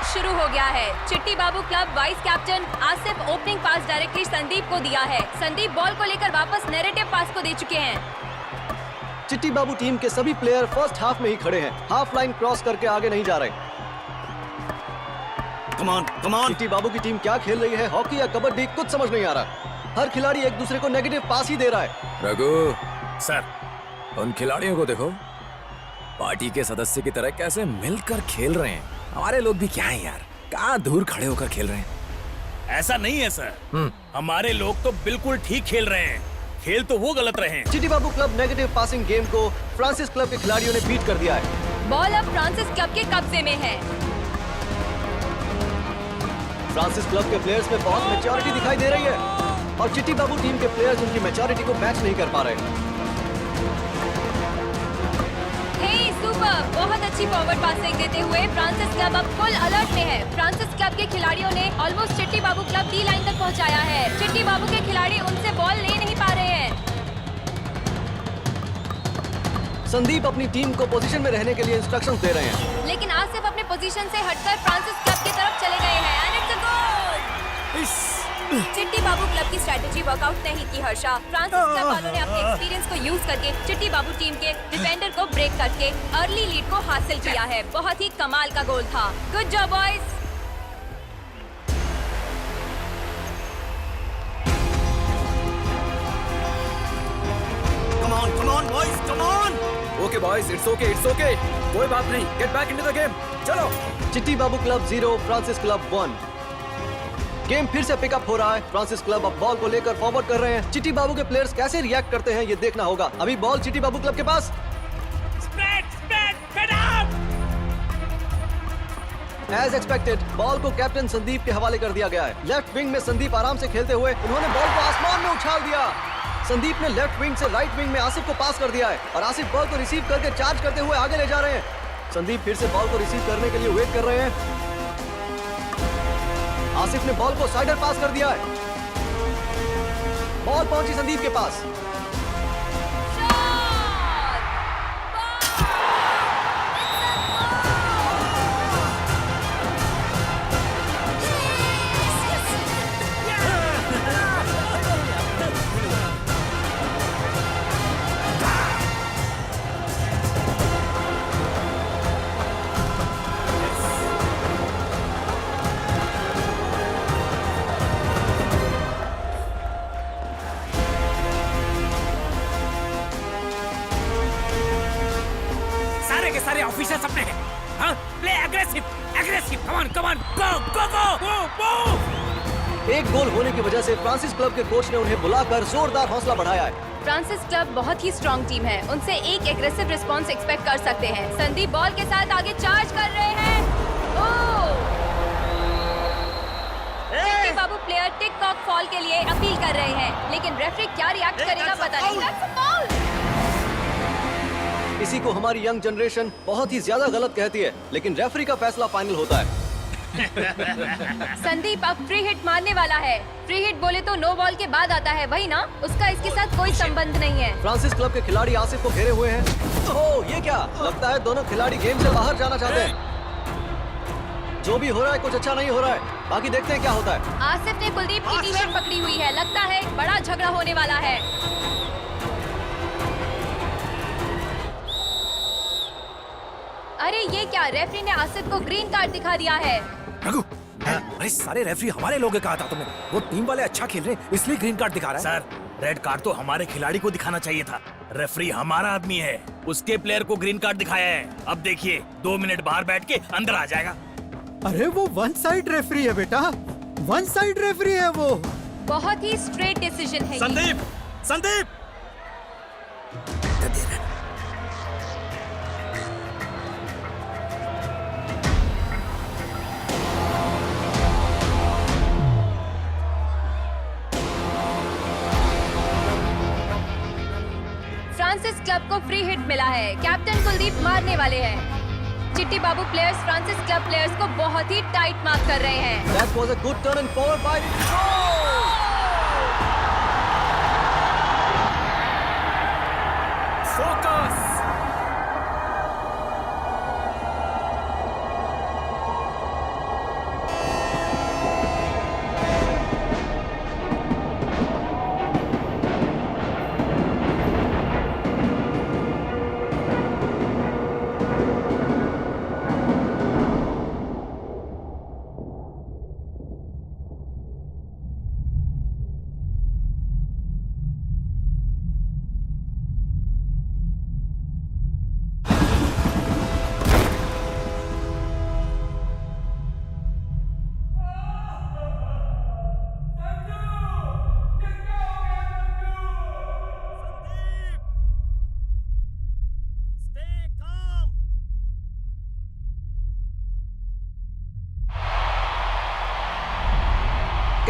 मैच शुरू हो गया है। Chitti Babu club vice captain Asif opening pass directly Sandeep को दिया है। संदीप बॉल को लेकर वापस नैरेटिव पास को दे चुके हैं। चिट्टी बाबू टीम के सभी प्लेयर फर्स्ट हाफ में ही खड़े हैं, हाफ लाइन क्रॉस करके आगे नहीं जा रहे। Come on. चिट्टी बाबू की टीम क्या खेल रही है, हॉकी या कबड्डी, कुछ समझ नहीं आ रहा। हर खिलाड़ी एक दूसरे को नेगेटिव पास ही दे रहा है। रघु सर, उन खिलाड़ियों को देखो, पार्टी के सदस्य की तरह कैसे मिलकर खेल रहे हैं। हमारे लोग भी क्या है यार, कहाँ दूर खड़े होकर खेल रहे हैं। ऐसा नहीं है सर, हमारे लोग तो बिल्कुल ठीक खेल रहे हैं, खेल तो वो गलत रहे हैं। Chitti Babu club negative passing game को फ्रांसिस क्लब के खिलाड़ियों ने बीट कर दिया है। बॉल अब फ्रांसिस क्लब के कब्जे में है। फ्रांसिस क्लब के प्लेयर्स में बहुत मैच्योरिटी दिखाई दे रही है और चिट्टी बाबू टीम के प्लेयर्स उनकी मैच्योरिटी को मैच नहीं कर पा रहे। सुपर, बहुत अच्छी फॉरवर्ड पासिंग देते हुए फ्रांसिस क्लब अब फुल अलर्ट में है। फ्रांसिस क्लब के खिलाड़ियों ने ऑलमोस्ट चिट्टी बाबू क्लब डी लाइन तक पहुंचाया है। चिट्टी बाबू के खिलाड़ी उनसे बॉल ले नहीं पा रहे हैं। संदीप अपनी टीम को पोजीशन में रहने के लिए इंस्ट्रक्शंस दे रहे हैं, लेकिन आसिफ अपने पोजीशन से हटकर फ्रांसिस क्लब की तरफ चले गए हैं। एंड इट्स अ गोल। चिट्टी बाबू क्लब की स्ट्रेटेजी वर्कआउट नहीं की हर्षा। फ्रांसिस क्लब वालों ने अपने एक्सपीरियंस को यूज करके चिट्टी बाबू टीम के डिफेंडर को ब्रेक करके अर्ली लीड को हासिल किया है। बहुत ही कमाल का गोल था। Good job boys. Come on boys, come on. Okay boys, it's okay, कोई बात नहीं, get back into the game, चलो। चिट्टी Babu club 0, Francis club 1। Game फिर से पिकअप हो रहा है। फ्रांसिस क्लब अब बॉल को लेकर फॉरवर्ड कर रहे हैं। चिट्टी बाबू के प्लेयर्स कैसे रिएक्ट करते हैं ये देखना होगा। अभी बॉल चिट्टी बाबू क्लब के पास। एज एक्सपेक्टेड बॉल को कैप्टन संदीप के हवाले कर दिया गया है। लेफ्ट विंग में संदीप आराम से खेलते हुए उन्होंने बॉल को आसमान में उछाल दिया। संदीप ने लेफ्ट विंग से राइट विंग में आसिफ को पास कर दिया है और आसिफ बॉल को रिसीव करके चार्ज करते हुए आगे ले जा रहे हैं। संदीप फिर से बॉल को रिसीव करने के लिए वेट कर रहे हैं। आसिफ ने बॉल को साइडर पास कर दिया है। बॉल पहुंची संदीप के पास। सारे ऑफिसर्स अपने हैं। हाँ, प्ले एग्रेसिव, कम ऑन, गो। एक गोल होने की वजह से फ्रांसिस क्लब के कोच ने उन्हें बुलाकर जोरदार हौसला बढ़ाया है। फ्रांसिस क्लब बहुत ही स्ट्रॉन्ग टीम है, उनसे एक एग्रेसिव रिस्पॉन्स एक्सपेक्ट कर सकते हैं। संदीप बॉल के साथ आगे चार्ज कर रहे हैं। चिट्टी बाबू प्लेयर टिक टॉक फॉल के लिए अपील कर रहे हैं, लेकिन रेफरी क्या रिएक्ट करेगा पता नहीं। इसी को हमारी यंग जनरेशन बहुत ही ज्यादा गलत कहती है, लेकिन रेफरी का फैसला फाइनल होता है। संदीप अब फ्री हिट मारने वाला है। फ्री हिट बोले तो नो बॉल के बाद आता है, वही ना? उसका इसके साथ कोई संबंध नहीं है। फ्रांसिस क्लब के खिलाड़ी आसिफ को घेरे हुए हैं। ओह, ये क्या? लगता है दोनों खिलाड़ी गेम से बाहर जाना चाहते हैं। जो भी हो रहा है कुछ अच्छा नहीं हो रहा है। बाकी देखते हैं क्या होता है। आसिफ ने कुलदीप की टी-शर्ट पकड़ी हुई है, लगता है बड़ा झगड़ा होने वाला है। अरे ये क्या? रेफरी ने आसिफ को ग्रीन कार्ड दिखा दिया है। रघु, अरे सारे रेफरी हमारे लोग कहा था तुम्हें। वो टीम वाले अच्छा खेल रहे हैं इसलिए ग्रीन कार्ड दिखा रहा है। सर, रेड कार्ड तो हमारे खिलाड़ी को दिखाना चाहिए था। रेफरी हमारा आदमी है, उसके प्लेयर को ग्रीन कार्ड दिखाया है। अब देखिए 2 मिनट बाहर बैठ के अंदर आ जाएगा। अरे वो वन साइड रेफरी है बेटा, वन साइड रेफरी है वो। बहुत ही स्ट्रेट डिसीजन है। संदीप फ्रांसिस क्लब को फ्री हिट मिला है। कैप्टन कुलदीप मारने वाले हैं। चिट्टी बाबू प्लेयर्स फ्रांसिस क्लब प्लेयर्स को बहुत ही टाइट मार्क कर रहे हैं। That was a good turn and forward by focus.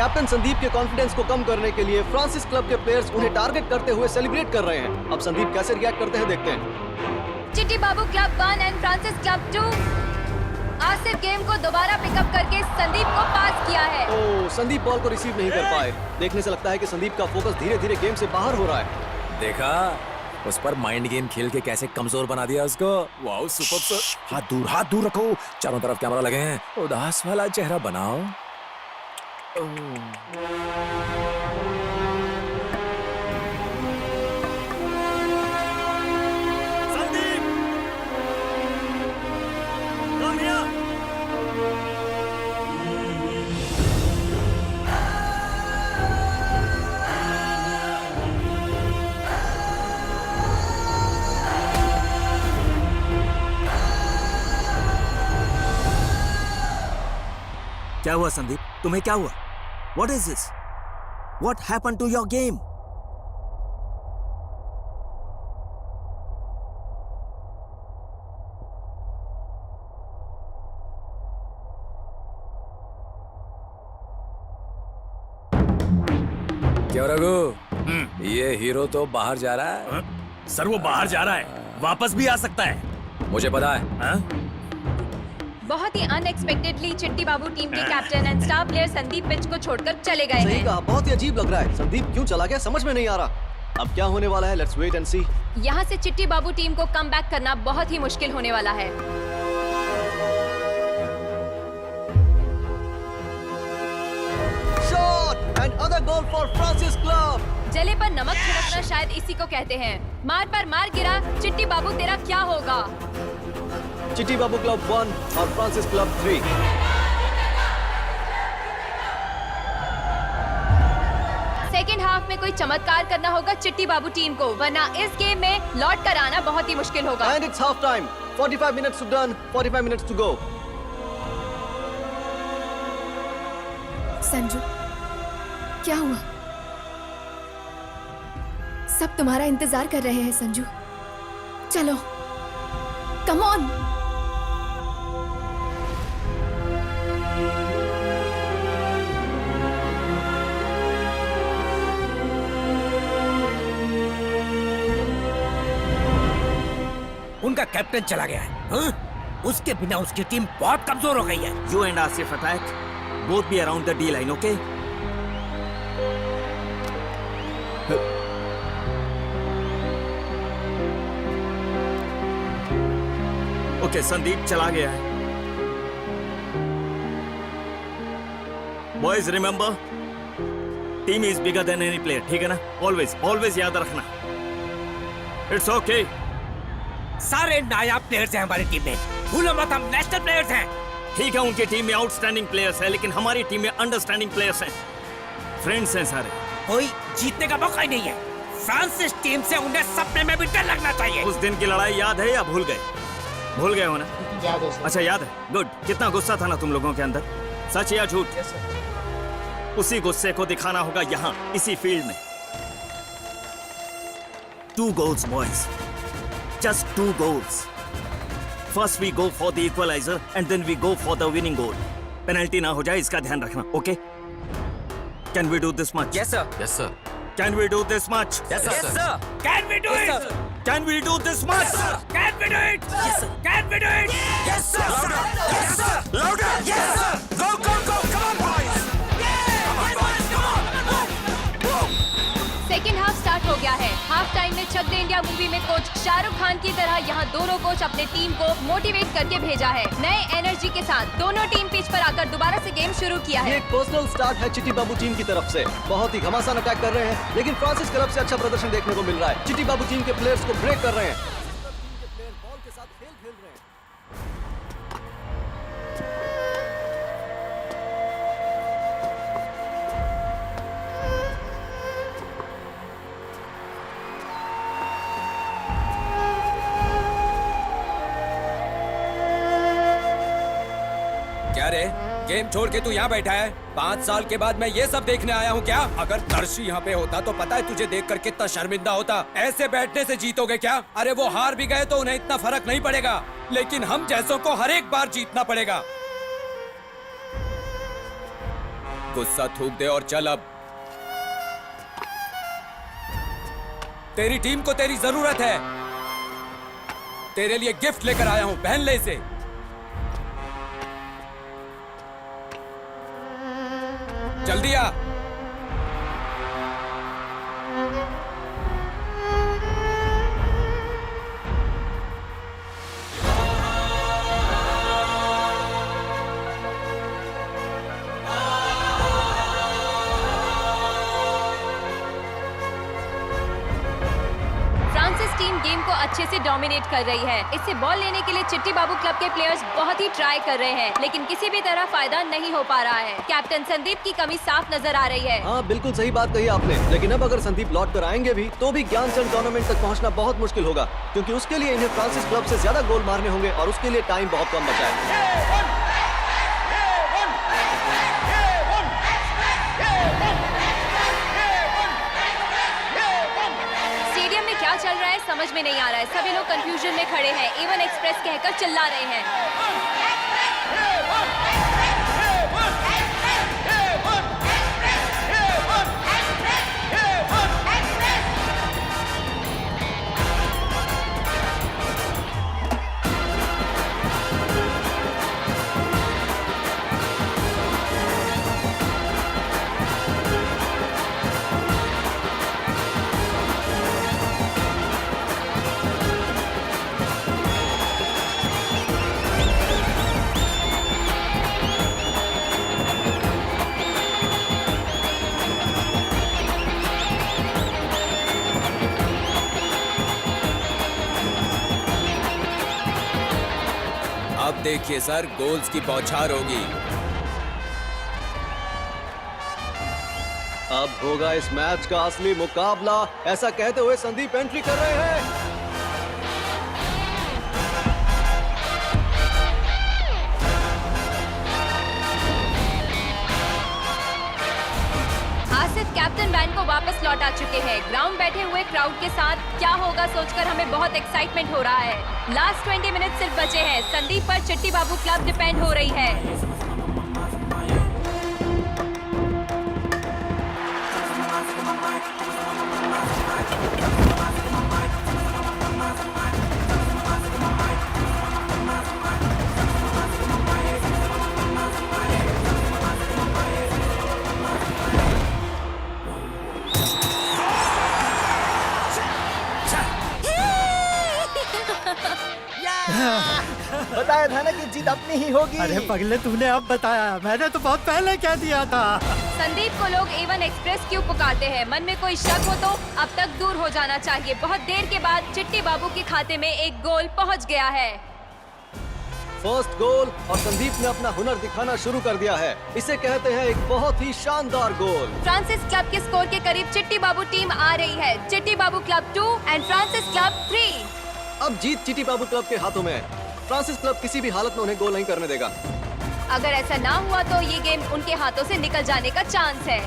Captain Sandeep के कॉन्फिडेंस को कम करने के लिए फ्रांसिस क्लब के प्लेयर्स उन्हें टारगेट करते हुए सेलिब्रेट कर रहे हैं। अब संदीप कैसे रिएक्ट करते हैं देखते हैं। Chitti Babu club 1 and Francis club 2 Asif game को दोबारा पिकअप करके संदीप को पास किया है। ओह, संदीप बॉल को रिसीव नहीं कर पाए। देखने से लगता है कि संदीप का फोकस धीरे धीरे गेम से बाहर हो रहा है। देखा उस पर माइंड गेम खेल के कैसे कमजोर बना दिया उसको। Wow super sir. हाथ दूर रखो, चारों तरफ कैमरा लगे हैं, उदास वाला चेहरा बनाओ। Sandeep, come here. क्या हुआ संदीप? तुम्हें क्या हुआ? What is this? What happened to your game? क्यों रघु? ये हीरो तो बाहर जा रहा है। सर वो बाहर जा रहा है, वापस भी आ सकता है। मुझे पता है। बहुत ही अनएक्सपेक्टेडली चिट्टी बाबू टीम के captain and star player Sandeep pitch को छोड़कर चले गए सही हैं। कहा, बहुत ही अजीब लग रहा है। संदीप क्यों चला गया समझ में नहीं आ रहा। अब क्या होने वाला है, लेट्स वेट एंड सी। यहाँ से चिट्टी बाबू टीम को कम बैक करना बहुत ही मुश्किल होने वाला है। Shot and other goal for Francis club. जले पर नमक छिड़कना शायद इसी को कहते हैं। मार पर मार गिरा, चिट्टी बाबू तेरा क्या होगा? चिट्टी बाबू क्लब 1 और फ्रांसिस क्लब 3। सेकेंड हाफ में कोई चमत्कार करना होगा चिट्टी बाबू टीम को, वरना इस गेम में लौट कर आना बहुत ही मुश्किल होगा। And it's half time, 45 minutes to done, 45 minutes to go. Sanju, क्या हुआ? सब तुम्हारा इंतजार कर रहे हैं संजू। चलो, कम ऑन। उनका कैप्टन चला गया है। हाँ? उसके बिना उसकी टीम बहुत कमजोर हो गई है। You and Asif attack. Both be around the D line, okay? Okay, Sandeep चला गया है। Boys, remember, team is bigger than any player. ठीक है ना? Always याद रखना। It's okay. सारे नायाब प्लेयर्स हैं हमारी टीम में, भूलो मत हम नेशनल प्लेयर्स हैं। ठीक है, उनकी टीम में आउटस्टैंडिंग प्लेयर्स हैं, लेकिन हमारी टीम में अंडरस्टैंडिंग प्लेयर्स हैं। फ्रेंड्स हैं सारे। कोई जीतने का मौका ही नहीं है। फ्रांसिस टीम से उन्हें सपने में भी डर लगना चाहिए। उस दिन की लड़ाई याद है या भूल गए? भूल गए हो ना? याद है सर। अच्छा याद है, गुड। कितना गुस्सा था ना तुम लोगों के अंदर, सच या झूठ? उसी गुस्से को दिखाना होगा यहाँ, इसी फील्ड में। 2 goals, boys. Just 2 goals. First we go for the equalizer and then we go for the winning goal. Penalty ना हो जाए इसका ध्यान रखना, okay? Can we do this much? Yes sir. Yes sir. Can we do this much? Yes sir. Yes sir. Can we do it? Can we do this much? Can we do it? Yes sir. Can we do it? Yes sir. Louder. Yes sir. Louder. Yes sir. Go go go. Come on boys. Come on boys. Come on. Second half start हो गया है। Half time में चक दे India movie में coach Shahrukh Khan की तरह यहाँ दोनों coach अपने टीम को मोटिवेट करके भेजा है। नए एनर्जी के साथ दोनों टीम पिच पर आकर दोबारा से गेम शुरू किया ये है। एक पर्सनल स्टार्ट है चिट्टी बाबू टीम की तरफ से। बहुत ही घमासान अटैक कर रहे हैं, लेकिन फ्रांसिस क्लब से अच्छा प्रदर्शन देखने को मिल रहा है। चिट्टी बाबू टीम के प्लेयर्स को ब्रेक कर रहे हैं। क्या रे, गेम छोड़ के तू यहाँ बैठा है? 5 साल के बाद मैं ये सब देखने आया हूँ क्या? अगर दर्शी यहाँ पे होता तो पता है तुझे देखकर कितना शर्मिंदा होता। ऐसे बैठने से जीतोगे क्या? अरे वो हार भी गए तो उन्हें इतना फर्क नहीं पड़ेगा, लेकिन हम जैसों को हर एक बार जीतना पड़ेगा। गुस्सा थूक दे और चल अब। तेरी टीम को तेरी जरूरत है। तेरे लिए गिफ्ट लेकर आया हूं, पहन ले इसे। जल्दी आ। फ्रांसिस टीम गेम को अच्छे से डोमिनेट कर रही है। इससे बॉल लेने के लिए चिट्टी बाबू क्लब के प्लेयर्स बहुत ही ट्राई कर रहे हैं, लेकिन किसी भी तरह फायदा नहीं हो पा रहा है। कैप्टन संदीप की कमी साफ नजर आ रही है। हाँ बिल्कुल सही बात कही आपने, लेकिन अब अगर संदीप लौट कर आएंगे भी तो भी ज्ञानचंद टूर्नामेंट तक पहुंचना बहुत मुश्किल होगा, क्योंकि उसके लिए इन्हें फ्रांसिस क्लब से ज्यादा गोल मारने होंगे और उसके लिए टाइम बहुत कम बचा है। स्टेडियम में क्या चल रहा है समझ में नहीं आ रहा है। सभी लोग कंफ्यूजन में खड़े हैं। एवन एक्सप्रेस कहकर चिल्ला रहे हैं। अब देखिए सर, गोल्स की बौछार होगी। अब होगा इस मैच का असली मुकाबला, ऐसा कहते हुए संदीप एंट्री कर रहे हैं। आसिफ कैप्टन वैन को वापस लौटा चुके हैं। ग्राउंड बैठे हुए क्राउड के साथ क्या होगा सोचकर हमें बहुत एक्साइटमेंट हो रहा है। लास्ट 20 मिनट सिर्फ बचे हैं। संदीप पर चिट्टी बाबू क्लब डिपेंड हो रही है। बताया था ना कि जीत अपनी ही होगी। अरे पगले, तूने अब बताया, मैंने तो बहुत पहले कह दिया था। संदीप को लोग एवन एक्सप्रेस क्यों पुकारते हैं? मन में कोई शक हो तो अब तक दूर हो जाना चाहिए। बहुत देर के बाद चिट्टी बाबू के खाते में एक गोल पहुंच गया है। फर्स्ट गोल और संदीप ने अपना हुनर दिखाना शुरू कर दिया है। इसे कहते हैं एक बहुत ही शानदार गोल। फ्रांसिस क्लब के स्कोर के करीब चिट्टी बाबू टीम आ रही है। Chitti Babu club 2 and Francis club 3। अब जीत चिट्टी बाबू क्लब के हाथों में है। फ्रांसिस क्लब किसी भी हालत में उन्हें गोल नहीं करने देगा। अगर ऐसा ना हुआ तो ये गेम उनके हाथों से निकल जाने का चांस है।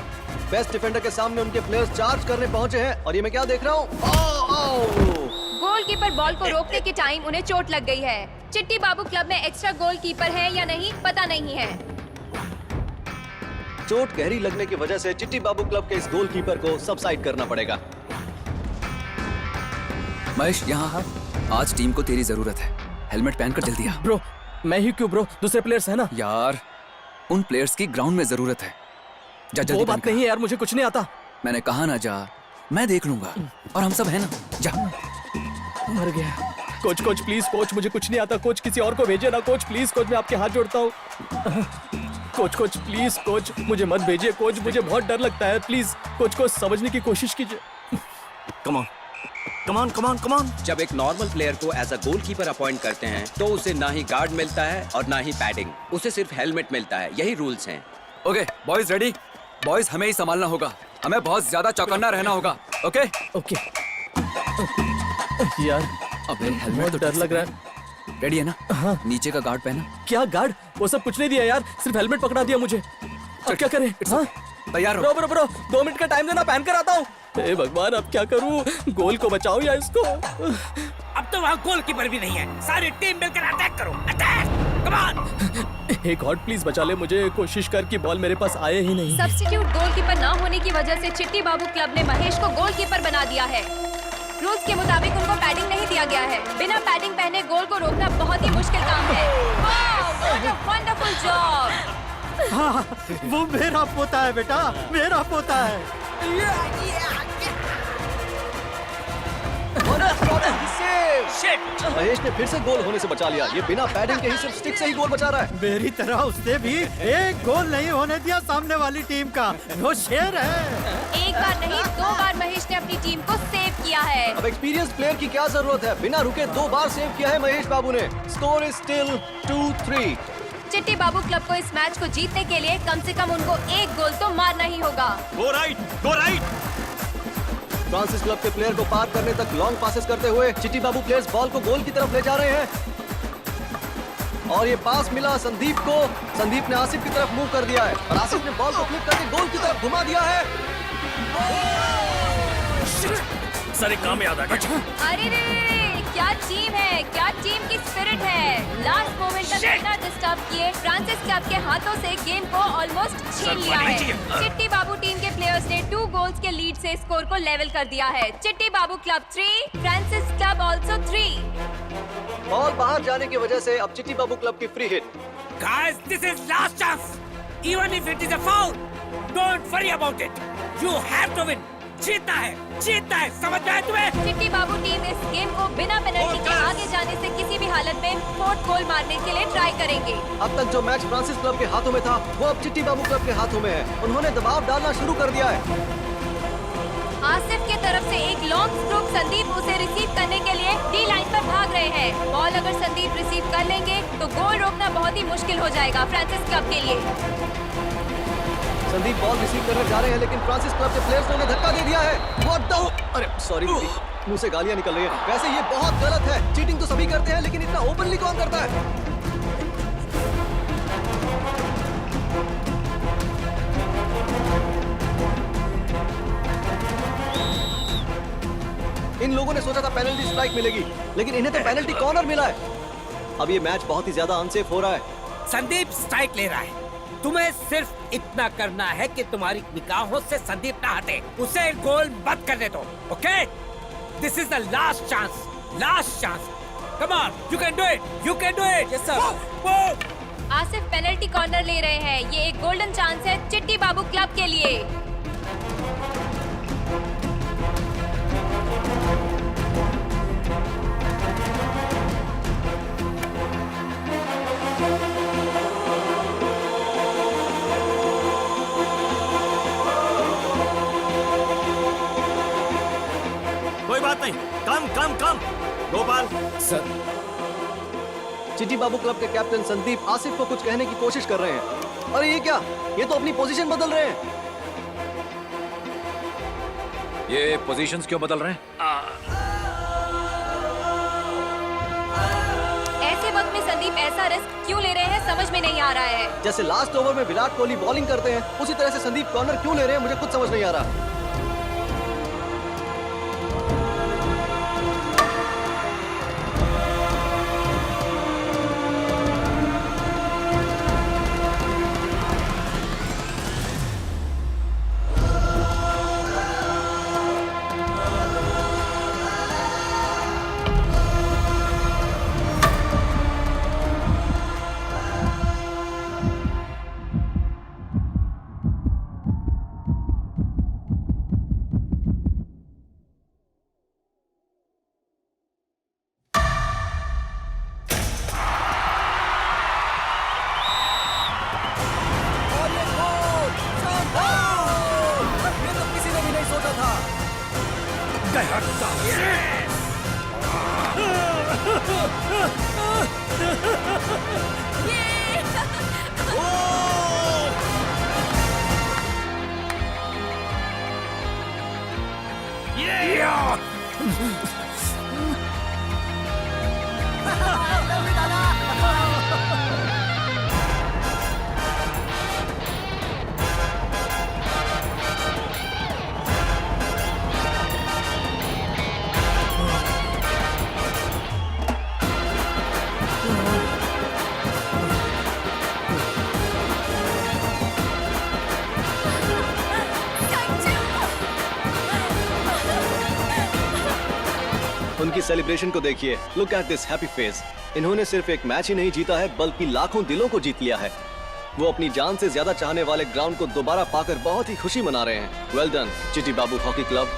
बेस्ट डिफेंडर के सामने उनके प्लेयर्स चार्ज करने पहुंचे हैं और ये मैं क्या देख रहा हूँ? गोलकीपर बॉल को रोकने के टाइम उन्हें चोट लग गई है। चिट्टी बाबू क्लब में एक्स्ट्रा गोलकीपर है या नहीं पता नहीं है। चोट गहरी लगने की वजह से चिट्टी बाबू क्लब के इस गोलकीपर को सबसाइड करना पड़ेगा। महेश यहाँ आज टीम को तेरी जरूरत है। हेलमेट पहनकर जल्दी आ। ब्रो, मैं ही क्यों ब्रो? दूसरे प्लेयर्स है ना यार। उन प्लेयर्स की ग्राउंड में जरूरत है। जा जल्दी। वो बात नहीं है यार, मुझे कुछ नहीं आता। मैंने कहा ना जा, मैं देख लूंगा और हम सब है ना। जा। मर गया। कोच कोच प्लीज, कोच मुझे कुछ नहीं आता। कोच किसी और को भेजिए ना। कोच प्लीज, कोच मैं आपके हाथ जोड़ता हूँ। कोच कोच प्लीज, कोच मुझे मत भेजिए। कोच मुझे बहुत डर लगता है। प्लीज कोच को समझने की कोशिश कीजिए। Come on, come on, come on, come on. जब एक नॉर्मल प्लेयर को एज अ गोलकीपर अपॉइंट करते हैं तो उसे ना ही गार्ड मिलता है और ना ही पैडिंग, उसे सिर्फ हेलमेट मिलता है। यही रूल्स हैं। Okay boys ready? बॉयज हमें ही संभालना होगा। हमें बहुत ज्यादा चौकन्ना रहना होगा। Okay okay. यार अबे हेलमेट तो डर लग रहा है। रेडी है ना? हाँ। नीचे का गार्ड पहना। क्या गार्ड? वो सब कुछ नहीं दिया यार, सिर्फ हेलमेट पकड़ा दिया मुझे। अब क्या करें? हाँ? तैयार ब्रो ब्रो ब्रो 2 मिनट का टाइम देना, पहन कर आता हूँ। हे भगवान, अब क्या करूँ? गोल को बचाऊं या इसको? अब तो वहाँ गोलकीपर भी नहीं है। सारी टीम मिलकर अटैक करो। अटैक! हे गॉड प्लीज बचा ले मुझे, कोशिश कर कि बॉल मेरे पास आए ही नहीं। सब्स्टिट्यूट गोलकीपर ना होने की वजह से चिट्टी बाबू क्लब ने महेश को गोलकीपर बना दिया है। रूल्स के मुताबिक उनको पैडिंग नहीं दिया गया है। बिना पैडिंग पहने गोल को रोकना बहुत ही मुश्किल काम है। Wow, what a wonderful job. हाँ, वो मेरा पोता है बेटा, मेरा पोता है। महेश ने फिर से गोल होने से बचा लिया। ये बिना पैडिंग के ही सिर्फ स्टिक से ही गोल बचा रहा है। मेरी तरह उसने भी एक गोल नहीं होने दिया सामने वाली टीम का। वो शेर है। एक बार नहीं 2 बार महेश ने अपनी टीम को सेव किया है। अब एक्सपीरियंस प्लेयर की क्या जरूरत है, बिना रुके 2 बार सेव किया है महेश बाबू ने। Score is still 2-3। चिट्टी बाबू क्लब को इस मैच को जीतने के लिए कम से कम उनको 1 गोल तो मारना ही होगा। Go right, go right. Francis club के प्लेयर को पार करने तक लॉन्ग पासेस करते हुए चिट्टी बाबू प्लेयर्स बॉल को गोल की तरफ ले जा रहे हैं। और ये पास मिला संदीप को। संदीप ने आसिफ की तरफ मूव कर दिया है और आसिफ ने बॉल को फ्लिप करके गोल की तरफ घुमा दिया है। सर एक काम याद आ गया। अरे रे, क्या टीम है, क्या टीम की स्पिरिट है। लास्ट मोमेंट तक बिना डिस्टर्ब किए फ्रांसिस क्लब के हाथों से गेम को ऑलमोस्ट छीन लिया है। चिट्टी बाबू टीम के प्लेयर्स ने 2 गोल्स के लीड से स्कोर को लेवल कर दिया है। Chitti Babu club 3, Francis club also 3। Ball बाहर जाने की वजह से अब चिट्टी बाबू क्लब की free hit. Guys, this is last chance. Even if it is a foul, don't worry about it. You have to win. जीतना है, समझ में आया तुम्हें? चिट्टी बाबू टीम इस गेम को बिना पेनल्टी के आगे जाने से किसी भी हालत में 4th गोल मारने के लिए ट्राई करेंगे। अब तक जो मैच फ्रांसिस क्लब के हाथों में था वो अब चिट्टी बाबू क्लब के हाथों में है। उन्होंने दबाव डालना शुरू कर दिया है। आसिफ के तरफ से एक लॉन्ग स्ट्रोक संदीप उसे रिसीव करने के लिए डी लाइन पर भाग रहे हैं। बॉल अगर संदीप रिसीव कर लेंगे तो गोल रोकना बहुत ही मुश्किल हो जाएगा फ्रांसिस क्लब के लिए। संदीप बॉल रिसीव करने जा रहे हैं लेकिन फ्रांसिस क्लब के प्लेयर्स ने उन्हें धक्का दे दिया है। What the? अरे सॉरी, मुंह से गालियां निकल रही हैं। वैसे ये बहुत गलत है। चीटिंग तो सभी करते हैं लेकिन इतना ओपनली कौन करता है? इन लोगों ने सोचा था पेनल्टी स्ट्राइक मिलेगी लेकिन इन्हें तो पेनल्टी कॉर्नर मिला है। अब ये मैच बहुत ही ज्यादा अनसेफ हो रहा है। संदीप स्ट्राइक ले रहा है। तुम्हें सिर्फ इतना करना है कि तुम्हारी निगाहों से संदीप ना हटे। उसे गोल मत करने दो, okay? This is the last chance, last chance. Come on, you can do it, you can do it. Yes sir. Asif penalty corner ले रहे हैं। ये एक गोल्डन चांस है चिट्टी बाबू क्लब के लिए। कोई बात नहीं, कम गोपाल। सर, चिट्टी बाबू क्लब के कैप्टन संदीप आसिफ को कुछ कहने की कोशिश कर रहे हैं। अरे ये क्या, ये तो अपनी पोजीशन बदल रहे हैं। ये पोजीशंस क्यों बदल रहे हैं? ऐसे वक्त में संदीप ऐसा रिस्क क्यों ले रहे हैं समझ में नहीं आ रहा है। जैसे लास्ट ओवर में विराट कोहली बॉलिंग करते हैं उसी तरह से संदीप कॉर्नर क्यों ले रहे हैं मुझे कुछ समझ नहीं आ रहा। उनकी सेलिब्रेशन को देखिए। Look at this happy face. इन्होंने सिर्फ एक मैच ही नहीं जीता है बल्कि लाखों दिलों को जीत लिया है। वो अपनी जान से ज्यादा चाहने वाले ग्राउंड को दोबारा पाकर बहुत ही खुशी मना रहे हैं। वेल डन चिट्टी बाबू हॉकी क्लब।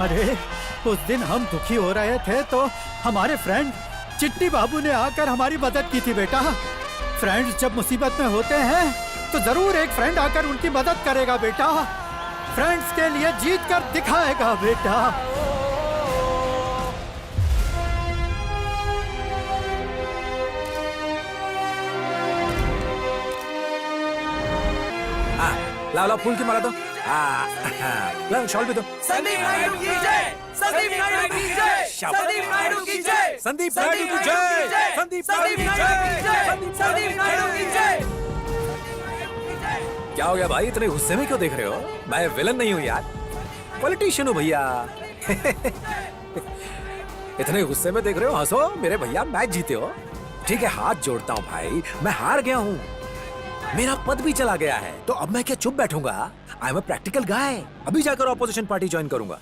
अरे उस दिन हम दुखी हो रहे थे तो हमारे फ्रेंड चिट्टी बाबू ने आकर हमारी मदद की थी बेटा। फ्रेंड्स जब मुसीबत में होते हैं तो जरूर एक फ्रेंड आकर उनकी मदद करेगा बेटा। फ्रेंड्स के लिए जीत कर दिखाएगा बेटा। लाओ लाओ फूल की माला दो। लाओ शॉल भी दो। संदीप नायडू की जय, संदीप नायडू की जय, संदीप नायडू की जय, संदीप नायडू की जय, संदीप नायडू की जय, संदीप नायडू की जय। क्या हो गया भाई, इतने गुस्से में क्यों देख रहे हो? मैं विलन नहीं हूँ यार, पॉलिटिशियन हूँ भैया। इतने गुस्से में देख रहे हो, हंसो मेरे भैया, मैच जीते हो। ठीक है हाथ जोड़ता हूँ भाई, मैं हार गया हूँ, मेरा पद भी चला गया है, तो अब मैं क्या चुप बैठूंगा? आई एम अ प्रैक्टिकल गाय। अभी जाकर ऑपोजिशन पार्टी ज्वाइन करूंगा।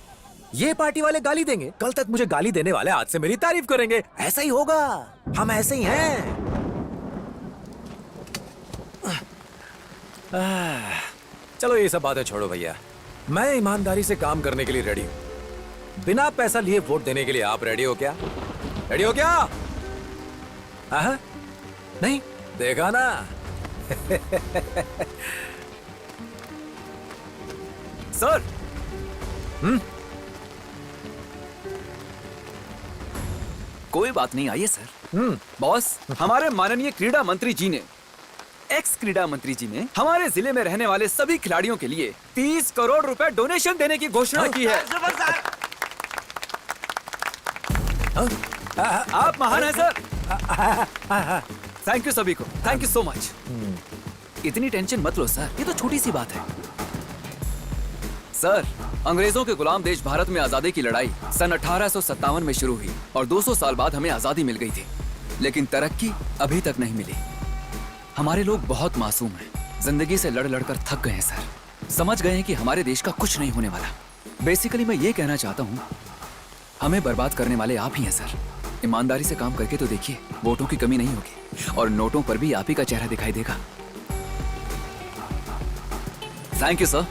ये पार्टी वाले गाली देंगे, कल तक मुझे गाली देने वाले आज से मेरी तारीफ करेंगे। ऐसा ही होगा, हम ऐसे ही हैं। चलो ये सब बातें छोड़ो भैया, मैं ईमानदारी से काम करने के लिए रेडी हूं। बिना पैसा लिए वोट देने के लिए आप रेडी हो क्या? रेडी हो क्या? नहीं देखा ना। सर। कोई बात नहीं, आइए सर। बॉस, हमारे माननीय क्रीड़ा मंत्री जी ने, एक्स क्रीड़ा मंत्री जी ने हमारे जिले में रहने वाले सभी खिलाड़ियों के लिए 30 करोड़ रुपए डोनेशन देने की घोषणा की है। आप महान हैं सर। थैंक यू सभी को, थैंक यू सो मच। इतनी टेंशन मत लो सर, ये तो छोटी सी बात है। सर, अंग्रेजों के गुलाम देश भारत में आजादी की लड़ाई सन 1857 में शुरू हुई और 200 साल बाद हमें आजादी मिल गई थी, लेकिन तरक्की अभी तक नहीं मिली। हमारे लोग बहुत मासूम हैं, जिंदगी से लड़ लड़ कर थक गए हैं सर। समझ गए हैं कि हमारे देश का कुछ नहीं होने वाला। बेसिकली मैं ये कहना चाहता हूँ, हमें बर्बाद करने वाले आप ही हैं सर। ईमानदारी से काम करके तो देखिए, वोटों की कमी नहीं होगी और नोटों पर भी आप ही का चेहरा दिखाई देगा। Thank you sir.